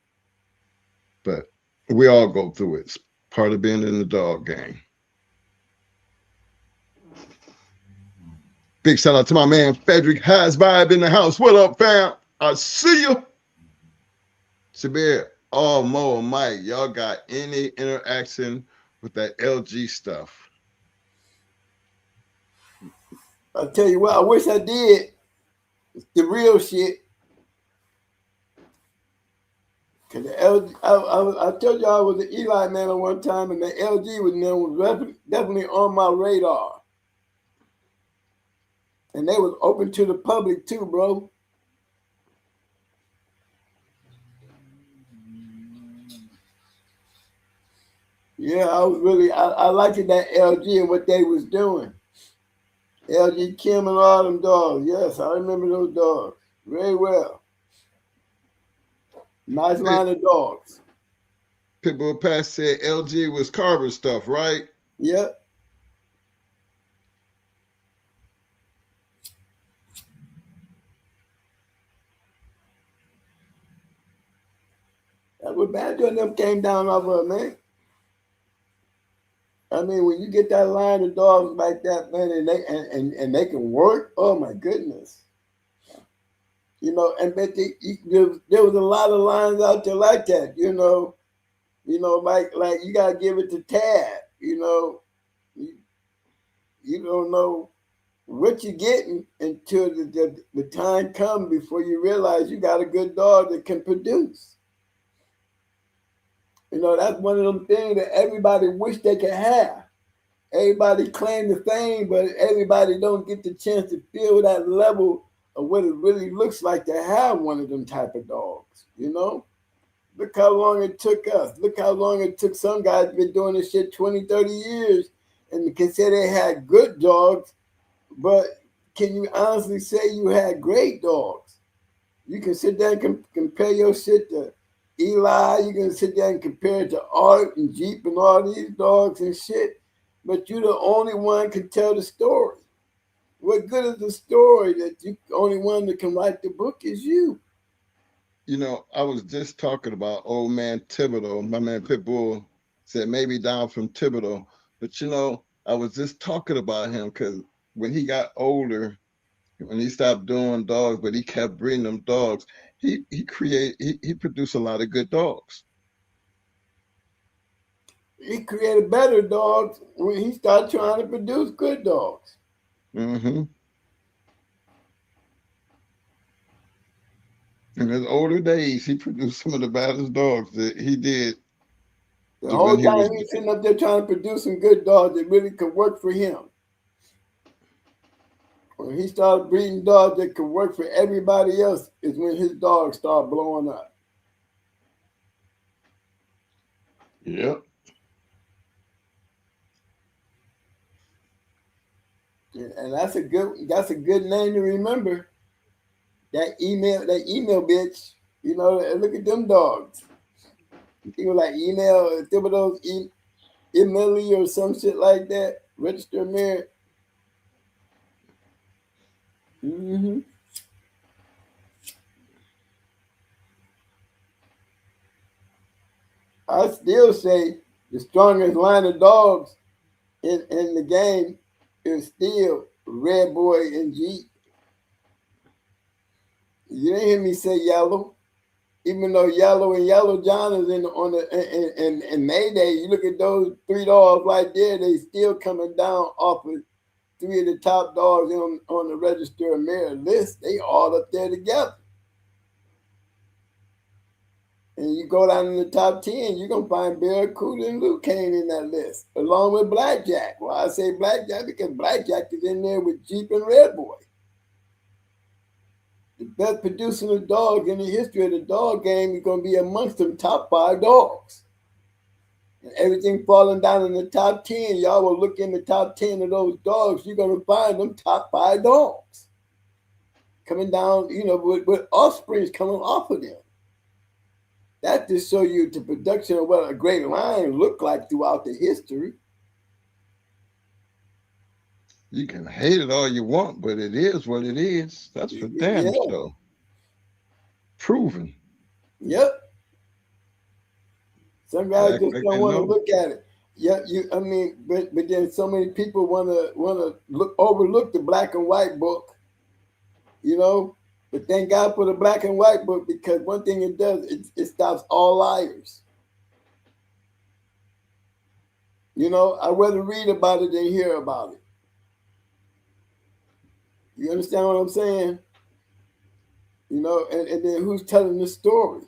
But we all go through it. It's part of being in the dog game. Big shout out to my man Frederick Has Vibe in the house. What up, fam? I see you. Shabir, Mo, and Mike, y'all got any interaction with that LG stuff? I'll tell you what, I wish I did. It's the real shit. Cause the LG, I told you I was an Eli man at one time, and the LG was definitely on my radar. And they was open to the public too, bro. Yeah, I liked that LG and what they was doing. LG Kim and all them dogs. Yes, I remember those dogs very well. Nice line of dogs. Pitbull Pass said LG was Carver stuff, right? Yep. That was bad when them came down off of, man. I mean, when you get that line of dogs like that, man, and they can work, oh my goodness. And but there was a lot of lines out there like that, like you gotta give it to Tad, you don't know what you're getting until the time comes before you realize you got a good dog that can produce. That's one of them things that everybody wish they could have. Everybody claim the fame, but everybody don't get the chance to feel that level of what it really looks like to have one of them type of dogs, Look how long it took us. Look how long it took some guys been doing this shit 20, 30 years and can say they had good dogs, but can you honestly say you had great dogs? You can sit there and compare your shit to Eli. You can sit there and compare it to Art and Jeep and all these dogs and shit, but you're the only one can tell the story. What good is the story that you the only one that can write the book is you? I was just talking about old man Thibodeau. My man Pitbull said maybe down from Thibodeau. But I was just talking about him because when he got older, when he stopped doing dogs, but he kept breeding them dogs, he produced a lot of good dogs. He created better dogs when he started trying to produce good dogs. Mm-hmm. In his older days, he produced some of the baddest dogs that he did. The whole time he's sitting up there trying to produce some good dogs that really could work for him. When he started breeding dogs that could work for everybody else is when his dogs start blowing up. Yep. And that's a good name to remember. That email bitch, look at them dogs. He was like email Thibodeau's Emily or some shit like that. Register married. Mm-hmm. I still say the strongest line of dogs in the game is still Red Boy and Jeep. You didn't hear me say Yellow, even though Yellow and Yellow John is in Mayday. You look at those three dogs right there; they still coming down off of three of the top dogs on the Register of Merit list. They all up there together. And you go down in the top 10, you're going to find Barracuda and Luke Kane in that list, along with Blackjack. Why I say Blackjack? Because Blackjack is in there with Jeep and Red Boy. The best producing dog in the history of the dog game is going to be amongst them top 5 dogs. And everything falling down in the top 10, y'all will look in the top 10 of those dogs, you're going to find them top 5 dogs. Coming down, with offsprings coming off of them. That just show you the production of what a great lion looked like throughout the history. You can hate it all you want, but it is what it is. That's for damn sure. Proven. Yep. Some guys just don't want to look at it. Yeah, but then so many people want to overlook the black and white book, But thank God for the black and white book, because one thing it does, it stops all liars. I'd rather read about it than hear about it. You understand what I'm saying? And then who's telling the story?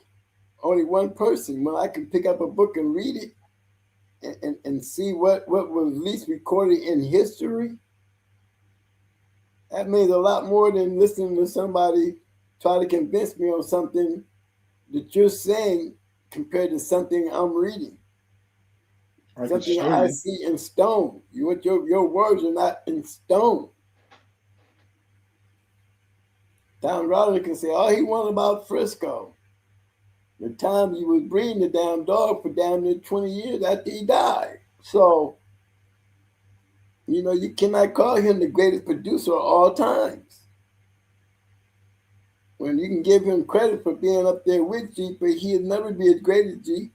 Only one person. When I can pick up a book and read it and see what was least recorded in history, that means a lot more than listening to somebody try to convince me on something that you're saying compared to something I'm reading. Something I see in stone. Your words are not in stone. Tom Roderick can say all he wanted about Frisco. The time he was breeding the damn dog for damn near 20 years after he died. So, you cannot call him the greatest producer of all times. When you can give him credit for being up there with G, but he'll never be as great as G.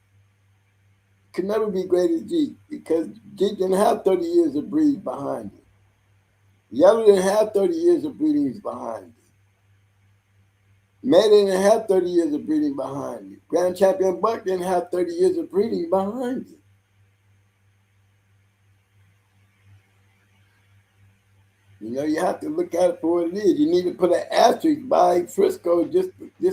Could never be great as G, because G didn't have 30 years of breeding behind him. Yellow didn't have 30 years of breeding behind him. May didn't have 30 years of breeding behind him. Grand Champion Buck didn't have 30 years of breeding behind him. You have to look at it for what it is. You need to put an asterisk by Frisco just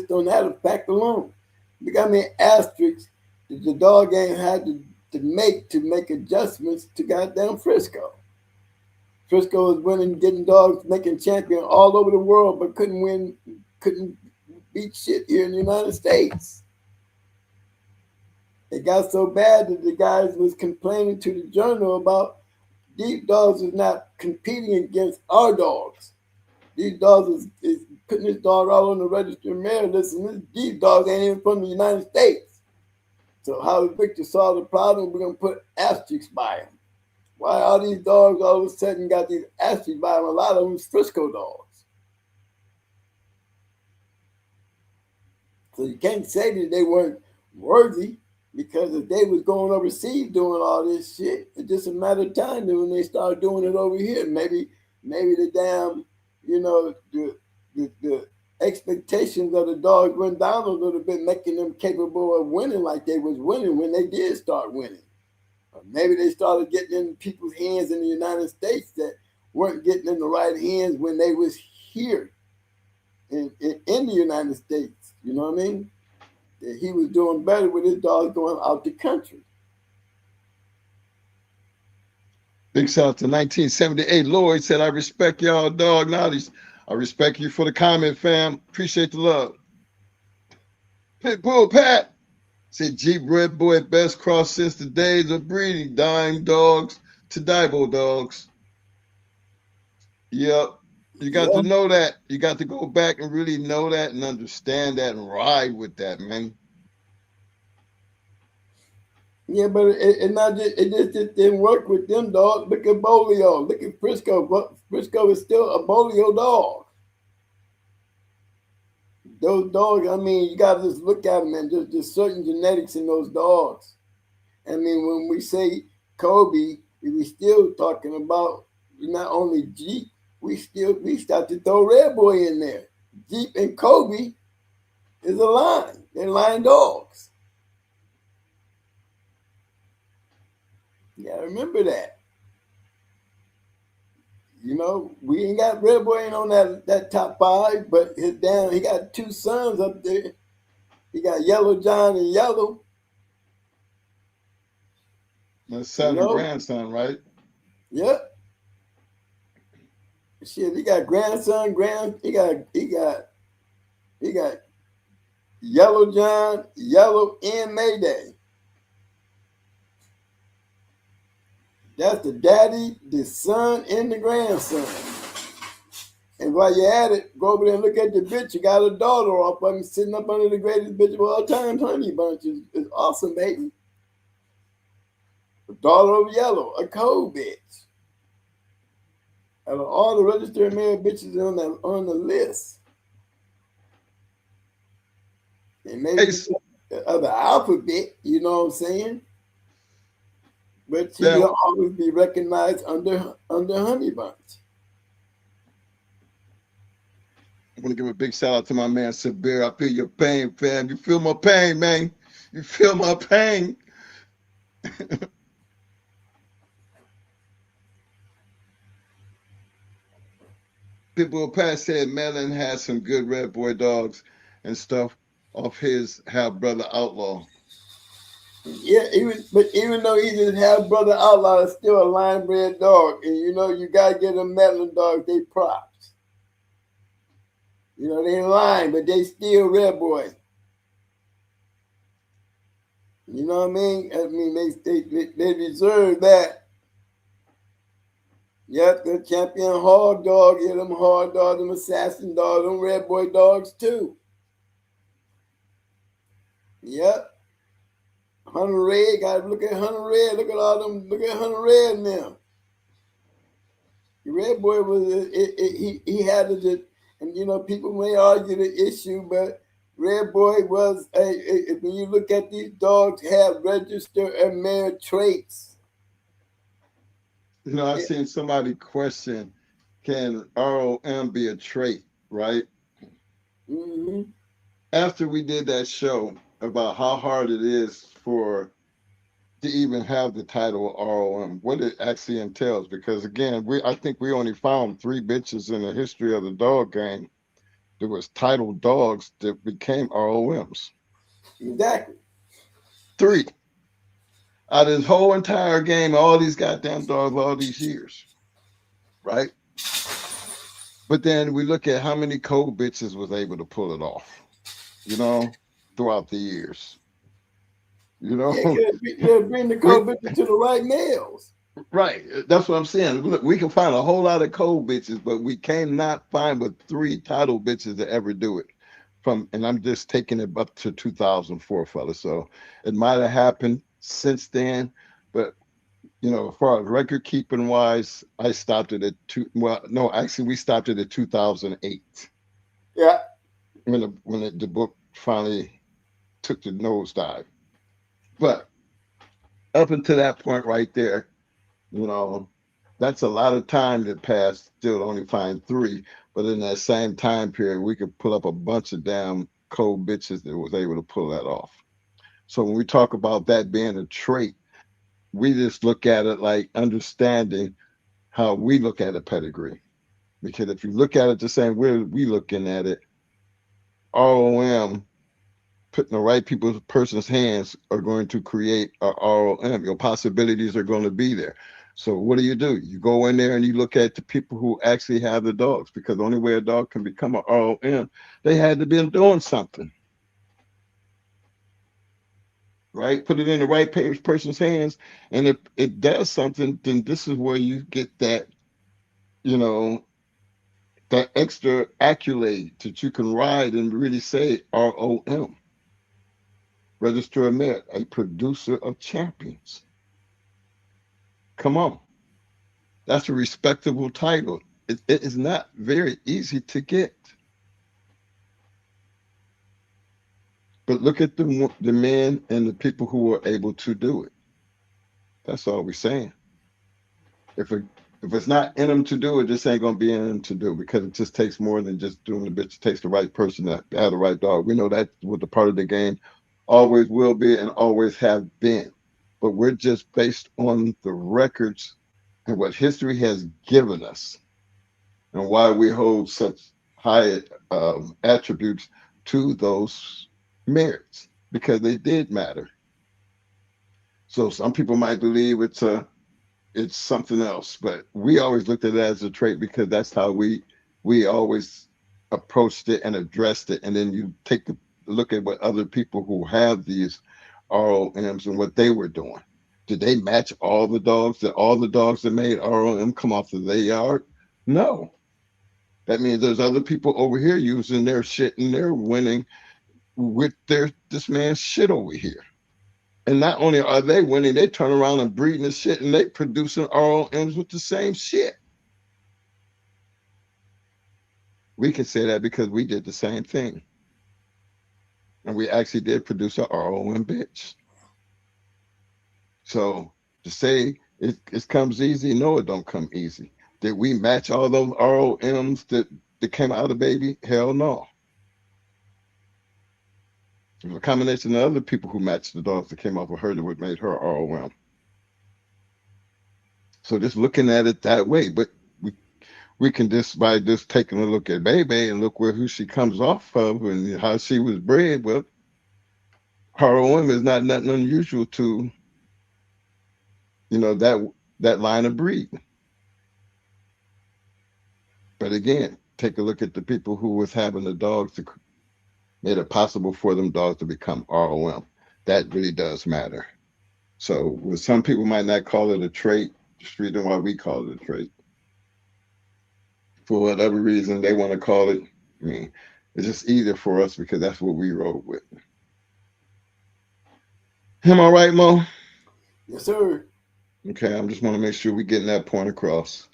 on that fact alone. Look how many asterisks that the dog game had to make adjustments to goddamn Frisco. Frisco was winning, getting dogs, making champion all over the world, but couldn't beat shit here in the United States. It got so bad that the guys was complaining to the journal about these dogs is not competing against our dogs. These dogs is putting this dog all on the Register of Merit list, and these dogs ain't even from the United States. So Howard Victor saw the problem, we're going to put asterisks by them. Why all these dogs all of a sudden got these asterisks by them? A lot of them is Frisco dogs. So you can't say that they weren't worthy, because if they was going overseas doing all this shit, it's just a matter of time that when they start doing it over here, maybe the damn, the expectations of the dogs went down a little bit, making them capable of winning like they was winning when they did start winning. Or maybe they started getting in people's hands in the United States that weren't getting in the right hands when they was here in the United States. You know what I mean? That he was doing better with his dogs going out the country. Big shout out to 1978. Lloyd said, I respect y'all dog knowledge. I respect you for the comment, fam. Appreciate the love. Pitbull Pat said, Jeep Red Boy best cross since the days of breeding dime dogs to Dibo dogs. Yep. You got to know that. You got to go back and really know that and understand that and ride with that, man. Yeah, but it just didn't work with them dogs. Look at Bolio. Look at Frisco. Frisco is still a Bolio dog. Those dogs, you got to just look at them, and just certain genetics in those dogs. I mean, when we say Kobe, we still talking about not only Jeep, we start to throw Red Boy in there. Jeep and Kobe is a line. They're line dogs. You gotta remember that. You know, we ain't got Red Boy ain't on that top 5, but he got 2 sons up there. He got Yellow John and Yellow. That's son and grandson, right? Yep. Shit, he got grandson, he got Yellow John, Yellow, and Mayday. That's the daddy, the son, and the grandson. And while you're at it, go over there and look at the bitch. You got a daughter off of him sitting up under the greatest bitch of all time, Honey Bunch. Is awesome, baby. The daughter of Yellow, a cold bitch. Out of all the registered male bitches on the list. And maybe of the alphabet, you know what I'm saying? But she will always be recognized under Honey Bunch. I want to give a big shout out to my man Sabir. I feel your pain, fam. You feel my pain, man. You feel my pain. People past said Melon has some good Red Boy dogs and stuff off his half brother Outlaw. Yeah, even though he didn't have brother Outlaw, it's still a line bred dog. And you know, you gotta get them Medlin dogs, they props. You know, they line, but they still Red Boy. You know what I mean? I mean, they deserve that. Yep, the champion hard dog, yeah, them hard dog, them assassin dog, them Red Boy dogs too. Yep. Hunter Red, gotta look at Hunter Red. Look at Hunter Red now. The Red Boy was he had it, and you know, people may argue the issue, but Red Boy was when you look at these dogs, have registered and male traits. You know, I've seen somebody question, can ROM be a trait, right? Mm-hmm. After we did that show about how hard it is to even have the title of ROM, what it actually entails, because again, I think we only found 3 bitches in the history of the dog game. There was titled dogs that became ROMs. Exactly. 3. Out of this whole entire game, all these goddamn dogs, all these years, right? But then we look at how many cold bitches was able to pull it off, you know, throughout the years. You know, bring the cold bitches to the right males. Right, that's what I'm saying. Look, we can find a whole lot of cold bitches, but we cannot find but 3 title bitches that ever do it. And I'm just taking it up to 2004, fellas. So it might have happened since then, but you know, as far as record keeping wise, I stopped it at we stopped it at 2008. Yeah. When the book finally took the nosedive. But up until that point right there, you know, that's a lot of time that passed, still only find 3. But in that same time period, we could pull up a bunch of damn cold bitches that was able to pull that off. So when we talk about that being a trait, we just look at it like understanding how we look at a pedigree. Because if you look at it the same way we looking at it, ROM, putting the right person's hands are going to create a ROM. Your possibilities are going to be there. So what do? You go in there and you look at the people who actually have the dogs, because the only way a dog can become an ROM, they had to be doing something. Right? Put it in the right person's hands, and if it does something, then this is where you get that, you know, that extra accolade that you can ride and really say ROM. Register a Merit, a producer of champions. Come on. That's a respectable title. It is not very easy to get. But look at the men and the people who were able to do it. That's all we're saying. If it's not in them to do it, this ain't gonna be in them to do, because it just takes more than just doing the bitch. It takes the right person to have the right dog. We know that was the part of the game, always will be and always have been. But we're just based on the records and what history has given us, and why we hold such high attributes to those merits, because they did matter. So some people might believe it's something else, but we always looked at it as a trait, because that's how we always approached it and addressed it. And then you take a look at what other people who have these ROMs and what they were doing. Did they match all the dogs? Did all the dogs that made ROM come off of their yard? No. That means there's other people over here using their shit and they're winning with this man's shit over here. And not only are they winning, they turn around and breeding the shit and they producing ROMs with the same shit. We can say that because we did the same thing. And we actually did produce a ROM bitch. So to say it comes easy, no, it don't come easy. Did we match all those ROMs that came out of the baby? Hell no. It was a combination of other people who matched the dogs that came off of her that would made her ROM. So just looking at it that way, but we can just, by just taking a look at Baby and look who she comes off of and how she was bred. Well, her ROM is not nothing unusual to, that line of breed. But again, take a look at the people who was having the dogs that made it possible for them dogs to become ROM. That really does matter. So some people might not call it a trait, just the reason why we call it a trait. For whatever reason they want to call it, I mean, it's just easier for us because that's what we roll with. Am I right, Mo? Yes, sir. Okay, I just want to make sure we're getting that point across.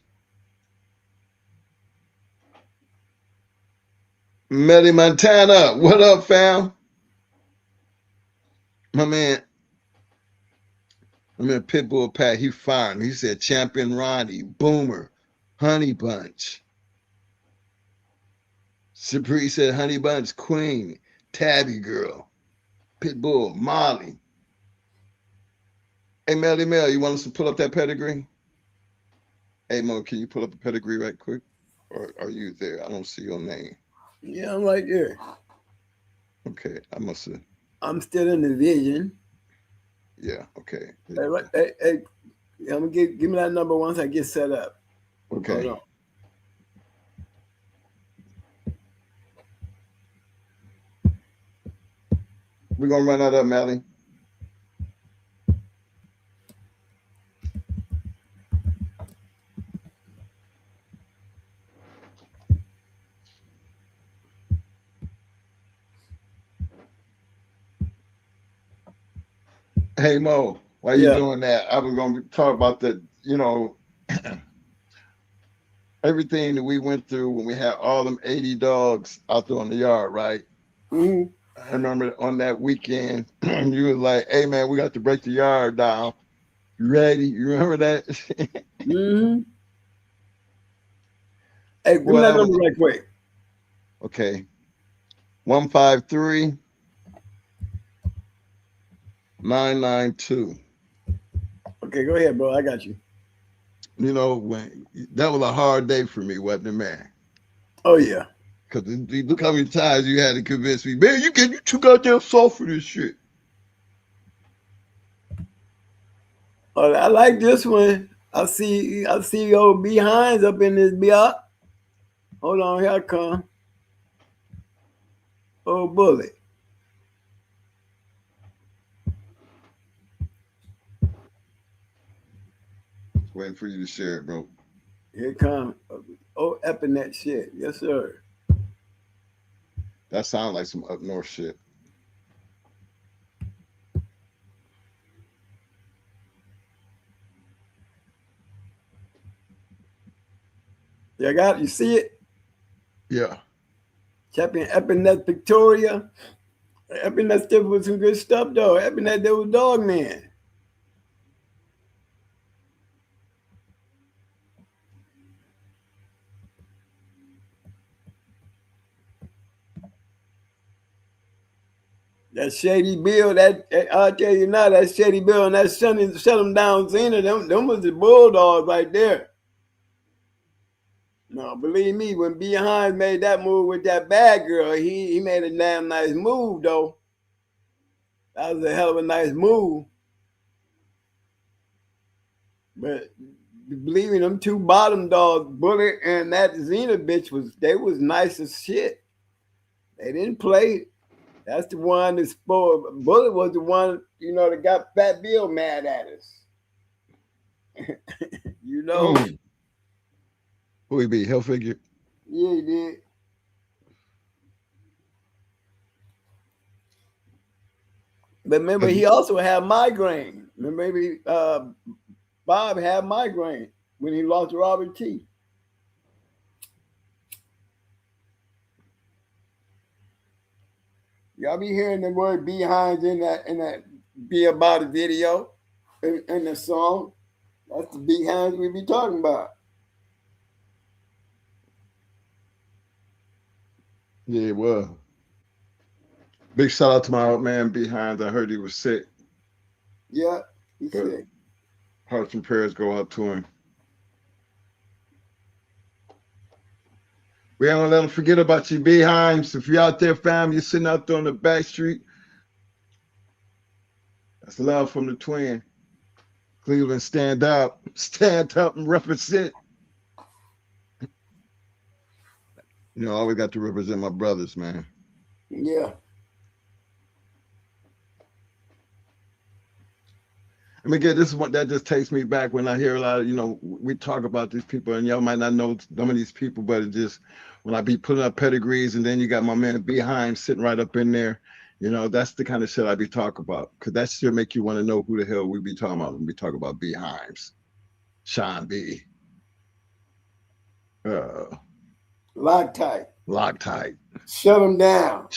Melly Montana, what up, fam? My man Pitbull Pat, he fired me. He said Champion Ronnie, Boomer, Honey Bunch. Sabri said Honey Bunch, Queen, Tabby Girl, Pitbull, Molly. Hey, Melly Mel, you want us to pull up that pedigree? Hey, Mo, can you pull up the pedigree right quick? Or are you there? I don't see your name. Yeah, I'm right there. Okay, I must have. I'm still in the vision. Yeah, okay. Hey, I'm gonna give me that number once I get set up. Okay. We're gonna run that up, Melly. Hey Mo, why you doing that? I was gonna talk about that, everything that we went through when we had all them 80 dogs out there on the yard, right? Mm-hmm. I remember on that weekend, you was like, hey man, we got to break the yard down. You ready? You remember that? Mm-hmm. Hey, give me that number right quick. Okay. 153 992. Okay, go ahead, bro. I got you. When that was a hard day for me, wasn't it, man? Oh yeah. Because look how many times you had to convince me, man, you too goddamn soft for this shit. Oh, I like this one. I see old behinds up in this biatch. Hold on, here I come. Oh, bullet. Just waiting for you to share it, bro. Here it comes. Oh, Epinet shit. Yes, sir. That sounds like some up north shit. You got it? You see it? Yeah. Champion Epinet Victoria. Epinet still with some good stuff though. Epinet, there was Dog Man. That Shady Bill, I'll tell you now, that Shady Bill and that shut him down Zena, them was the Bulldogs right there. No, believe me, when Behind made that move with that bad girl, he made a damn nice move, though. That was a hell of a nice move. But believe me, them two bottom dogs, Bullet and that Xena bitch, they was nice as shit. They didn't play. That's the one that spoiled. Bullet was the one, that got Fat Bill mad at us. Who he be? Hellfigure? Yeah, he did. But remember, he also had migraine. Maybe Bob had migraine when he lost Robert T. Y'all be hearing the word behinds in that Be About It video in the song. That's the behinds we be talking about. Yeah, well. Big shout out to my old man Behind. I heard he was sick. Yeah, he's sick. Hearts and prayers go out to him. We ain't gonna let them forget about you, Behinds. If you're out there, fam, you're sitting out there on the back street. That's love from the twin. Cleveland, stand up and represent. I always got to represent my brothers, man. Yeah. Let me get this one that just takes me back when I hear a lot of, we talk about these people and y'all might not know some of these people, but it just, when I be putting up pedigrees and then you got my man Behind sitting right up in there, that's the kind of shit I be talking about. Cause that shit make you want to know who the hell we be talking about when we talk about Behinds. Sean B. Loctite. Shut him down.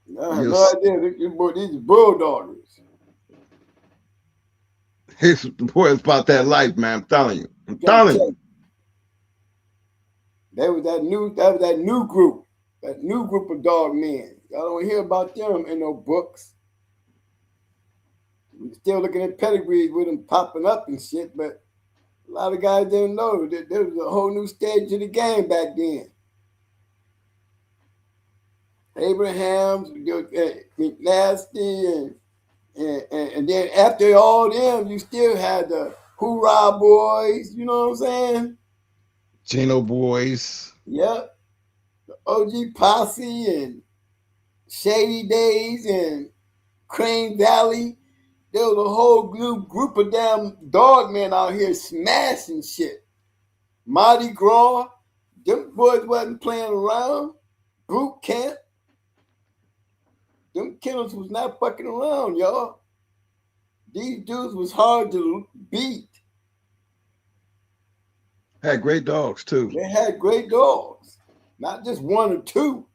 No idea. These Bulldoggers. His boys about that life, man. I'm telling you. You. That was that new group of dog men. Y'all don't hear about them in no books. We're still looking at pedigrees with them popping up and shit, but a lot of guys didn't know that there was a whole new stage of the game back then. Abrahams, McNasty, and then after all them, you still had the Hoorah Boys, you know what I'm saying? Gino Boys. Yep. The OG Posse and Shady Days and Crane Valley. There was a whole new group of damn dog men out here smashing shit. Mardi Gras. Them boys wasn't playing around. Boot camp. Them Kennels was not fucking around, y'all. These dudes was hard to beat. Had great dogs, too. They had great dogs. Not just one or two.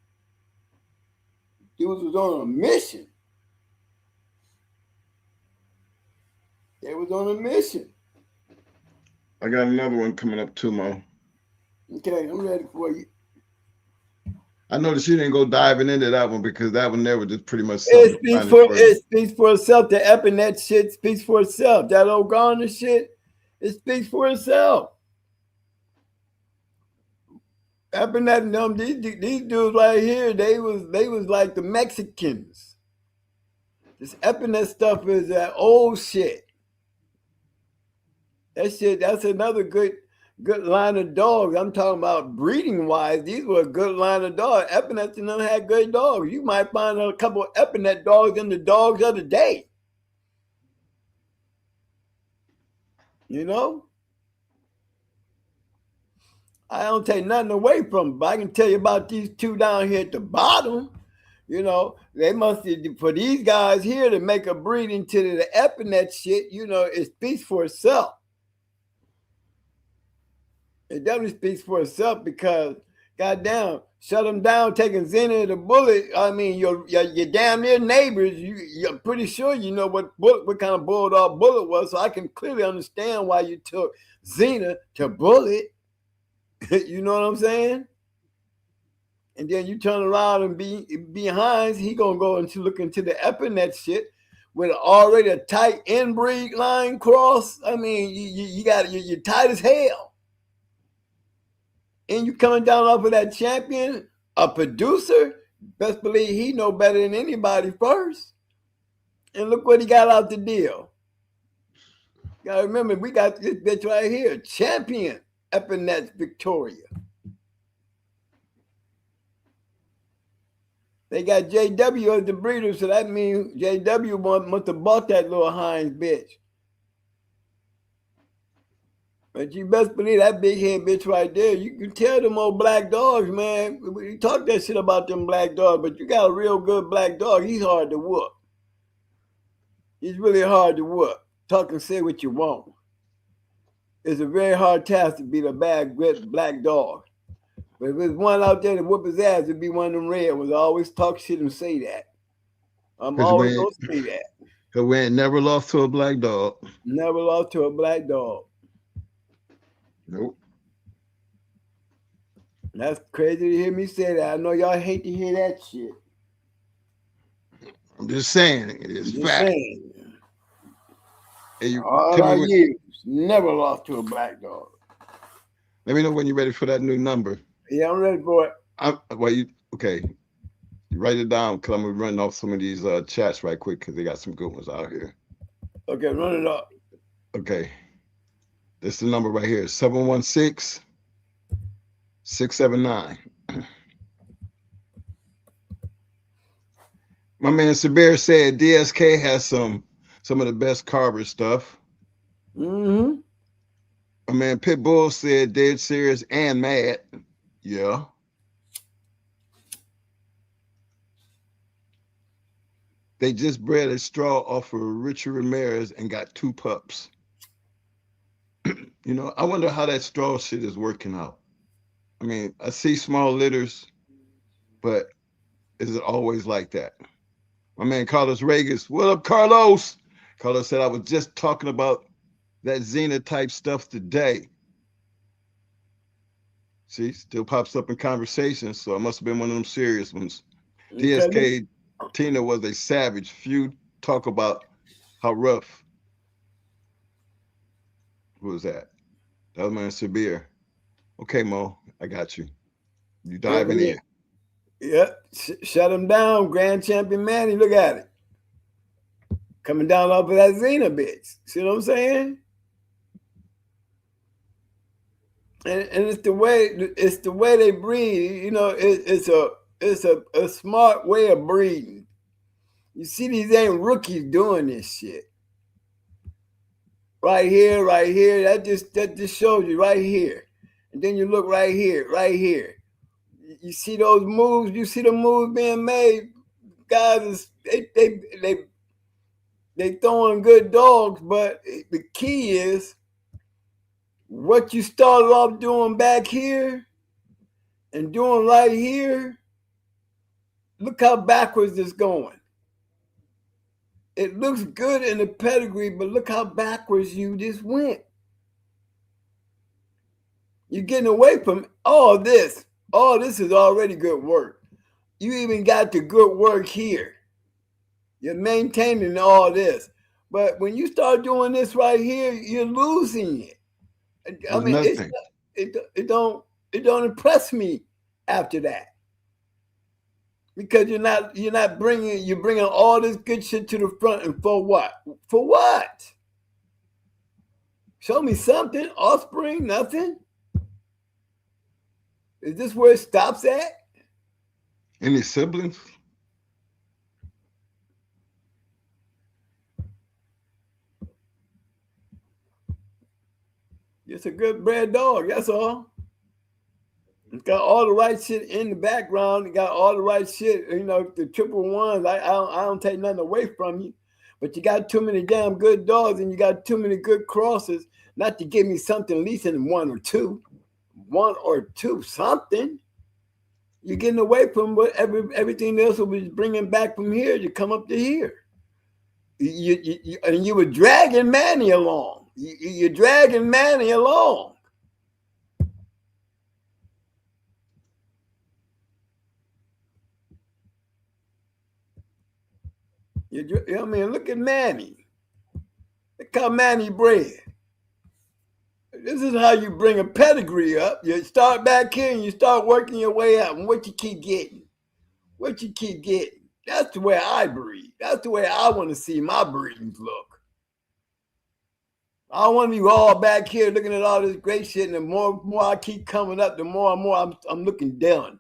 Dudes was on a mission. They was on a mission. I got another one coming up, too, Mo. Okay, I'm ready for you. I noticed you didn't go diving into that one because that one there was just pretty much. It speaks for itself. The Epinet shit speaks for itself. That old Garner shit, it speaks for itself. Epinet and them, these dudes right here, they was like the Mexicans. This Epinet stuff is that old shit. That's another good line of dogs. I'm talking about breeding wise. These were a good line of dogs. Epinet and them had good dogs. You might find a couple of Epinet dogs in the dogs of the day. I don't take nothing away from them, but I can tell you about these two down here at the bottom. They must, for these guys here to make a breed into the Epinet shit, it speaks for itself. It definitely speaks for itself because, goddamn, shut them down, taking Xena the Bullet. I mean, your damn near neighbors. You're pretty sure you know what kind of Bulldog Bullet was. So I can clearly understand why you took Xena to Bullet. You know what I'm saying? And then you turn around and behind, he gonna go into look into the Epinet shit with already a tight inbreed line cross. I mean, you're tight as hell. And you coming down off of that champion, a producer, best believe he know better than anybody first. And look what he got out the deal. You gotta remember, we got this bitch right here, champion Epinet Victoria. They got JW as the breeder, so that means JW must have bought that little Heinz bitch. But you best believe that big head bitch right there. You can tell them old black dogs, man. We talk that shit about them black dogs, but you got a real good black dog. He's hard to whoop. He's really hard to whoop. Talk and say what you want. It's a very hard task to beat a bad, good black dog. But if there's one out there to whoop his ass, it'd be one of them red ones. I always talk shit and say that. I'm always going to say that. Because we ain't never lost to a black dog. Never lost to a black dog. Nope. That's crazy to hear me say that. I know y'all hate to hear that shit. I'm just saying. It is fact. All our years, never lost to a black dog. Let me know when you're ready for that new number. Yeah, I'm ready for it. Okay. You write it down because I'm going to run off some of these chats right quick because they got some good ones out here. Okay, run it up. Okay. This is the number right here, 716-679. My man Sabir said DSK has some of the best carver stuff. Mm-hmm. My man Pitbull said dead serious and mad. Yeah. They just bred a straw off of Richard Ramirez and got 2 pups. You know, I wonder how that straw shit is working out. I mean, I see small litters, but is it always like that? My man Carlos Regas, what up, Carlos? Carlos said, I was just talking about that Xena type stuff today. See, still pops up in conversation, so it must have been one of them serious ones. Okay. DSK Tina was a savage. Few talk about how rough. Who was that? That was man Sabir. Okay, Mo, I got you. You diving in. Yep, shut him down, Grand Champion Manny. Look at it. Coming down off of that Xena bitch. See what I'm saying? And it's the way they breed. You know, it's a smart way of breeding. You see, these ain't rookies doing this shit. Right here. That just shows you right here. And then you look right here. You see those moves. You see the moves being made. Guys, they throwing good dogs, but the key is what you started off doing back here and doing right here. Look how backwards it's going. It looks good in the pedigree, but look how backwards you just went. You're getting away from all this. All this is already good work. You even got the good work here. You're maintaining all this. But when you start doing this right here, you're losing it. I mean, it don't impress me after that. Because you're bringing all this good shit to the front, and for what? For what? Show me something. Offspring, nothing. Is this where it stops at? Any siblings? It's a good bred dog, that's all. It's got all the right shit in the background. It got all the right shit. You know, the triple ones, I don't take nothing away from you. But you got too many damn good dogs and you got too many good crosses not to give me something at least in 1 or 2. 1 or 2, something. You're getting away from what everything else was bringing back from here to come up to here. And you were dragging Manny along. You're dragging Manny along. You know what I mean? Look at Manny. Look how Manny bred. This is how you bring a pedigree up. You start back here and you start working your way up. And what you keep getting? What you keep getting? That's the way I breed. That's the way I want to see my breedings look. I don't want to be all back here looking at all this great shit, and the more I keep coming up, the more and more I'm looking down.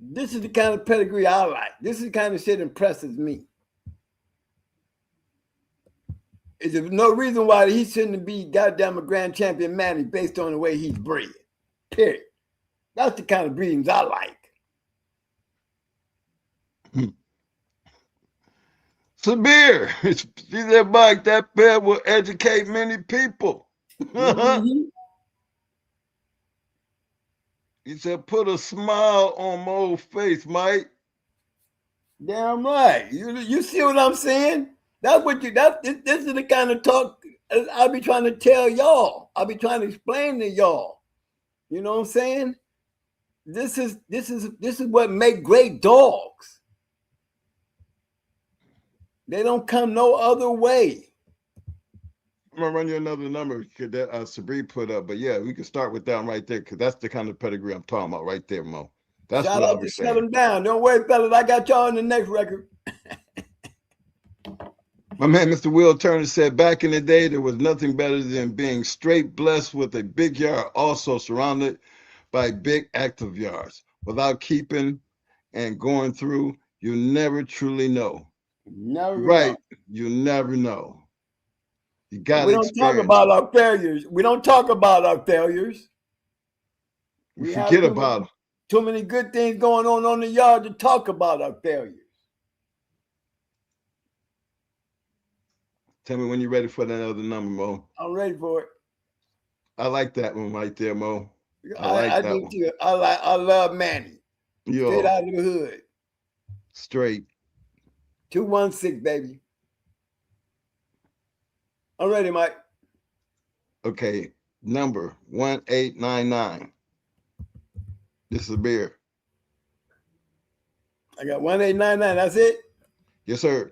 This is the kind of pedigree I like. This is the kind of shit impresses me. Is there no reason why he shouldn't be goddamn a grand champion Manny based on the way he's bred. Period. That's the kind of breedings I like. Sabir, see that bike, that pair will educate many people. Mm-hmm. He said, put a smile on my old face, Mike. Damn right. You see what I'm saying? That's what this is the kind of talk I be trying to tell y'all. I be trying to explain to y'all. You know what I'm saying? This is what make great dogs. They don't come no other way. I'm gonna run you another number that Sabri put up, but yeah, we can start with that one right there because that's the kind of pedigree I'm talking about right there, Mo. That's Shout what I out to was Shut saying. Them Down. Don't worry, fellas. I got y'all in the next record. My man, Mr. Will Turner said, back in the day, there was nothing better than being straight blessed with a big yard, also surrounded by big active yards. Without keeping and going through, you never truly know. Never Right. know. You never know. You got We to don't talk experience about it. our failures. We don't talk about our failures. We have forget about them. too many good things going on the yard to talk about our failures. Tell me when you're ready for that other number, Mo. I'm ready for it. I like that one right there, Mo. I do too. I love Manny. Yo, Straight out of the hood. Straight. 216, baby. I'm ready, Mike. Okay, number 1899. This is a beer. I got 1899. That's it? Yes, sir.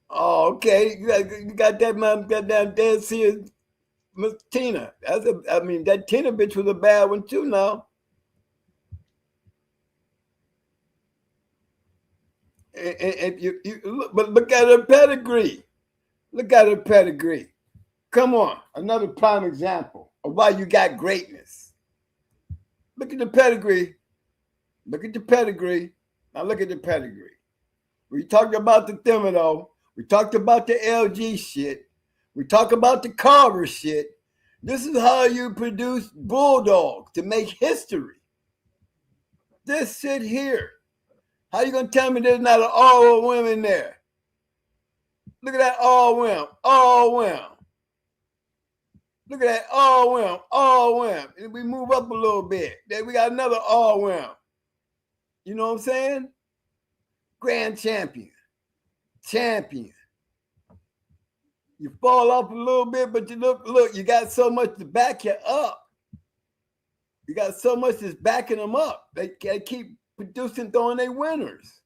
Oh, okay. You got that man, goddamn dead serious Miss Tina. That Tina bitch was a bad one too now. And you look at her pedigree. Look at her pedigree. Come on, another prime example of why you got greatness. Look at the pedigree. Look at the pedigree. Now look at the pedigree. We talked about the Thibodeau. We talked about the LG shit. We talked about the Carver shit. This is how you produce bulldogs to make history. This shit here. How you gonna tell me there's not an all women there? Look at that all women, all women. Look at that all women, all women. And we move up a little bit. Then we got another all women. You know what I'm saying? Grand champion. Champion. You fall off a little bit, but you look, you got so much to back you up. You got so much that's backing them up. They keep producing, throwing their winners.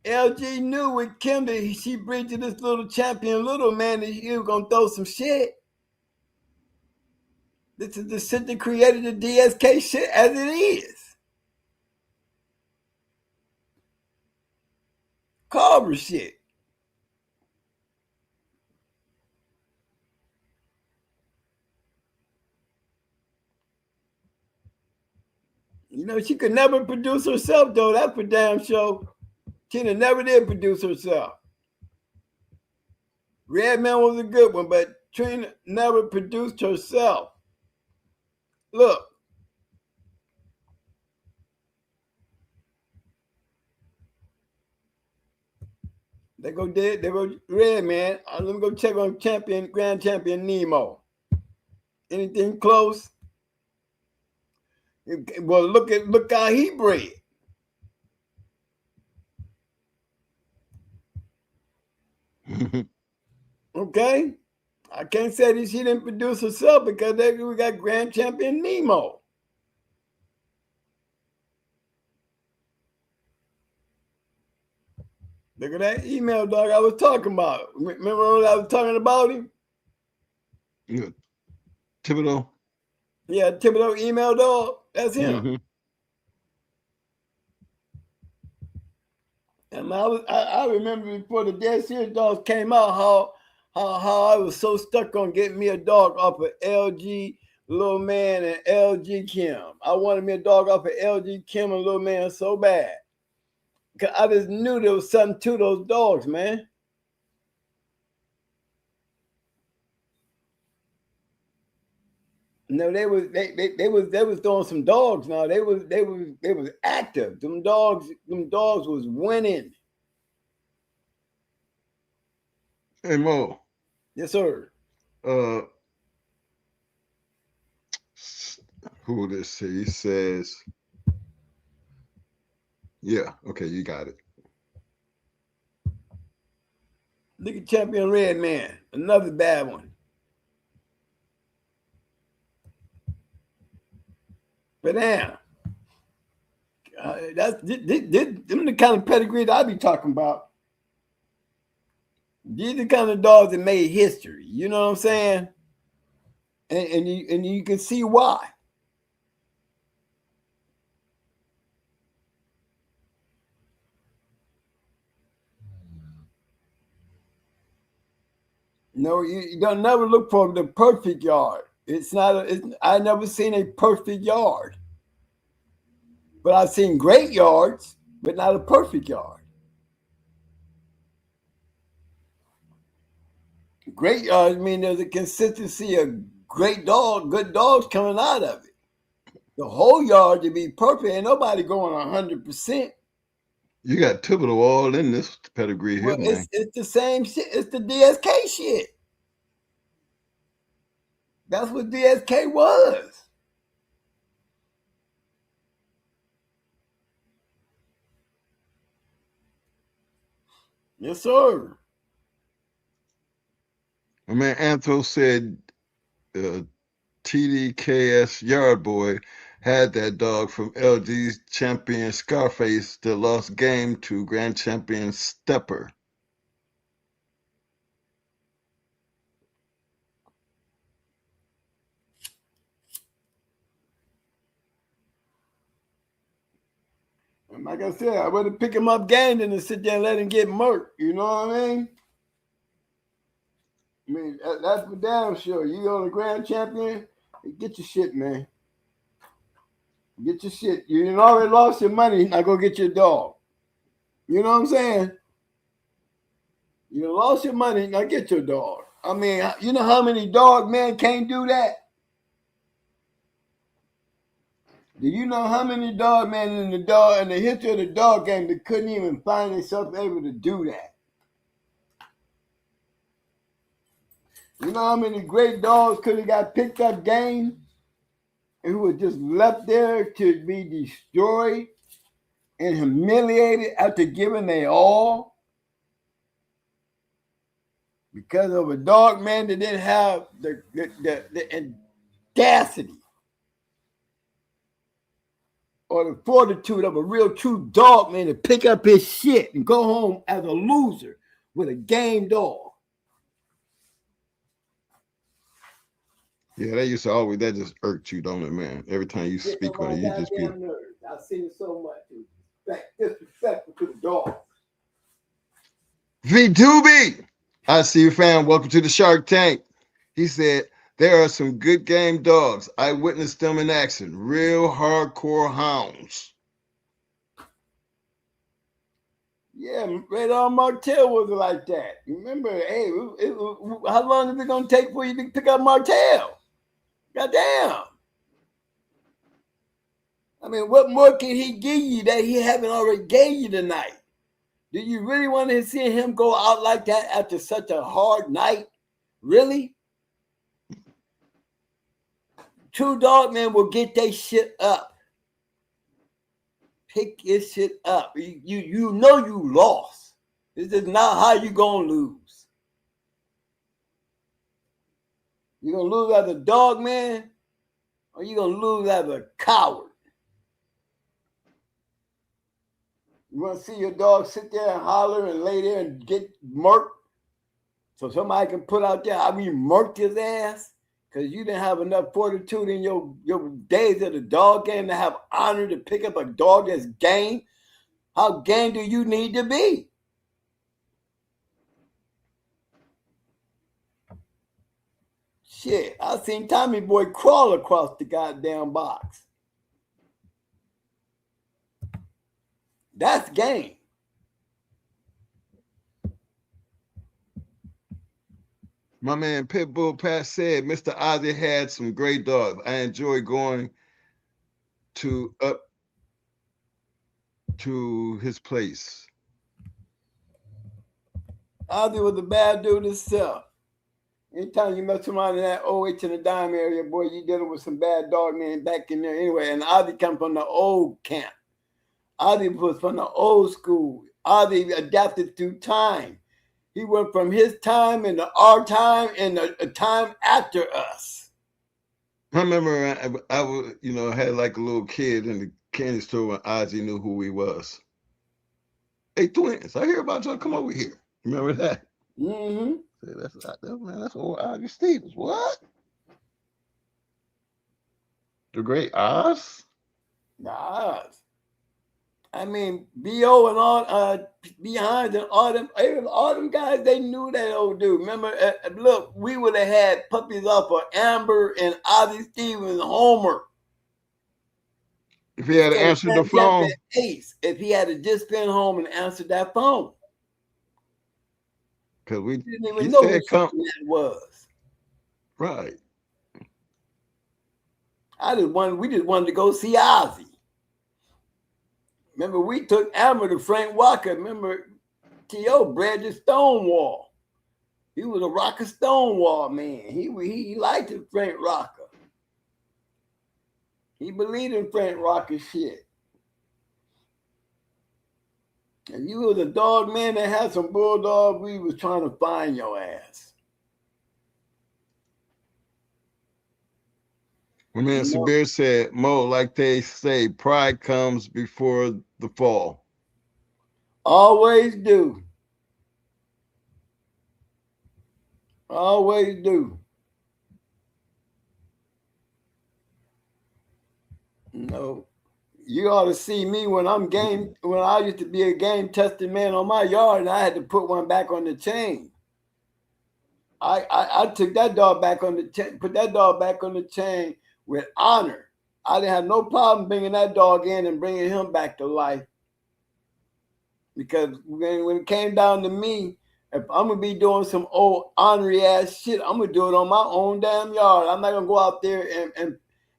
LG knew with Kim that she bred to this little champion little man that he was going to throw some shit. This is the shit that created the DSK shit as it is. Carver shit. You know, she could never produce herself, though. That's for damn sure. Tina never did produce herself. Redman was a good one, but Trina never produced herself. Look. They go dead. They go Redman. Let me go check on Grand Champion Nemo. Anything close? Well, look how he bred. Okay, I can't say that she didn't produce herself because we got Grand Champion Nemo. Look at that email dog I was talking about. Remember when I was talking about him? Yeah. Thibodeau. Yeah, Thibodeau email dog. That's him. Mm-hmm. And I remember before the Dead Serious dogs came out, how I was so stuck on getting me a dog off of LG Little Man and LG Kim. I wanted me a dog off of LG Kim and Little Man so bad. Cause I just knew there was something to those dogs, man. No, they was throwing some dogs now. They was active. Them dogs was winning. Hey Mo. Yes, sir. Who this say? He says, yeah, okay, you got it. Look at Champion Red Man, another bad one. But damn, that's them the kind of pedigrees I be talking about. These are the kind of dogs that made history. You know what I'm saying? And you can see why. No, you don't never look for the perfect yard. I never seen a perfect yard. But I've seen great yards, but not a perfect yard. Great yards mean there's a consistency of good dogs coming out of it. The whole yard to be perfect, ain't nobody going 100%. You got Thibodeau all in this pedigree Well, here, man. it's the same shit. It's the DSK shit. That's what DSK was. Yes, sir. My man Anthro said TDKS Yard Boy had that dog from LG's champion Scarface that lost game to grand champion Stepper. And like I said, I'd rather pick him up game than to sit there and let him get murked. You know what I mean? I mean, that's for damn sure. You on the grand champion, get your shit, man. Get your shit. You already lost your money. Now go get your dog. You know what I'm saying? You lost your money. Now get your dog. I mean, you know how many dog men can't do that? Do you know how many dog men in the history of the dog game that couldn't even find themselves able to do that? You know how many great dogs could have got picked up game and who were just left there to be destroyed and humiliated after giving their all because of a dog man that didn't have the audacity or the fortitude of a real true dog man to pick up his shit and go home as a loser with a game dog. Yeah, that just irked you, don't it, man? Every time you speak on it, you just be. I've seen it so much. Disrespectful to the dog. V Doobie, I see you, fam. Welcome to the Shark Tank. He said, there are some good game dogs. I witnessed them in action. Real hardcore hounds. Yeah, Radar Martell was like that. Remember, hey, how long is it going to take for you to pick up Martell? Goddamn. I mean, what more can he give you that he haven't already gave you tonight? Do you really want to see him go out like that after such a hard night? Really? True dog man will get their shit up. Pick your shit up. You know you lost. This is not how you gonna lose. You gonna lose as a dog man, or you gonna lose as a coward? You want to see your dog sit there and holler and lay there and get murked? So somebody can put out there, murked his ass? Because you didn't have enough fortitude in your days of the dog game to have honor to pick up a dog that's game. How game do you need to be? Shit, I seen Tommy Boy crawl across the goddamn box. That's game. My man Pitbull Pat said Mr. Ozzy had some great dogs. I enjoy going up to his place. Ozzy was a bad dude himself. Anytime you mess around in that OH and the dime area, boy, you dealing with some bad dog men back in there anyway. And Ozzy come from the old camp. Ozzy was from the old school. Ozzy adapted through time. He went from his time into our time and a time after us. I remember I was, had like a little kid in the candy store when Ozzy knew who he was. Hey, twins, I hear about y'all. Come over here. Remember that? Mm-hmm. That's old Ozzy Stevens. What? The great Oz? Oz. I mean, B.O. and all, Behind and all them guys, they knew that old dude. Remember, look, we would have had puppies off of Amber and Ozzy Stevens, Homer. If he had answered the phone. Ace, if he had just been home and answered that phone. Because we didn't even know who that was. Right. We just wanted to go see Ozzy. Remember, we took Amber to Frank Walker. Remember, T.O. bred the Stonewall. He was a rocker Stonewall man. He liked the Frank Rocker. He believed in Frank Rocker shit. If you was a dog man that had some bulldog, we was trying to find your ass. My man Sabir said, Mo, like they say, pride comes before the fall. Always do. Always do. No. You ought to see me when I used to be a game testing man on my yard and I had to put one back on the chain. I took that dog back on the chain, put that dog back on the chain with honor. I didn't have no problem bringing that dog in and bringing him back to life. Because when it came down to me, if I'm going to be doing some old ornery ass shit, I'm going to do it on my own damn yard. I'm not going to go out there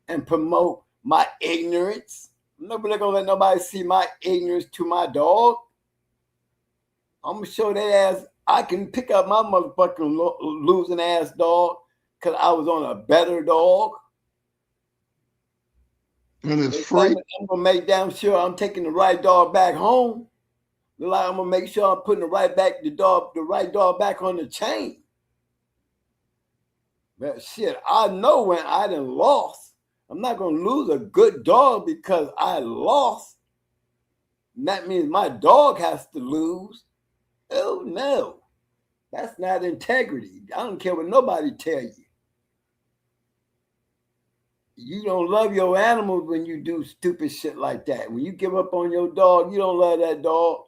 and promote my ignorance. I'm not going to let nobody see my ignorance to my dog. I'm going to show that ass I can pick up my motherfucking losing ass dog because I was on a better dog. And it's free. I'm going to make damn sure I'm taking the right dog back home. Like I'm going to make sure I'm putting the right dog back on the chain. But shit, I know when I done lost, I'm not going to lose a good dog because I lost. And that means my dog has to lose. Oh, no. That's not integrity. I don't care what nobody tell you. You don't love your animals when you do stupid shit like that. When you give up on your dog, you don't love that dog.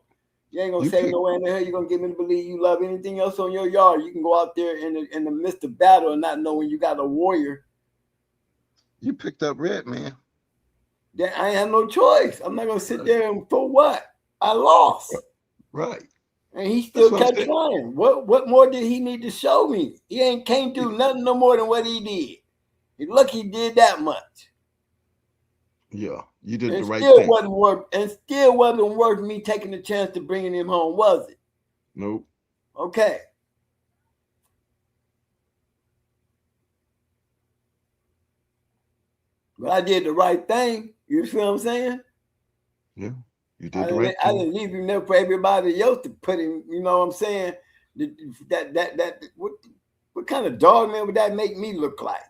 You ain't going to say nowhere in the hell you're going to get me to believe you love anything else on your yard. You can go out there in the midst of battle and not know when you got a warrior. You picked up Red, man. Then I ain't have no choice. I'm not going to sit there and for what? I lost. Right. And he still kept trying. What more did he need to show me? He can't do nothing no more than what he did. He's lucky he did that much. Yeah, you did the right thing. Still wasn't worth me taking the chance to bringing him home, was it? Nope. Okay. But I did the right thing. You see what I'm saying? Yeah, you did the right thing. I didn't leave him there for everybody else to put him, you know what I'm saying? What kind of dog man would that make me look like?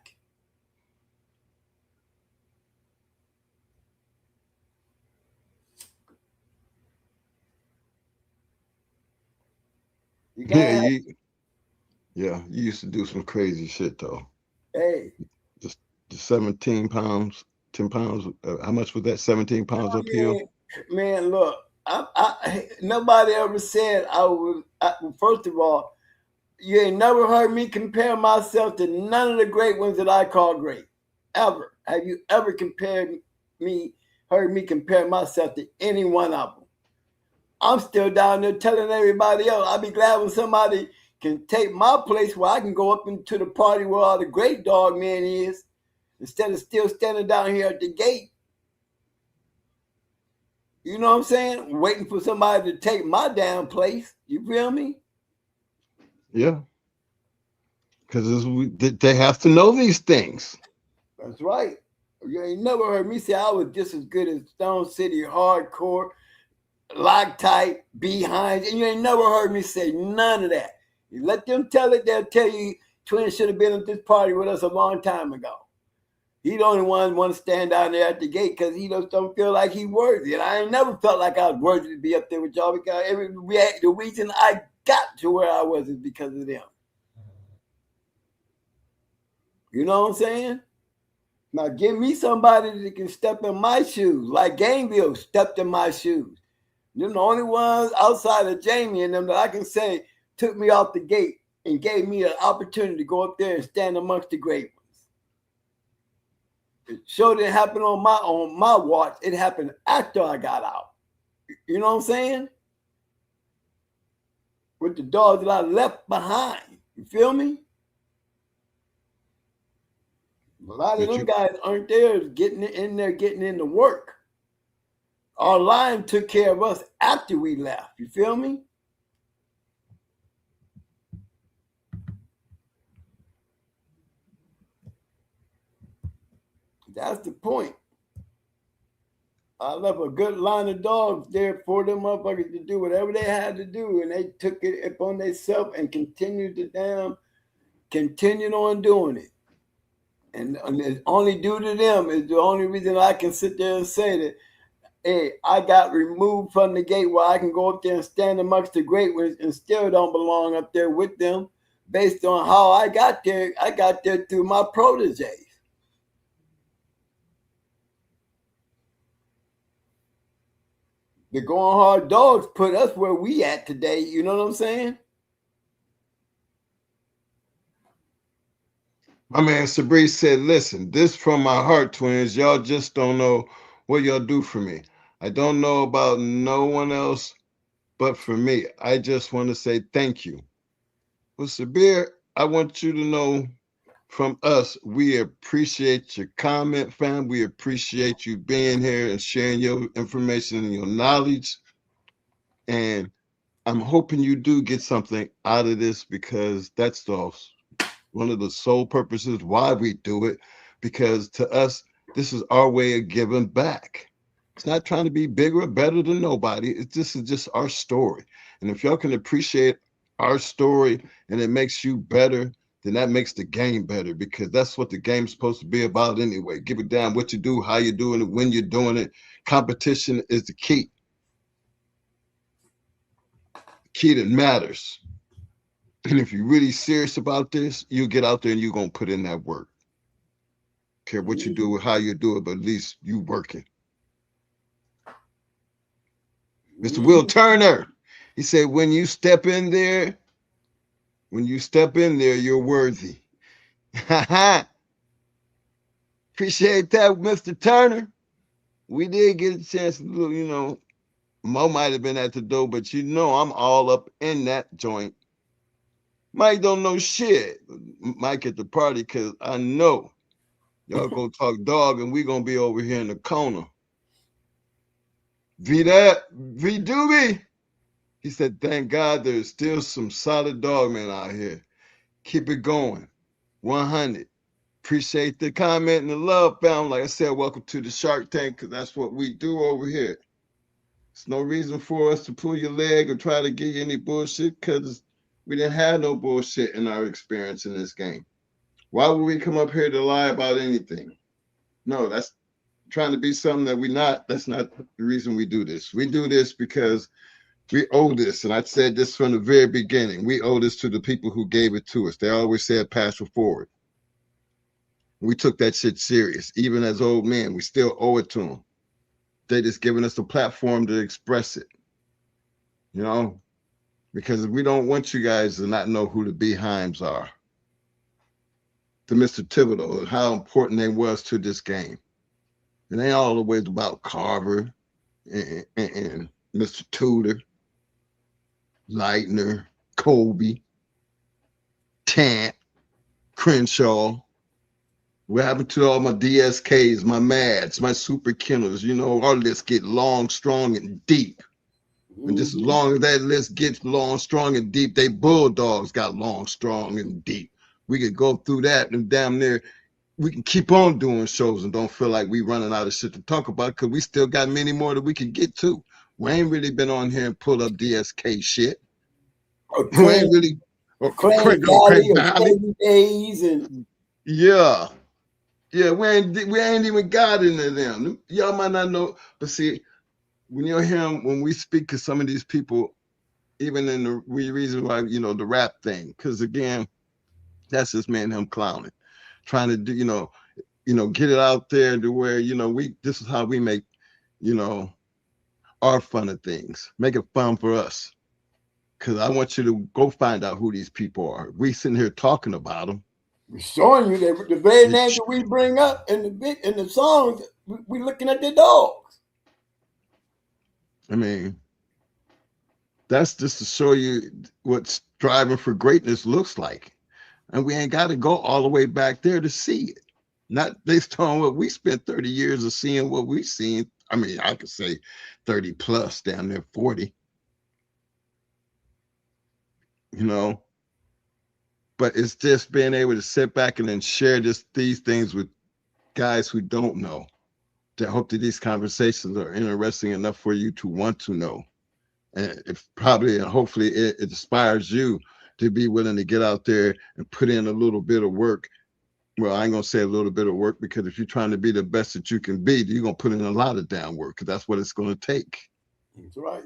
You Yeah, can't. you used to do some crazy shit though. Hey, Just the 17 pounds, 10 pounds. How much was that? 17 pounds uphill? man, look, nobody ever said I was. First of all, you ain't never heard me compare myself to none of the great ones that I call great. Ever. Have you ever heard me compare myself to any one of them? I'm still down there telling everybody else. I'll be glad when somebody can take my place where I can go up into the party where all the great dog men is instead of still standing down here at the gate. You know what I'm saying? Waiting for somebody to take my damn place. You feel me? Yeah, because they have to know these things. That's right. You ain't never heard me say I was just as good as Stone City Hardcore, Loctite, Behind. And you ain't never heard me say none of that. You let them tell it, they'll tell you Twin should have been at this party with us a long time ago. He the only one want to stand down there at the gate because he just don't feel like he worthy. And I ain't never felt like I was worthy to be up there with y'all because the reason I got to where I was is because of them. You know what I'm saying? Now give me somebody that can step in my shoes, like Gameville stepped in my shoes. They're the only ones outside of Jamie and them that I can say took me off the gate and gave me an opportunity to go up there and stand amongst the great ones. It sure didn't happen on my watch. It happened after I got out. You know what I'm saying? With the dogs that I left behind. You feel me? A lot of them guys aren't there getting in there, getting into work. Our line took care of us after we left. You feel me? That's the point. I left a good line of dogs there for them motherfuckers to do whatever they had to do, and they took it upon themselves and continued on doing it. And it's only due to them is the only reason I can sit there and say that, hey, I got removed from the gate where I can go up there and stand amongst the great ones and still don't belong up there with them based on how I got there. I got there through my proteges. The Going Hard Dogs put us where we at today. You know what I'm saying? My man Sabri said, listen, this from my heart, twins. Y'all just don't know what y'all do for me. I don't know about no one else but for me. I just want to say thank you. Well, Sabir, I want you to know from us, we appreciate your comment, fam. We appreciate you being here and sharing your information and your knowledge. And I'm hoping you do get something out of this because that's one of the sole purposes why we do it. Because to us, this is our way of giving back. It's not trying to be bigger or better than nobody. This is just our story. And if y'all can appreciate our story and it makes you better, then that makes the game better because that's what the game's supposed to be about anyway. Give it down what you do, how you're doing it, when you're doing it. Competition is the key. The key that matters. And if you're really serious about this, you get out there and you're going to put in that work. Care what you do or how you do it, but at least you working. Mr. Will Turner, he said, when you step in there, you're worthy. Appreciate that, Mr. Turner. We did get a chance to, Mo might have been at the door, but I'm all up in that joint. Mike don't know shit. Mike at the party, because I know y'all go talk dog and we going to be over here in the corner. V Doobie. He said, thank God there's still some solid dog men out here. Keep it going. 100. Appreciate the comment and the love, fam. Like I said, welcome to the Shark Tank, because that's what we do over here. There's no reason for us to pull your leg or try to give you any bullshit, because we didn't have no bullshit in our experience in this game. Why would we come up here to lie about anything? No, that's trying to be something that we're not. That's not the reason we do this. We do this because We owe this, and I said this from the very beginning. We owe this to the people who gave it to us. They always said pass it forward. We took that shit serious. Even as old men, we still owe it to them. They just giving us a platform to express it. You know? Because we don't want you guys to not know who the Behinds are. To Mr. Thibodeau, how important they was to this game. It ain't always about Carver and Mr. Tudor, Leitner, Kobe, Tant, Crenshaw. What happened to all my DSKs, my Mads, my Super Kennels? You know, our list get long, strong, and deep. And just as long as that list gets long, strong, and deep, they Bulldogs got long, strong, and deep. We could go through that and damn near, we can keep on doing shows and don't feel like we running out of shit to talk about because we still got many more that we can get to. We ain't really been on here and pulled up DSK shit. We ain't really Craig Valley days and yeah, we ain't even got into them. Y'all might not know, but see, when you hear him, when we speak to some of these people, even in the reason why the rap thing, because again, that's just me and him clowning, trying to do get it out there to where this is how we make our fun of things, make it fun for us. Because I want you to go find out who these people are. We sitting here talking about them. We're showing you that the very names that we bring up in the songs, we looking at their dogs. I mean, that's just to show you what striving for greatness looks like. And we ain't got to go all the way back there to see it. Not based on what we spent 30 years of seeing what we've seen. I mean, I could say 30 plus, down there 40. But it's just being able to sit back and then share these things with guys who don't know. I hope that these conversations are interesting enough for you to want to know. And hopefully it inspires you to be willing to get out there and put in a little bit of work. Well, I ain't gonna say a little bit of work, because if you're trying to be the best that you can be, you're gonna put in a lot of damn work, because that's what it's gonna take. That's right.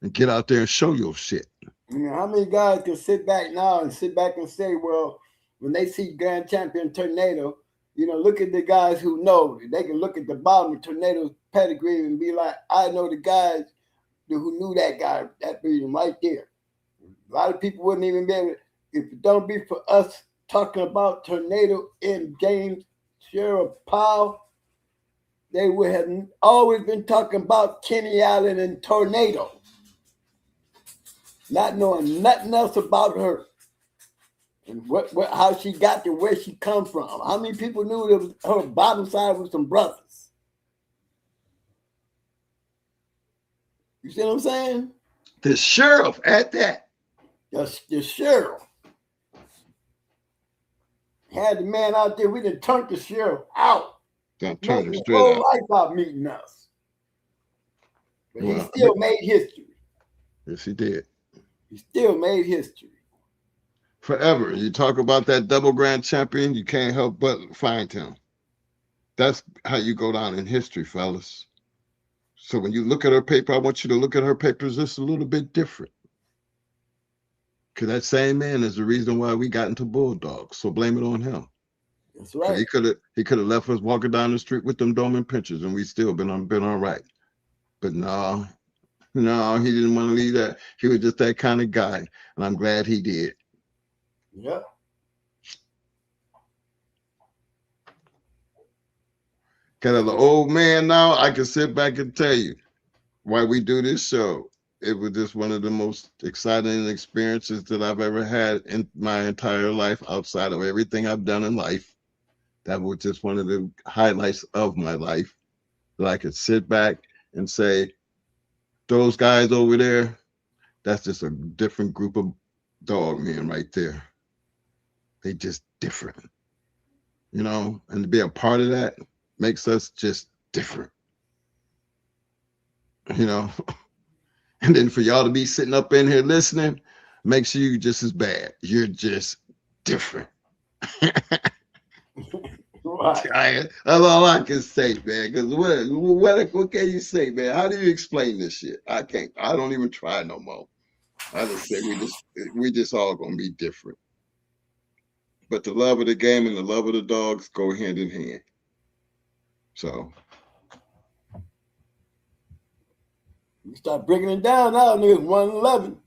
And get out there and show your shit. How many guys can sit back now and say, well, when they see Grand Champion Tornado, look at the guys who know. They can look at the bottom of Tornado's pedigree and be like, I know the guys who knew that guy, that breeding right there. A lot of people wouldn't even be able to, if it don't be for us talking about Tornado and James Sheriff Powell, they would have always been talking about Kenny Allen and Tornado, not knowing nothing else about her and how she got to where she come from. How many people knew that her bottom side was some brothers? You see what I'm saying? The sheriff at that. The sheriff. Had the man out there, we done turned the sheriff out. Done turned him his straight whole out. life out meeting us. But Well, he still made history. Yes, he did. He still made history. Forever. You talk about that double grand champion, you can't help but find him. That's how you go down in history, fellas. So when you look at her paper, I want you to look at her papers just a little bit different. Because that same man is the reason why we got into Bulldogs. So blame it on him. That's right. He could have left us walking down the street with them Doman pinchers, and we still been all right. But no, he didn't want to leave that. He was just that kind of guy, and I'm glad he did. Yep. Kind of the old man now, I can sit back and tell you why we do this show. It was just one of the most exciting experiences that I've ever had in my entire life, outside of everything I've done in life. That was just one of the highlights of my life, that I could sit back and say, those guys over there, that's just a different group of dog men right there. They just different, and to be a part of that makes us just different, And then for y'all to be sitting up in here listening makes you just as bad. You're just different. That's all I can say, man. Because what can you say, man? How do you explain this shit? I can't. I don't even try no more. I just say we just all gonna be different. But the love of the game and the love of the dogs go hand in hand. So You start breaking it down now, niggas 111.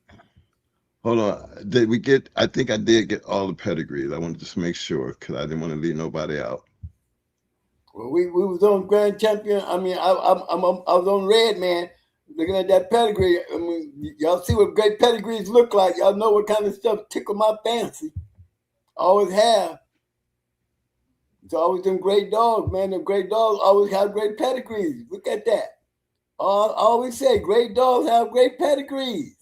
hold on. Did we get? I think I did get all the pedigrees. I wanted to just make sure because I didn't want to leave nobody out. Well, we was on Grand Champion. I mean, I was on Red Man looking at that pedigree. I mean, y'all see what great pedigrees look like. Y'all know what kind of stuff tickle my fancy. Always have. It's always them great dogs, man. Them great dogs always have great pedigrees. Look at that. I always say great dogs have great pedigrees.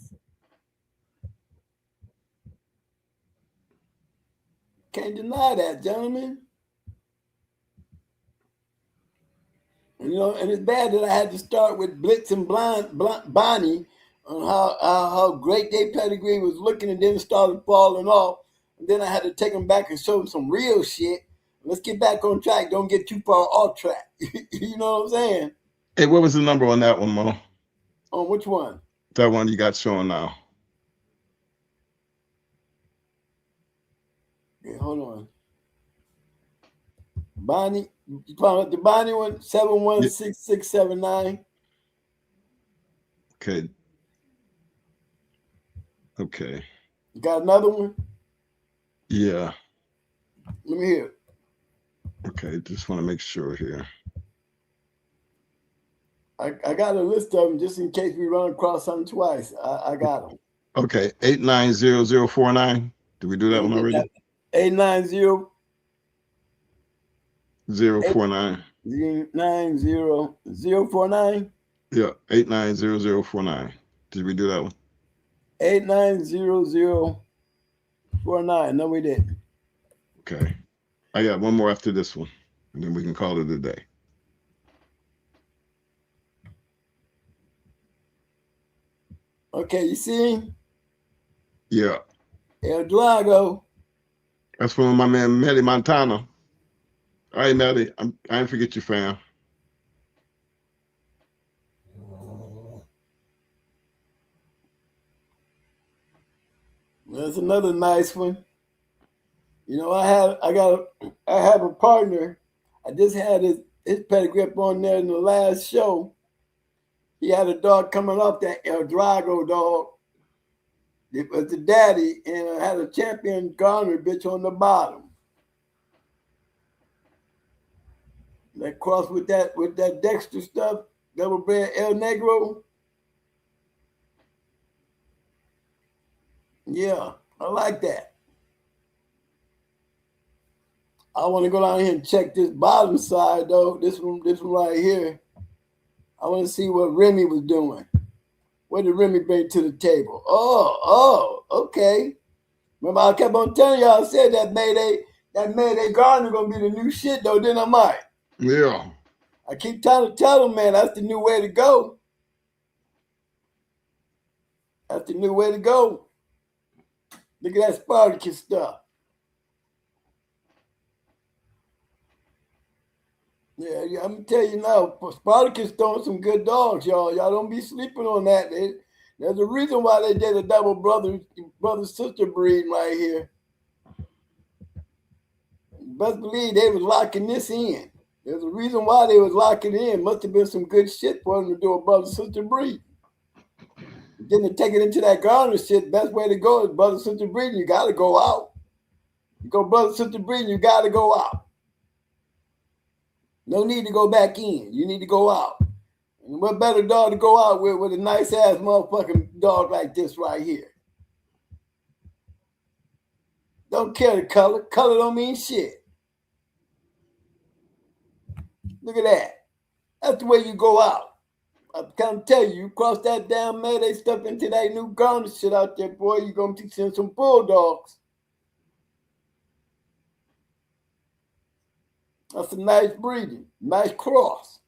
Can't deny that, gentlemen. You know, and it's bad that I had to start with Blitz and Bonnie on how great their pedigree was looking, and then it started falling off. And then I had to take them back and show them some real shit. Let's get back on track. Don't get too far off track. You know what I'm saying? Hey, what was the number on that one, Mo? On which one? That one you got showing now. Okay, hold on. Bonnie, you found the Bonnie one, 716679. Okay. Okay. You got another one? Yeah. Let me hear it. Okay, just want to make sure here. I got a list of them just in case we run across something twice. I got them. Okay, 890049. Did we do that one already? 890 049. 90049. Yeah, 890049. Did we do that one? 890049. No, we didn't. Okay. I got one more after this one, and then we can call it a day. Okay, you see? Yeah. El Drago. That's from my man Melly Montana. All right, Melly. I didn't forget you, fam. That's another nice one. You know, I have a partner. I just had his pedigree up on there in the last show. He had a dog coming off that El Drago dog. It was the daddy, and I had a champion Garner bitch on the bottom. That cross with that Dexter stuff, double bred El Negro. Yeah, I like that. I want to go down here and check this bottom side though. This one right here. I want to see what Remy was doing. What did Remy bring to the table? Oh, okay. Remember, I kept on telling y'all, I said that Mayday Gardner gonna be the new shit though, didn't I, Mike? Yeah. I keep trying to tell them, man, that's the new way to go. That's the new way to go. Look at that Spartacus stuff. Yeah, I'm gonna tell you now, Spartacus throwing some good dogs, y'all. Y'all don't be sleeping on that. There's a reason why they did a double brother sister breed right here. Best believe they was locking this in. There's a reason why they was locking it in. Must have been some good shit for them to do a brother sister breed. Then to take it into that Garner shit, best way to go is brother sister breeding. You gotta go out. You go brother sister breeding, you gotta go out. No need to go back in. You need to go out. And what better dog to go out with a nice ass motherfucking dog like this right here? Don't care the color. Color don't mean shit. Look at that. That's the way you go out. I'm trying to tell you, you cross that damn Mayday stuff into that new Garner shit out there, boy, you're going to be seeing some bulldogs. That's a nice breeding. Nice cross.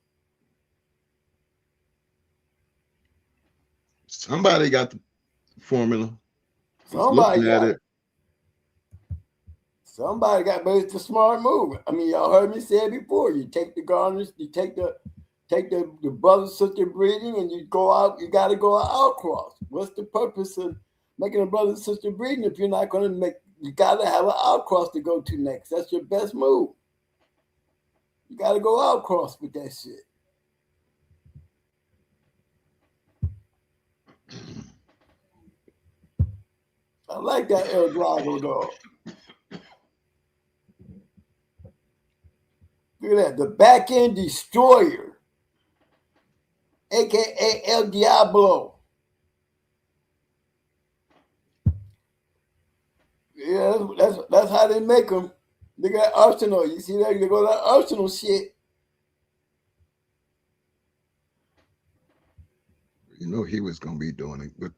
Somebody got the formula. Somebody looking at got it. Somebody got, but it's a smart move. I mean, y'all heard me say it before. You take the garners, you take the brother sister breeding, and you go out. You got to go out cross. What's the purpose of making a brother sister breeding if you're not going to make? You got to have an outcross to go to next. That's your best move. You got to go outcross with that shit. I like that El Drago dog. Look at that. The back end destroyer, aka El Diablo. Yeah, that's how they make them. Look at that arsenal. You see that? They go that arsenal shit. You know he was gonna be doing it with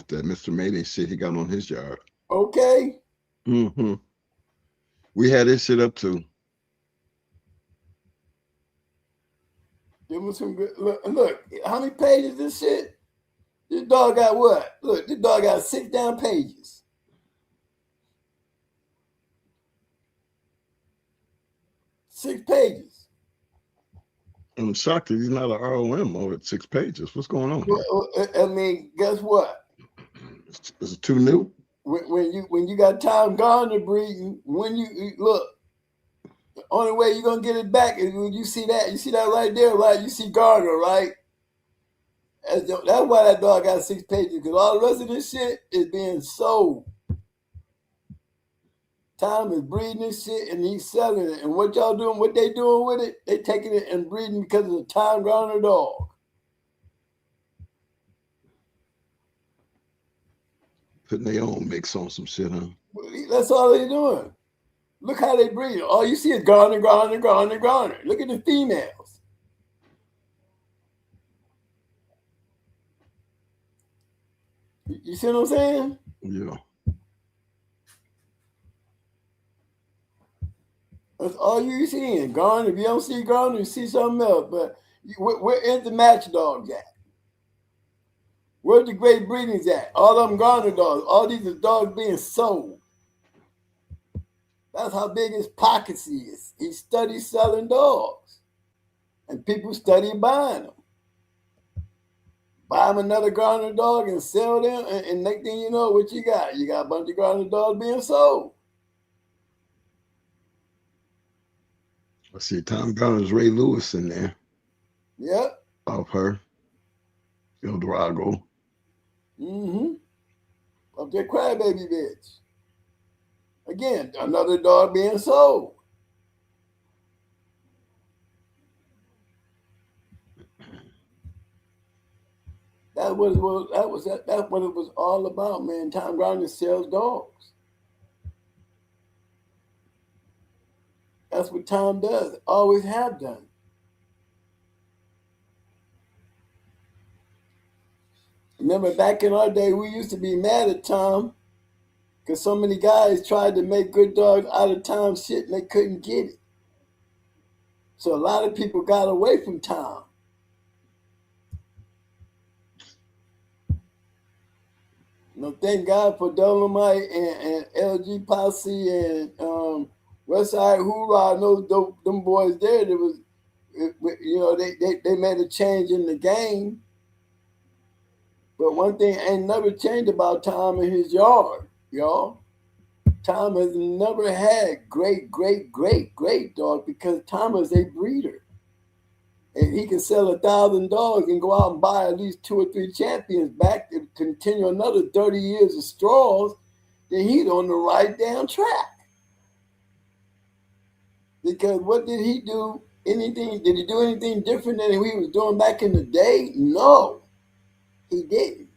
that Mr. Mayday shit he got on his yard. Okay. Mm-hmm. We had this shit up too. Give him some good look. How many pages this shit? This dog got what? Look, this dog got 6 damn pages. 6 pages. I'm shocked that he's not an ROM over at 6 pages. What's going on? Well, I mean, guess what? Is it too new? When you got Tom Garner breeding, when you look, the only way you're gonna get it back is when you see that. You see that right there, right? You see Garner, right? That's why that dog got 6 pages, because all the rest of this shit is being sold. Tom is breeding this shit and he's selling it. And what y'all doing, what they doing with it, they taking it and breeding because of the Tom Garner dog. Putting their own mix on some shit, huh? That's all they doing. Look how they breed. All you see is Garner, Garner, Garner, Garner. Look at the females. You see what I'm saying? Yeah. That's all you seeing. Garner. If you don't see Garner, you see something else. But where is the match dogs at? Where's the great breedings at? All them Garner dogs. All these are dogs being sold. That's how big his pockets is. He studies selling dogs. And people study buying them. Buy them another Garner dog and sell them. And next thing you know, what you got? You got a bunch of Garner dogs being sold. I see Tom Garner's Ray Lewis in there. Yep. Off her. El Drago. Mm-hmm. Of that crybaby bitch. Again, another dog being sold. That's what it was all about, man. Tom Garner sells dogs. That's what Tom does. Always have done. Remember back in our day, we used to be mad at Tom because so many guys tried to make good dogs out of Tom's shit and they couldn't get it. So a lot of people got away from Tom. Thank God for Dolomite and LG Posse and Westside Hoorah. I know them boys there. There was, they made a change in the game. But one thing ain't never changed about Tom in his yard, y'all. Tom has never had great dog because Tom is a breeder. And he can sell 1,000 dogs and go out and buy at least 2 or 3 champions back to continue another 30 years of straws, then he's on the right damn track. Because what did he do? Did he do anything different than he was doing back in the day? No, he didn't.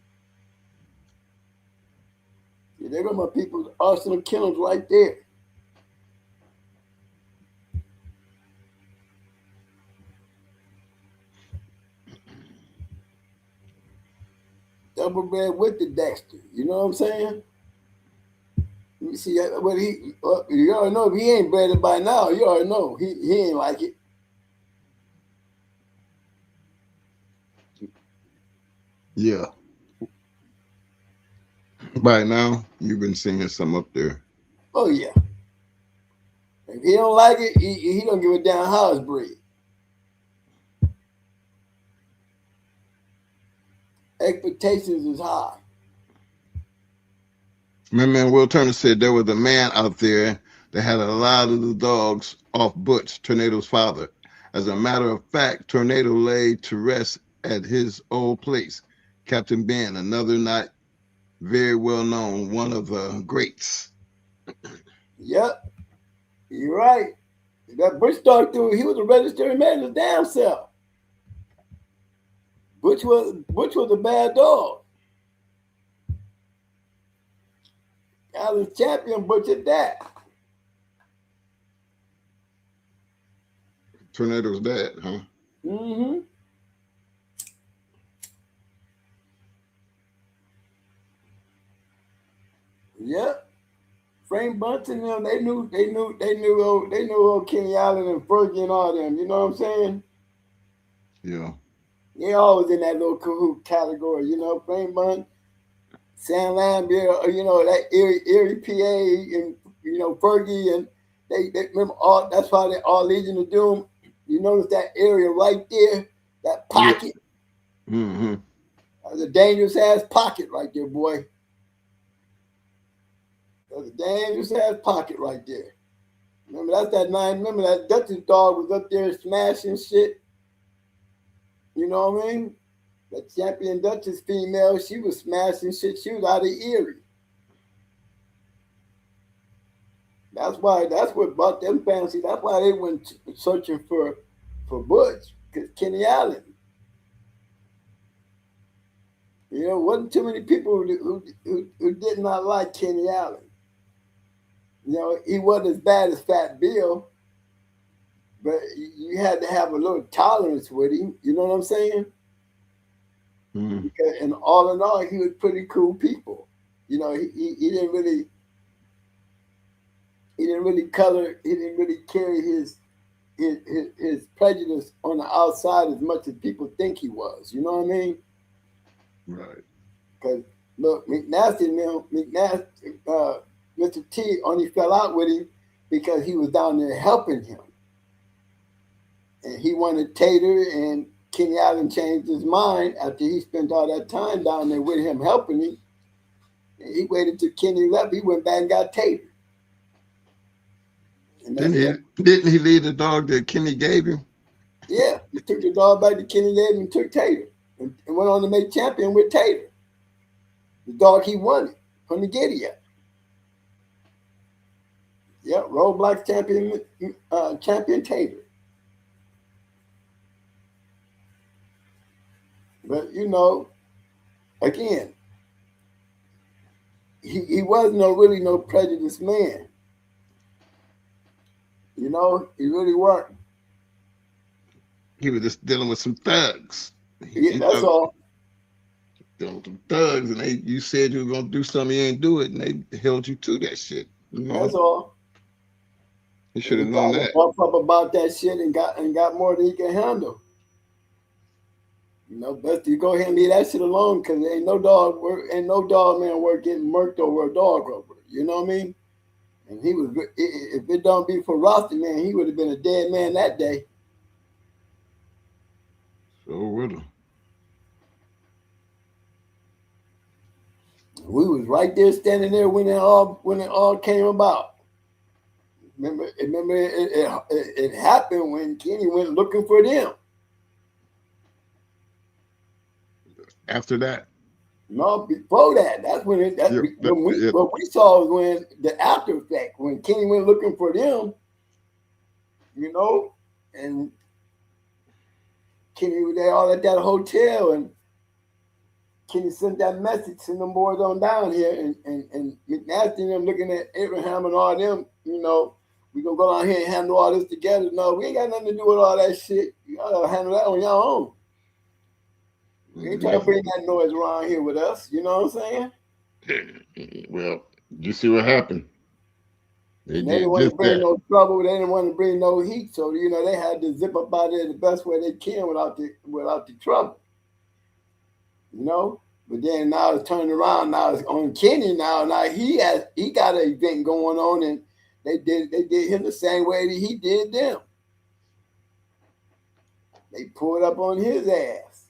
See, there go my people's Arsenal Kennels right there. Double bred with the Dexter. You know what I'm saying? Let me see what you already know if he ain't bred it by now, you already know he ain't like it. Yeah. By now, you've been seeing some up there. Oh yeah. If he don't like it, he don't give a damn how it's bred. Expectations is high. My man Will Turner said there was a man out there that had a lot of the dogs off Butch, Tornado's father. As a matter of fact, Tornado lay to rest at his old place. Captain Ben, another not very well known, one of the greats. Yep, you're right. That Butch dog dude, he was a registered man his damn self. Butch was a bad dog. Allen's champion Butch at that. Tornado's dad, huh? Mm-hmm. Yep. Frank Bunton and them, they knew old Kenny Allen and Fergie and all them. You know what I'm saying? Yeah. They always in that little cahoot category, you know. Frank Bunton, Sam Lambert, you know, that Erie PA, and you know Fergie, and they remember all. That's why they all Legion of Doom. You notice that area right there, that pocket. Yeah. Mm-hmm. That's a dangerous ass pocket right there, boy. That's a dangerous ass pocket right there. Remember that's that nine. Remember that Dutch's dog was up there smashing shit. You know what I mean? That champion Duchess female, she was smashing shit. She was out of Erie. That's what brought them fancy. That's why they went searching for Butch, because Kenny Allen. You know, wasn't too many people who did not like Kenny Allen. You know, he wasn't as bad as Fat Bill, but you had to have a little tolerance with him. You know what I'm saying? Mm-hmm. Because, and all in all, he was pretty cool people. You know, he didn't really color. He didn't really carry his prejudice on the outside as much as people think he was. You know what I mean? Right. Because look, McNasty, Mr. T only fell out with him because he was down there helping him. And he wanted Tater, and Kenny Allen changed his mind after he spent all that time down there with him helping him. And he waited till Kenny left. He went back and got Tater. And didn't he leave the dog that Kenny gave him? Yeah, he took the dog back that Kenny gave him and took Tater. And went on to make champion with Tater. The dog he wanted from the Giddy-up. Yep, Roadblock champion Tater. But you know, again, he wasn't really no prejudiced man. You know, he really weren't. He was just dealing with some thugs. Yeah, that's all. Dealing with some thugs, and you said you were gonna do something, you ain't do it, and they held you to that shit. You know? That's all. He should have known that. Bump up about that shit and got more than he can handle. You know, best you go ahead and leave that shit alone, because ain't no dog man worth getting murked over a dog over. You know what I mean? And he was, if it don't be for Rosty, man, he would have been a dead man that day. So would have. We was right there standing there when it all came about. Remember it happened when Kenny went looking for them. After that? No, before that. That's when what we saw was when the after effect, when Kenny went looking for them, you know, and Kenny was there all at that hotel, and Kenny sent that message to them boys on down here, and McNasty and them looking at Abraham and all them, you know, we gonna go down here and handle all this together. No, we ain't got nothing to do with all that shit. You gotta handle that on your own. We ain't trying to bring that noise around here with us. You know what I'm saying? Well, you see what happened. They didn't want to bring no trouble. They didn't want to bring no heat. So, you know, they had to zip up out there the best way they can without the trouble. You know? But then now it's turned around. Now it's on Kenny now. Now he got an event going on, and They did him the same way that he did them. They pulled up on his ass.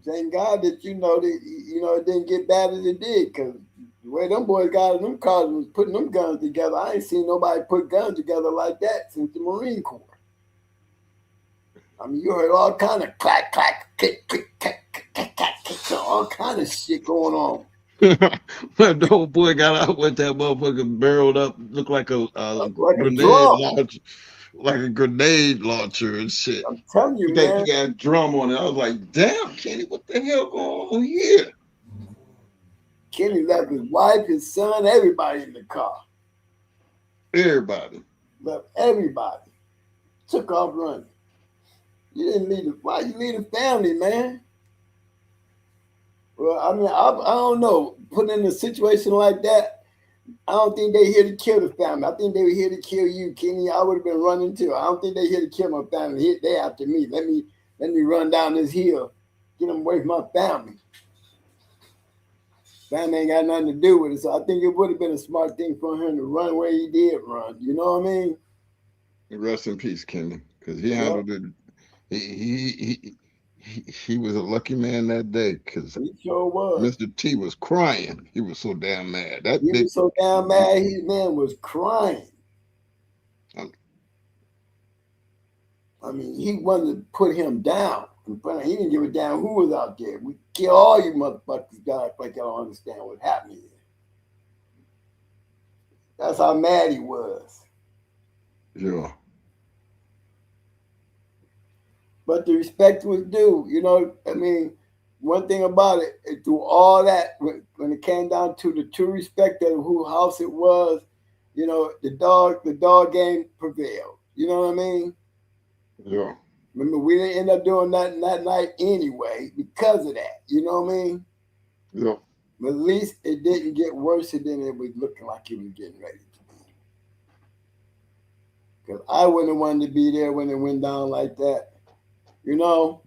Thank God that it didn't get bad as it did, because the way them boys got in them cars was putting them guns together. I ain't seen nobody put guns together like that since the Marine Corps. I mean, you heard all kind of clack, clack, click, click, clack, clack, clack, clack, all kind of shit going on. When the old boy got out with that motherfucker barreled up, looked like a Like a grenade drum. launcher, like a grenade launcher and shit. I'm telling you, He man. got a drum on it. I was like, damn, Kenny, what the hell going on here? Kenny left his wife, his son, everybody in the car. Everybody. Left everybody. Took off running. You didn't leave why you leave the family, man? Well, I mean, I don't know. Put in a situation like that, I don't think they here to kill the family. I think they were here to kill you, Kenny. I would have been running too. I don't think they here to kill my family. They after me. Let me run down this hill, get them away from my family. Family ain't got nothing to do with it. So I think it would have been a smart thing for him to run where he did run. You know what I mean? Rest in peace, Kenny, because he handled it. He was a lucky man that day, because he sure was. Mr. T was crying. He was so damn mad. He was so damn mad. His man was crying. I mean, he wanted to put him down. He didn't give a damn who was out there. We kill all you motherfuckers, guys, like y'all don't understand what's happening here. That's how mad he was. Yeah. But the respect was due. You know, I mean, one thing about it, through all that, when it came down to the true respect of who house it was, you know, the dog game prevailed. You know what I mean? Yeah. Remember, we didn't end up doing nothing that night anyway because of that. You know what I mean? Yeah. But at least it didn't get worse than it was looking like it was getting ready to be. Because I wouldn't have wanted to be there when it went down like that. You know?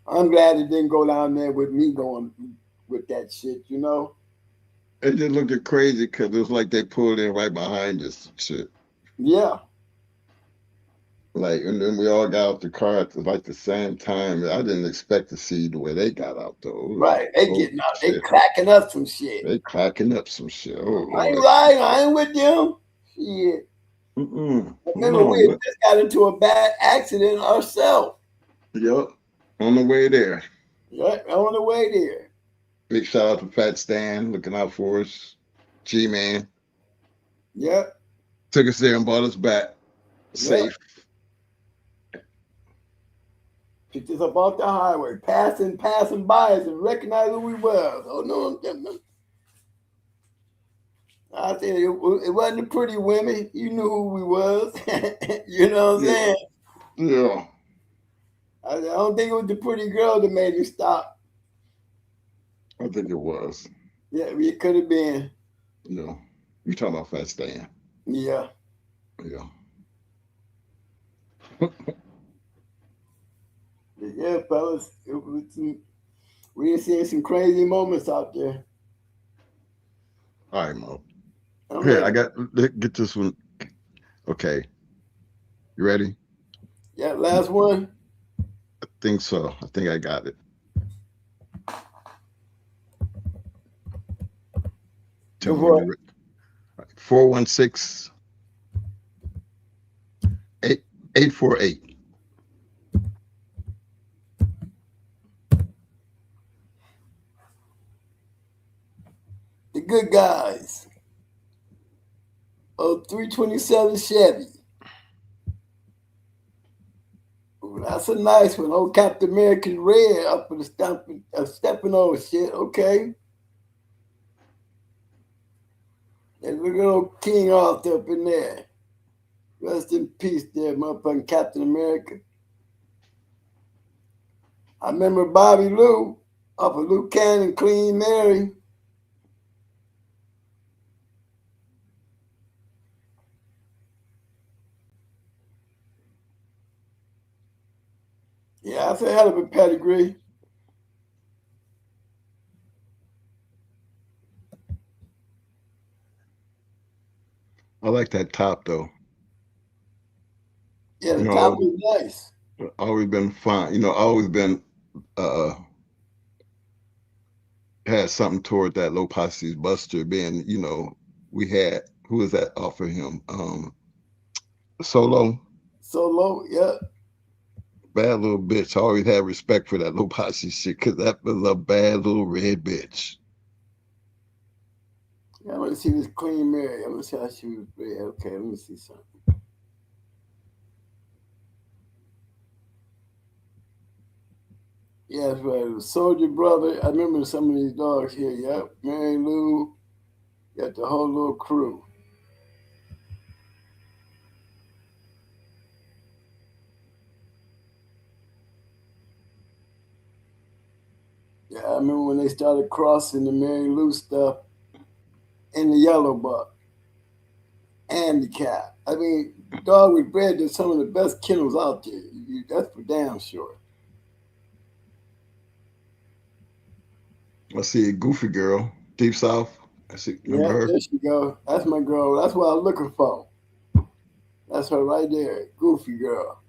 I'm glad it didn't go down there with me going with that shit, you know? It just looked crazy because it was like they pulled in right behind us and shit. Yeah. Like, and then we all got out the car at like the same time. I didn't expect to see the way they got out though. Right. They getting out. They cracking up some shit. They cracking up some shit. Oh, I ain't lying. I ain't with them. Shit. Remember, we just got into a bad accident ourselves. Yep. On the way there. Yep. On the way there. Big shout out to Fat Stan looking out for us. G-Man. Yep. Took us there and brought us back. Safe. Picked us up off the highway, passing by us and recognized who we was. Oh no, I said it wasn't the pretty women. You knew who we was. You know what I'm saying? Yeah. I don't think it was the pretty girl that made you stop. I think it was. Yeah, it could have been. Yeah. You talking about Fat Stan? Yeah. Yeah. Yeah, fellas, we done seen some crazy moments out there. All right, Mo. Here, get this one. Okay. You ready? Yeah, last one. I think so. I think I got it. Tell me when you're ready. 416 848. The good guys. Oh, 327 Chevy. Ooh, that's a nice one. Old Captain American red up for the stepping over shit. Okay. And look at old King Arthur up in there. Rest in peace there, motherfucking Captain America. I remember Bobby Lou up of Luke Cannon, Clean Mary. Yeah, that's a hell of a pedigree. I like that top though. Yeah, the You top know, was nice. always been fine. You know, always been uh had something toward that low posse's Buster being, you know, we had who was that off of him? Solo. So low, yeah. Bad little bitch. I always had respect for that low posse shit because that was a bad little red bitch. Yeah, I want to see this Queen Mary. I want to see how she was bred. Okay, let me see something. Yeah, that's right. It was Soldier Brother. I remember some of these dogs here. Yep. Mary Lou. Got the whole little crew. Yeah, I remember when they started crossing the Mary Lou stuff and the yellow buck and the cat. I mean, dog was bred to some of the best kennels out there. That's for damn sure. I see a Goofy Girl, Deep South. I see. Remember Yeah, her? there she go. That's my girl. That's what I'm looking for. That's her right there. Goofy girl.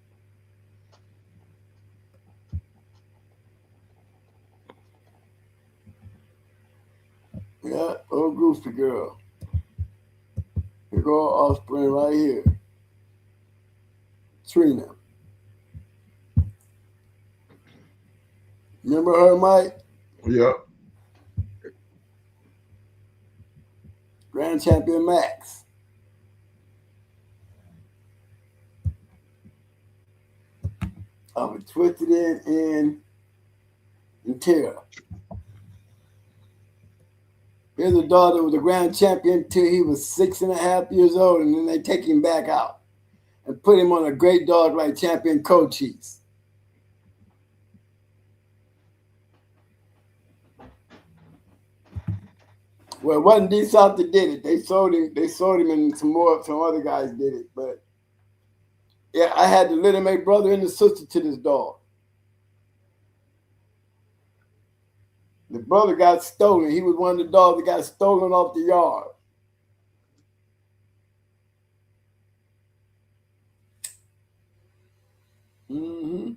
Yeah, old Goofy girl. Here go our offspring right here. Trina. Remember her, Mike? Yep. Grand Champion Max. I was twisted in Terra. Here's a dog that was a grand champion till he was 6.5 years old, and then they take him back out and put him on a great dog like Champion Cochise. Well, it wasn't D South that did it. They sold him. They sold him, and some other guys did it. But yeah, I had the little mate brother and the sister to this dog. The brother got stolen. He was one of the dogs that got stolen off the yard. Mm-hmm.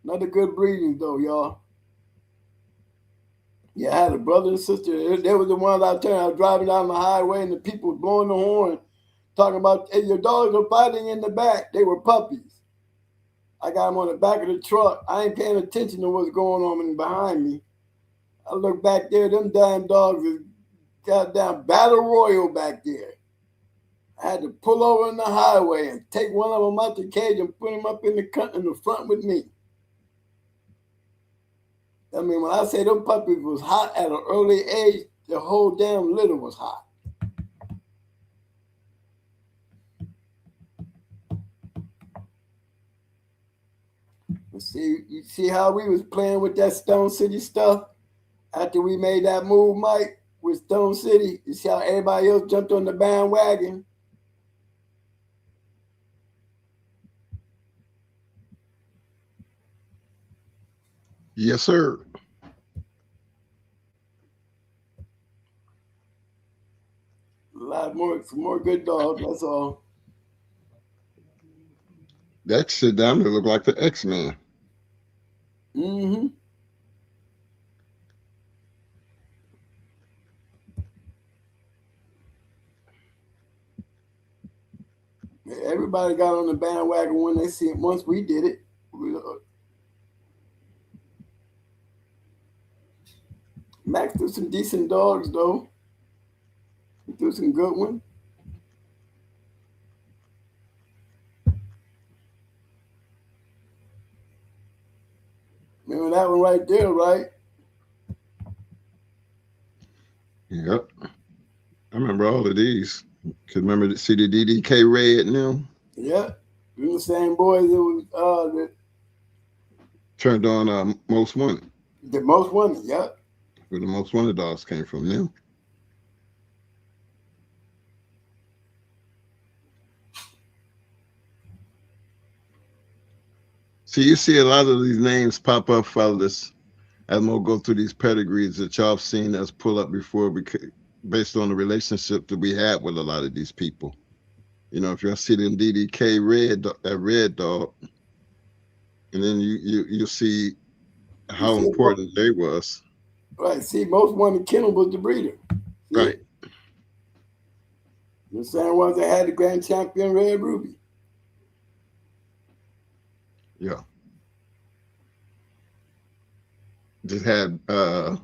Another good breeding though, y'all. Yeah, I had a brother and sister. They were the ones I turned. I was driving down the highway and the people were blowing the horn, talking about, hey, your dogs are fighting in the back. They were puppies. I got them on the back of the truck. I ain't paying attention to what's going on behind me. I look back there, them damn dogs is goddamn battle royal back there. I had to pull over on the highway and take one of them out the cage and put him up in the front with me. I mean, when I say them puppies was hot at an early age, the whole damn litter was hot. You see how we was playing with that Stone City stuff after we made that move, Mike, with Stone City? You see how everybody else jumped on the bandwagon? Yes, sir. A lot more, some more good dogs, that's all. That shit down there look like the X-Men. Mm-hmm. Everybody got on the bandwagon when they see it. Once we did it. Max threw some decent dogs, though. He threw some good ones. Remember that one right there, right? Yep. I remember all of these. Cause remember the CDDK Red and them? Yeah. Them the same boys that was Turned on Most Wanted. the most wanted, yeah. Where the Most Wanted dogs came from them. So you see a lot of these names pop up, fellas, as we'll go through these pedigrees that y'all have seen us pull up before, because based on the relationship that we had with a lot of these people. You know, if y'all see them DDK that red dog, and then you see how important they was. Right. See, most wanted Kennel was the breeder. See? Right. The same ones that had the grand champion Red Ruby. Yeah. Just had I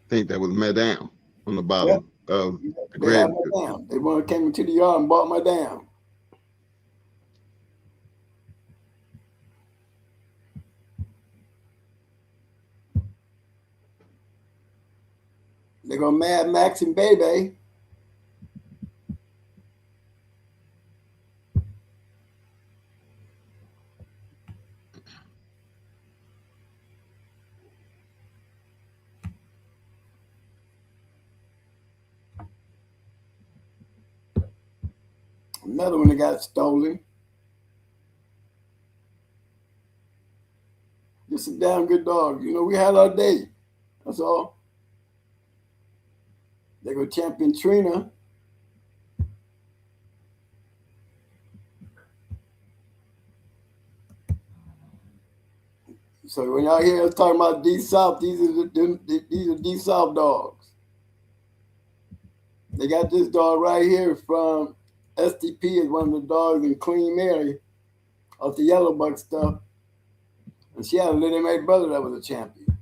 think that was Madame on the bottom of the grave. They one came into the yard and bought Madame. They go Mad Max and Bebe. Another one that got stolen. Just a damn good dog. You know, we had our day. That's all. They go champion Trina. So when y'all hear us talking about D South, these are D South dogs. They got this dog right here from STP, is one of the dogs in Queen Mary off the Yellow Buck stuff. And she had a little mate brother that was a champion.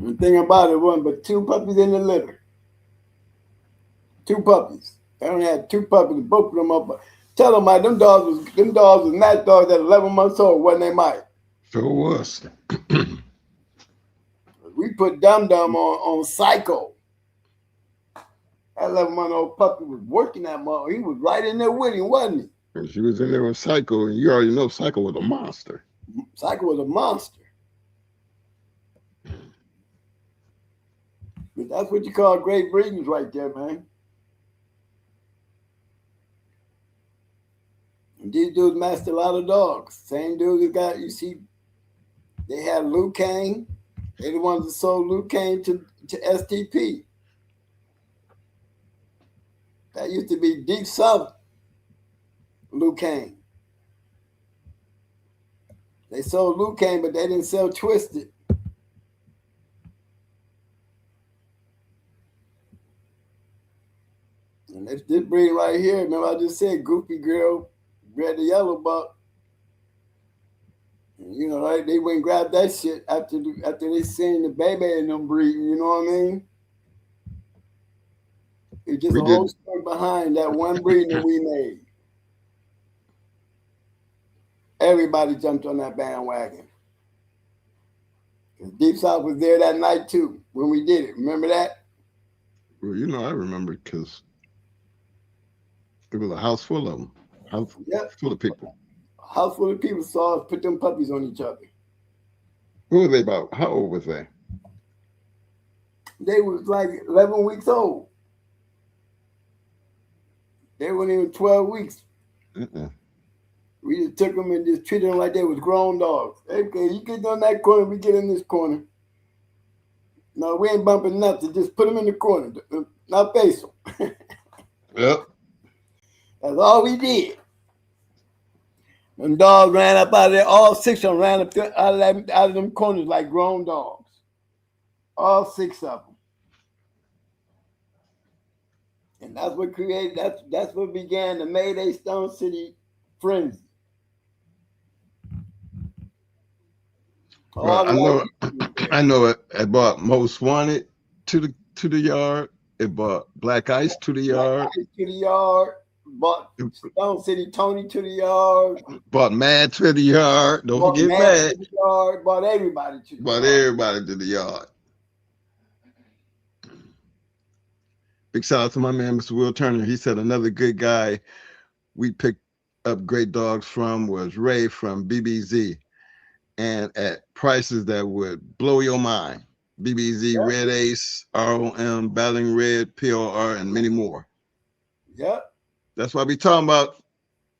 The thing about it wasn't but 2 puppies in the litter. 2 puppies. They only had 2 puppies, both of them up. Tell them, Mike, them dogs was nice dogs at 11 months old, wasn't they, Mike? Sure was. We put Dum Dum on Psycho. That 11-month-old puppy was working that mother. He was right in there with him, wasn't he? And she was in there with Psycho, and you already know Psycho was a monster. Psycho was a monster. But that's what you call great breedings right there, man. And these dudes mastered a lot of dogs. Same dudes that got, you see, they had Luke Kane. They're the ones that sold Luke Kane to STP. That used to be Deep South Luke Kane. They sold Luke Kane, but they didn't sell Twisted. And this breed right here, remember I just said Goofy Girl bred the Yellow Buck. And, you know, right, they went and grabbed that shit after they seen the baby and them breeding, you know what I mean? It's just a whole story behind that one breeding that we made. Everybody jumped on that bandwagon. Deep South was there that night too when we did it. Remember that? Well, you know, I remember because it was a house full of them. House full of people. A house full of people saw us put them puppies on each other. Who were they about? How old was they? They was like 11 weeks old. They weren't even 12 weeks. We just took them and just treated them like they was grown dogs. Okay, you get on that corner, we get in this corner. No, we ain't bumping nothing. Just put them in the corner. Not face them. Yep. That's all we did. Them dogs ran up out of there. All 6 of them ran up out of them corners like grown dogs. All 6 of them. And that's what created, that's what began the Mayday Stone City frenzy. Well, I know it brought Most Wanted to the yard. It brought Black Ice to the yard. Bought Stone City Tony to the yard. Bought Mad to the yard. Don't forget Mad. To the yard. Bought everybody to the yard. Everybody to the yard. Big shout out to my man, Mr. Will Turner. He said another good guy we picked up great dogs from was Ray from BBZ. and at prices that would blow your mind. BBZ, Yep. Red Ace, ROM, Battling Red, POR, and many more. Yep. That's why we talking about,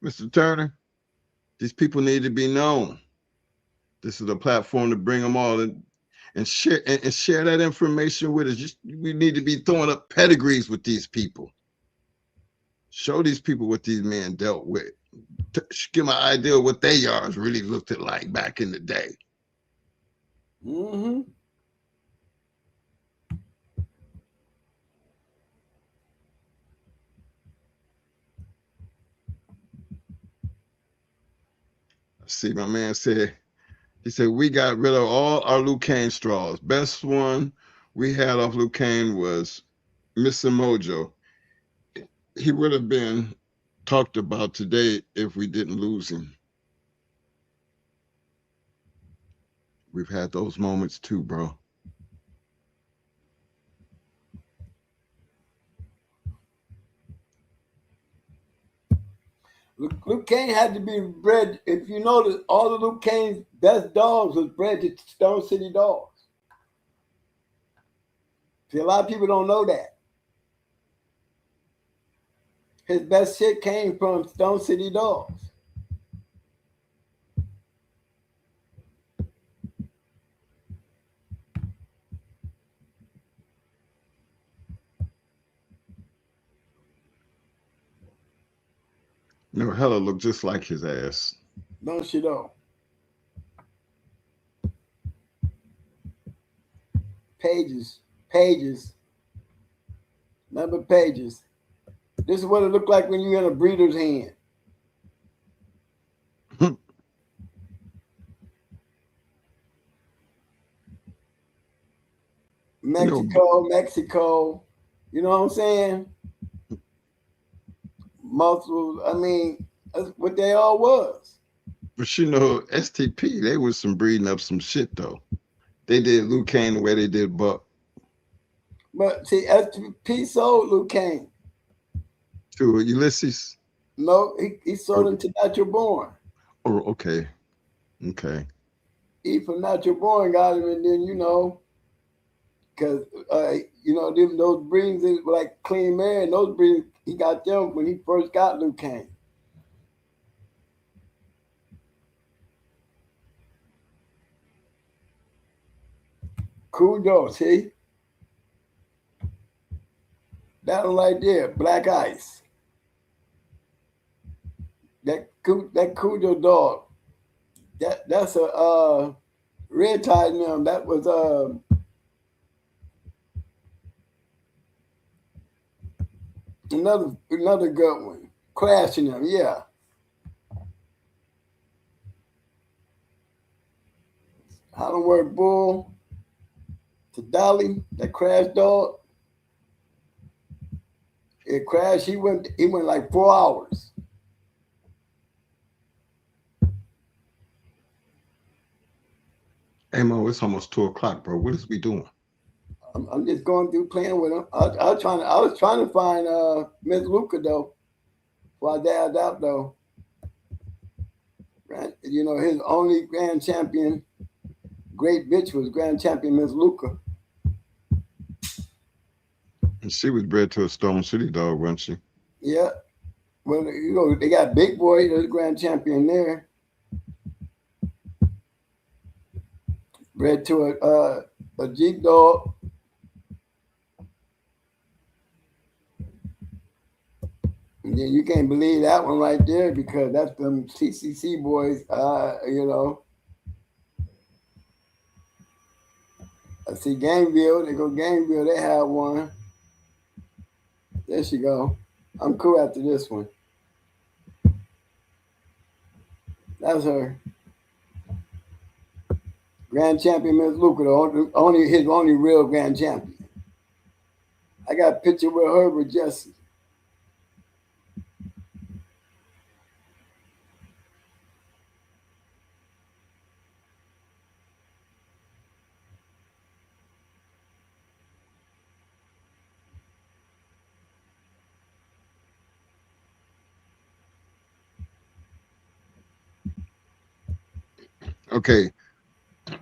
Mr. Turner. These people need to be known. This is a platform to bring them all in and share that information with us. We need to be throwing up pedigrees with these people. Show these people what these men dealt with. Give them an idea of what their yards really looked like back in the day. Mm-hmm. See, my man said, he said, we got rid of all our Lucane straws. Best one we had off Lucane was Mr. Mojo. He would have been talked about today if we didn't lose him. We've had those moments too, bro. Luke Kane had to be bred. If you notice, all of Luke Kane's best dogs was bred to Stone City Dogs. See, a lot of people don't know that. His best shit came from Stone City Dogs. No, Hella looked just like his ass. Don't she though? Pages. Number pages. This is what it looked like when you're in a breeder's hand. Mexico. You know what I'm saying? Muscles. I mean, that's what they all was. But you know, STP, they was some breeding up some shit though. They did Luke Kane the way they did Buck. But see, STP sold Luke Kane. To Ulysses? No, he sold him to Natural Born. Oh, okay. Okay. He from Natural Born got him, and then, you know, because, you know, those breeds like Clean Man, those breeds, he got them when he first got Luke Kane. Kudo, see? That one right there, Black Ice. That Kudo dog. That's a red tide now. That was another good one. Crashing them, yeah. Hollywood Bull to Dolly, that crash dog. It crashed. He went like 4 hours. Hey Mo, it's almost 2:00, bro. What is we doing? I'm just going through playing with him. I was trying to find Miss Luca though. Before I dialed out though. Right? You know, his only grand champion, great bitch, was grand champion Miss Luca. And she was bred to a Stone City dog, wasn't she? Yeah. Well, you know, they got Big Boy, there's a grand champion there. Bred to a Jeep dog. And then you can't believe that one right there because that's them CCC boys, you know. I see Gameville, they go Gameville, they have one. There she go. I'm cool after this one. That's her. Grand champion Miss Luca, his only real grand champion. I got a picture with her with Jesse. Okay.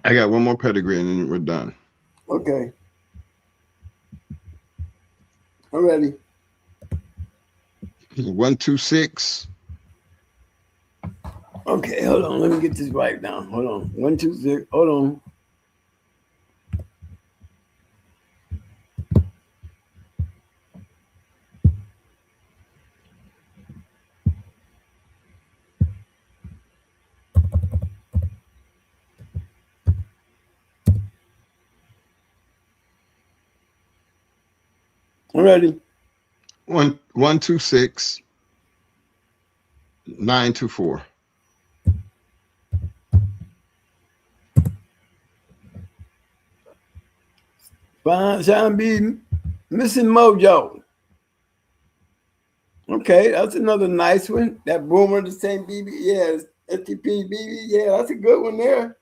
I got one more pedigree and then we're done. Okay. I'm ready. 126. Okay, hold on. Let me get this right now. Hold on. 126. Hold on. I'm ready. 126 924. Fine, Sean B. Missing Mojo. Okay, that's another nice one. That Boomer, the same BB. Yeah, STP BB. Yeah, that's a good one there.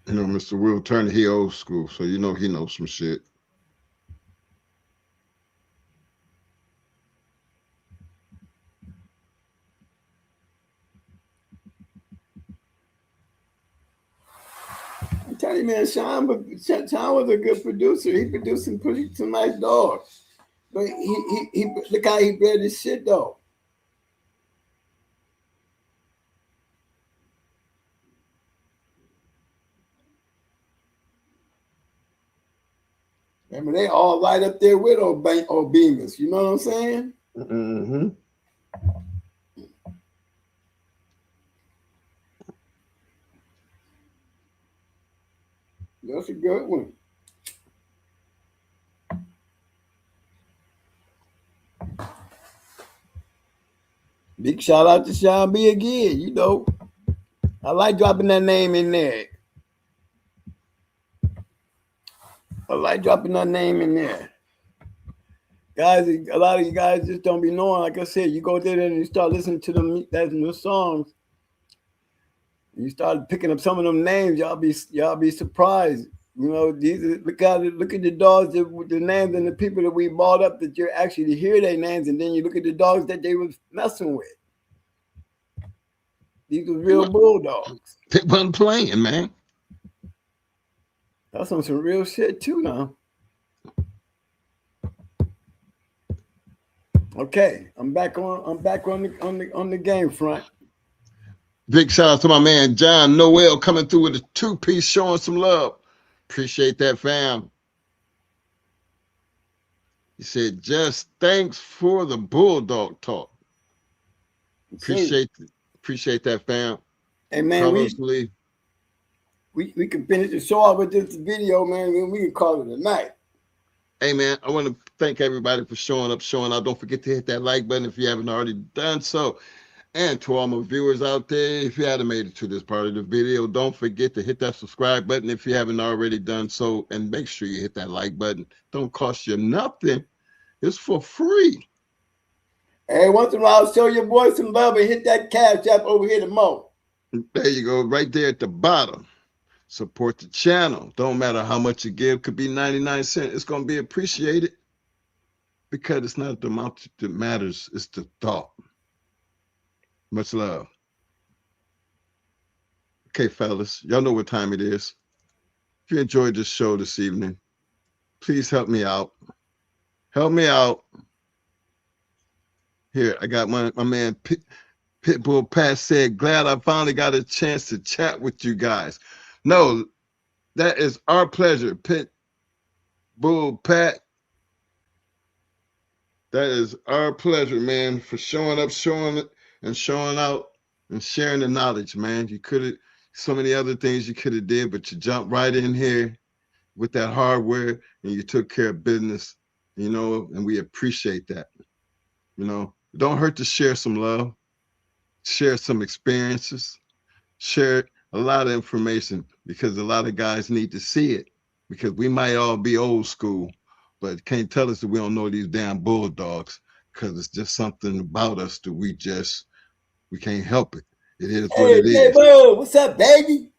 You know, Mr. Will Turner, he old school, so you know he knows some shit. I'm telling you, man, Sean was a good producer. He produced some nice dogs. But he look how he bred his shit though. I mean, they all right up there with old Beamers. You know what I'm saying? Mm-hmm. That's a good one. Big shout out to Sean B again. You know, I like dropping that name in there. Guys, a lot of you guys just don't be knowing. Like I said, you go there and you start listening to them songs. You start picking up some of them names. Y'all be surprised. You know, look at the dogs, the names and the people that we bought up that you actually hear their names, and then you look at the dogs that they was messing with. These were real bulldogs. They wasn't playing, man. That's on some real shit too now. Okay, I'm back on the game front. Big shout out to my man John Noel coming through with a 2-piece showing some love. Appreciate that, fam. He said, just thanks for the bulldog talk. Appreciate that, fam. Hey man, we can finish the show off with this video, man. Then we can call it a night. Hey man, I want to thank everybody for showing up, showing out. Don't forget to hit that like button if you haven't already done so. And to all my viewers out there, if you haven't made it to this part of the video, don't forget to hit that subscribe button if you haven't already done so. And make sure you hit that like button. Don't cost you nothing. It's for free. Hey, once in a while, show your boy some love and hit that cash app over here to Mo. There you go, right there at the bottom. Support the channel. Don't matter how much you give. Could be 99 cents. It's going to be appreciated because it's not the amount that matters. It's the thought. Much love. Okay, fellas, y'all know what time it is. If you enjoyed this show this evening, please help me out. Help me out. Here, I got my man Pitbull Pat said, glad I finally got a chance to chat with you guys. No, that is our pleasure, Pitbull Pat. That is our pleasure, man, for showing up, showing it, and showing out and sharing the knowledge, man. You could have so many other things you could have did, but you jumped right in here with that hardware and you took care of business, you know, and we appreciate that. You know, it don't hurt to share some love, share some experiences, share a lot of information because a lot of guys need to see it because we might all be old school, but can't tell us that we don't know these damn bulldogs because it's just something about us that we can't help it. It is what it is. J-Bo, what's up, baby?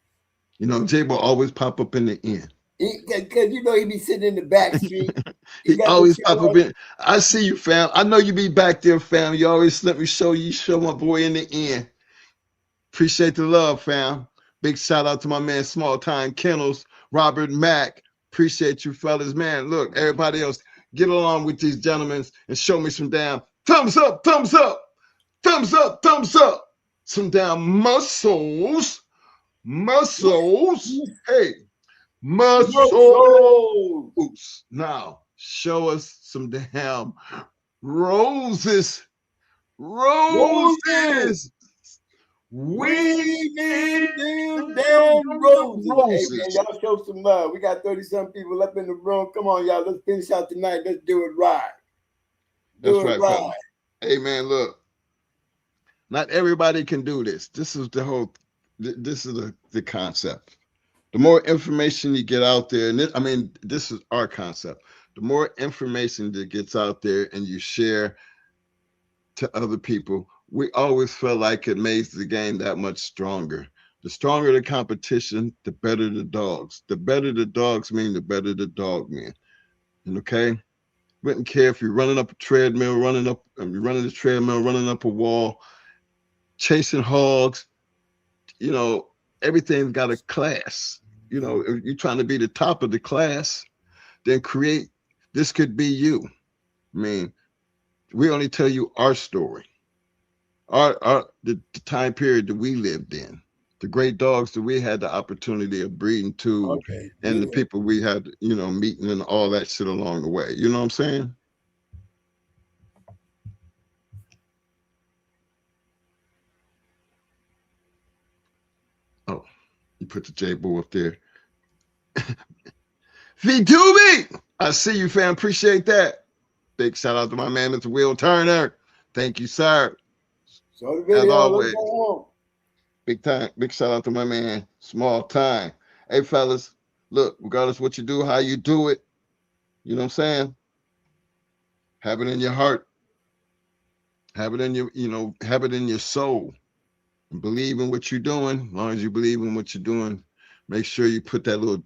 You know, J-Bo always pop up in the end. Because you know he be sitting in the back street. He always pop up in. I see you, fam. I know you be back there, fam. You always let me show my boy in the end. Appreciate the love, fam. Big shout out to my man, Small Time Kennels, Robert Mack. Appreciate you fellas, man. Look, everybody else, get along with these gentlemen and show me some damn thumbs up, thumbs up, thumbs up, thumbs up. Some damn muscles. Hey, muscles. Now, show us some damn roses. We need them damn roses. Hey, man, y'all show some love. We got 30-some people up in the room. Come on, y'all. Let's finish out tonight. Let's do it right. That's right. Hey, man, look. Not everybody can do this. This is the whole. This is the concept. The more information you get out there, and this is our concept. The more information that gets out there and you share to other people, we always felt like it makes the game that much stronger. The stronger the competition, the better the dogs. The better the dogs mean, the better the dog men. And okay, wouldn't care if you're running up a treadmill, running up a wall, chasing hogs. You know, everything's got a class. You know, if you're trying to be the top of the class, then this could be you. I mean, we only tell you our story, the time period that we lived in, the great dogs that we had the opportunity of breeding to, and the people we had, meeting and all that shit along the way. You know what I'm saying? Oh, you put the J-Boo up there. V-Doobie! I see you, fam. Appreciate that. Big shout out to my man, Mr. Will Turner. Thank you, sir. As always. Big shout out to my man, Small Time. Hey, fellas, look, regardless of what you do, how you do it, you know what I'm saying? Have it in your heart. Have it in your, have it in your soul. And believe in what you're doing. As long as you believe in what you're doing, make sure you put that little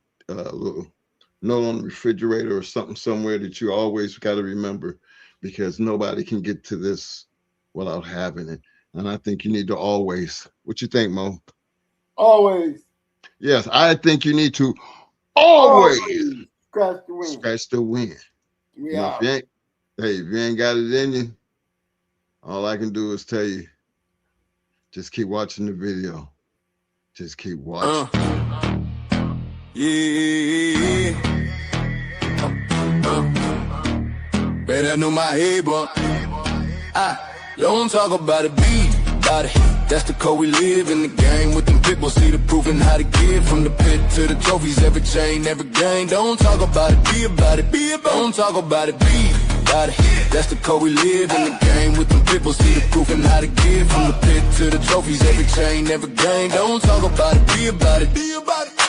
note on the refrigerator or something somewhere that you always got to remember, because nobody can get to this without having it. And I think you need to always. What you think, Mo? Always. Yes, I think you need to always scratch the win. Yeah. If you ain't got it in you, all I can do is tell you, just keep watching the video. Just keep watching. Better know my head, but don't talk about it, be about it. That's the code we live in the game with them people. See the proof and how to give from the pit to the trophies. Every chain, every game. Don't talk about it, be about it. Don't talk about it, be about it. That's the code we live in the game with them people. See the proof and how to give from the pit to the trophies. Every chain, every game. Don't talk about it, be about it.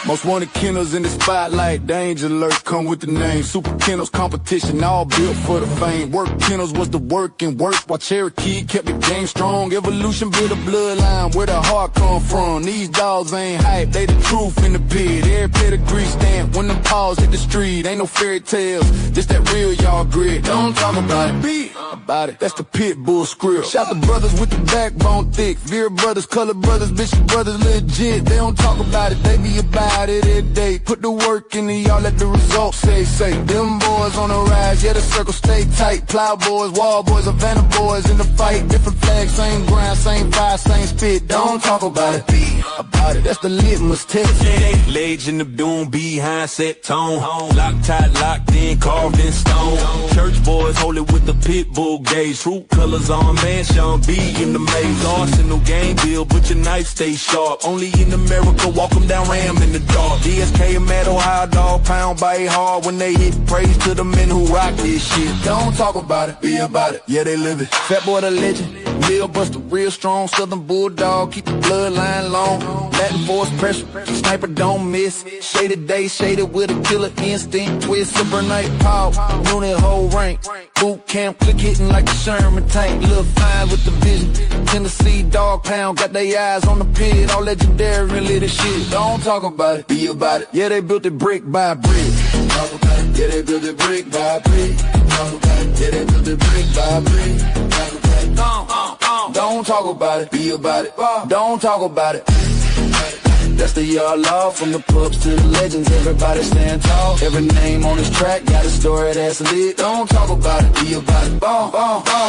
Most wanted kennels in the spotlight. Danger alert come with the name. Super Kennels competition, all built for the fame. Work Kennels was the work and work, while Cherokee kept the game strong. Evolution built a bloodline where the heart come from. These dogs ain't hype, they the truth in the pit. Every pedigree stamp when them paws hit the street. Ain't no fairy tales, just that real yard grit. Don't talk about it, be about it. That's the pit bull script. Shout the brothers with the backbone thick. Veer brothers, color brothers, Bishop brothers legit. They don't talk about it, they be about it every day. Put the work in and y'all let the results say. Them boys on the rise, yeah, the circle stay tight. Plow boys, wall boys, Havana boys in the fight. Different flags, same grind, same fire, same spit. Don't talk about it, be about it. That's the litmus test. Legend of doom behind set tone. Loctite, locked in, carved in stone. Church boys hold it with the pit bull gauge. Fruit colors on man, Sean B in the maze. Arsenal game bill, but your knife stay sharp. Only in America, walk them down Ram in the dark. DSK and metal, high dog, pound by hard when they hit. Praise to the men who rock this shit. Don't talk about it, be about it. Yeah, they live it. Fat boy the legend, Lil Buster, real strong. Southern bulldog, keep the bloodline long. Latin force pressure, sniper don't miss. Shaded day, shaded with a killer instinct. Twist, super night power, unit whole rank. Boot camp, click hitting like a Sherman tank. Little fine with the vision. Tennessee dog pound, got their eyes on the pit. All legendary and little shit. Don't talk about it, be about it. Yeah, they built it brick by brick. Talk about it. Yeah, they built it brick by brick. Talk about it. Yeah, they built it brick by brick. Talk about it. Don't talk about it, be about it. Don't talk about it. That's the yard law, from the pups to the legends, everybody stand tall. Every name on this track got a story that's lit. Don't talk about it, be about it.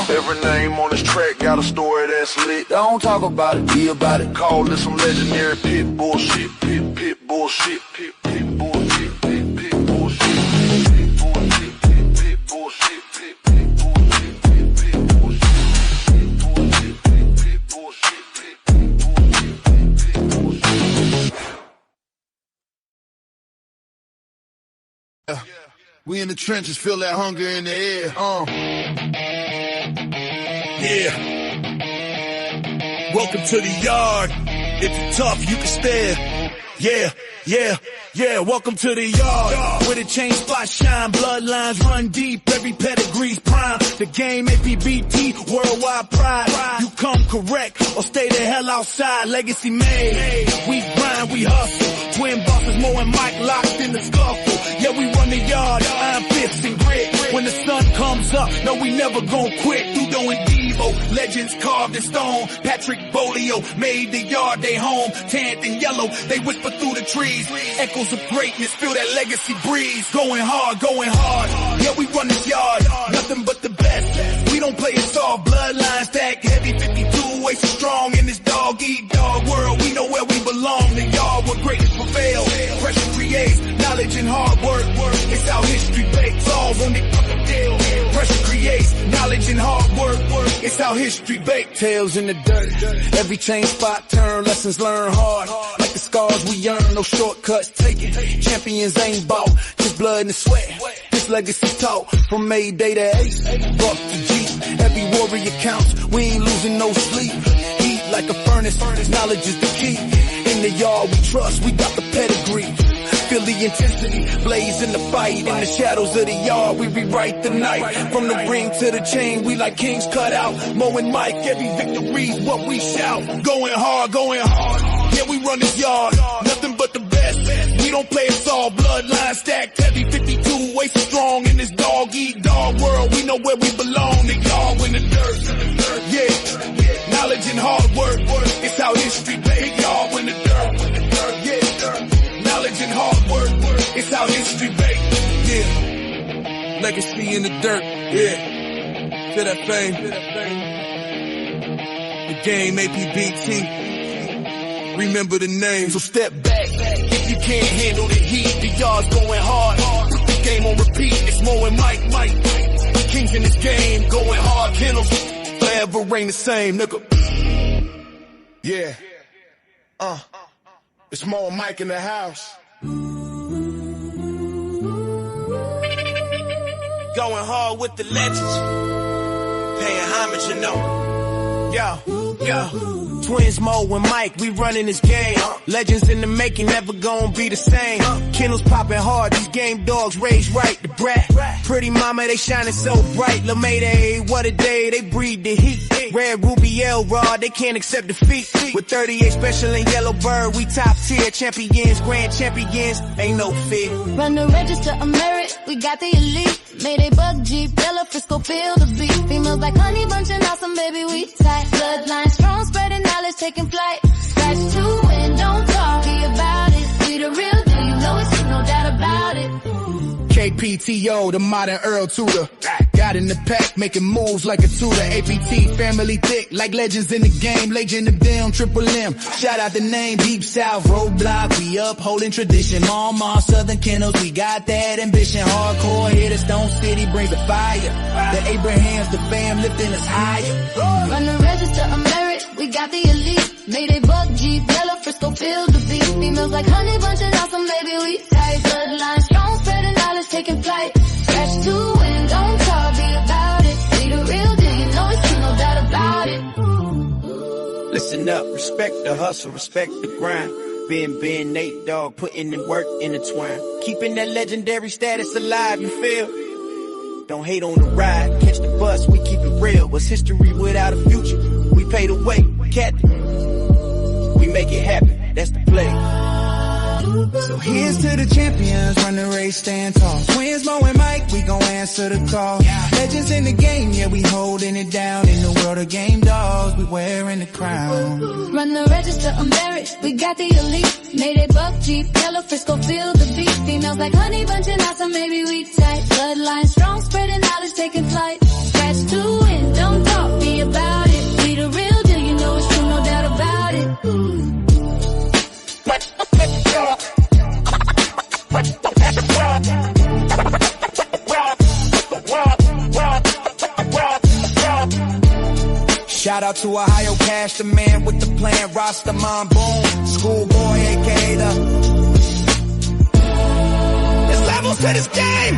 Every name on this track got a story that's lit. Don't talk about it, be about it. Call this some legendary pit bullshit, pit bullshit, pit bullshit, pit bullshit, pit bullshit, pit bullshit, pit bullshit, pit bullshit, pit bullshit, pit bullshit. We in the trenches, feel that hunger in the air. Yeah. Welcome to the yard. If you're tough, you can stare. Yeah. Welcome to the yard. Where the chain spots shine, bloodlines run deep, every pedigree's prime. The game APBT, worldwide pride. You come correct or stay the hell outside. Legacy made. We grind, we hustle. Twin bosses, Mo and Mike locked in the scuffle. Yeah, we run the yard, iron fists and grit. When the sun comes up, no, we never gon' quit. Dudo and Devo, legends carved in stone. Patrick Bolio made the yard they home. Tanned and yellow, they whisper through the trees. Echoes of greatness, feel that legacy breeze. Going hard. Yeah, we run this yard, nothing but the best. We don't play it soft, bloodline stack heavy, 52 waist strong in this dog-eat-dog world. We know where we belong, the yard where greatness prevail. Pressure creates knowledge and hard work. It's how history bakes, all on the fucking deal. Pressure creates knowledge and hard work. It's how history bakes. Tails in the dirt, every chain spot turn, lessons learned hard. Like the scars we earn, no shortcuts taken. Champions ain't bought, just blood and sweat. This legacy taught from Mayday to Ace, Buck to G. Every warrior counts, we ain't losing no sleep. Heat like a furnace, knowledge is the key. In the yard we trust, we got the pedigree. Feel the intensity, blaze in the fight. In the shadows of the yard, we rewrite the night. From the ring to the chain, we like kings cut out. Mo and Mike, every victory's what we shout. Going hard. Yeah, we run this yard, nothing but the best. We don't play it soft, bloodline stacked heavy, 52 waist strong in this dog-eat-dog world. We know where we belong, the yard in the dirt. Yeah, knowledge and hard work. It's how history bakes. Yard in the dirt. Yeah, knowledge and hard work. It's how history bakes. Yeah, legacy in the dirt. Yeah, feel that fame. The game APBT. Remember the name, so step back. If you can't handle the heat, the yard's going hard. Put the game on repeat, it's Mo and Mike. Kings in this game, going hard. Kennels, forever reign the same, nigga. Yeah. It's Mo and Mike in the house. Going hard with the legends. Paying homage, you know. Yo. Twins Mo and Mike, we running this game. Legends in the making, never gonna be the same. Kennels popping hard, these game dogs raised right. The brat, pretty mama, they shining so bright. LaMayday, what a day, they breathe the heat. Red Ruby L-Rod, they can't accept defeat. With 38 special and yellow bird, we top tier champions, grand champions, ain't no fear. Run the register of merit, we got the elite. Mayday bug Jeep, Bella Frisco, feel the beat. Females like honey bunching awesome, baby, we tight. Bloodline strong, spreading knowledge, taking flight. Scratch to win, don't talk, be about it. We the real deal, you know it's no doubt about it. KPTO, the modern Earl Tudor. Got in the pack, making moves like a tutor. APT, family thick, like legends in the game. Legend of them, Triple M. Shout out the name, Deep South, Roadblock. We upholding tradition. Mama, Southern Kennels, we got that ambition. Hardcore hitters, Stone City brings the fire. The Abrahams, the fam lifting us higher. Run the register of merit, we got the elite. Mayday bug Jeep, Bella Frisco, feel the beat. Females like honey bunching awesome, baby, we tight. Bloodline strong, spreading knowledge, taking flight. Scratch to win, don't talk, be about it. We the real deal, you know it's no doubt about it. Listen up, respect the hustle, respect the grind. Ben, Nate, dog, putting in work intertwined. Keeping that legendary status alive, you feel? Don't hate on the ride, catch the bus, we keep it real. What's history without a future? We pay the way, cat. We make it happen, that's the play. So here's to the champions, run the race, stand tall. Twins, Mo and Mike, we gon' answer the call. Legends in the game, yeah, we holding it down. In the world of game dogs, we wearing the crown. Run the register, I'm buried. We got the elite. Made a buck Jeep, yellow Frisco, feel the beat. Females like honey bunching out, so maybe we tight. Bloodline strong, spreading knowledge, taking flight. Scratch to win, don't talk, be about it. We the real deal, you know it's true, no doubt about it. Shout out to Ohio Cash, the man with the plan, Rastaman, boom, schoolboy, aka the... There's levels to this game!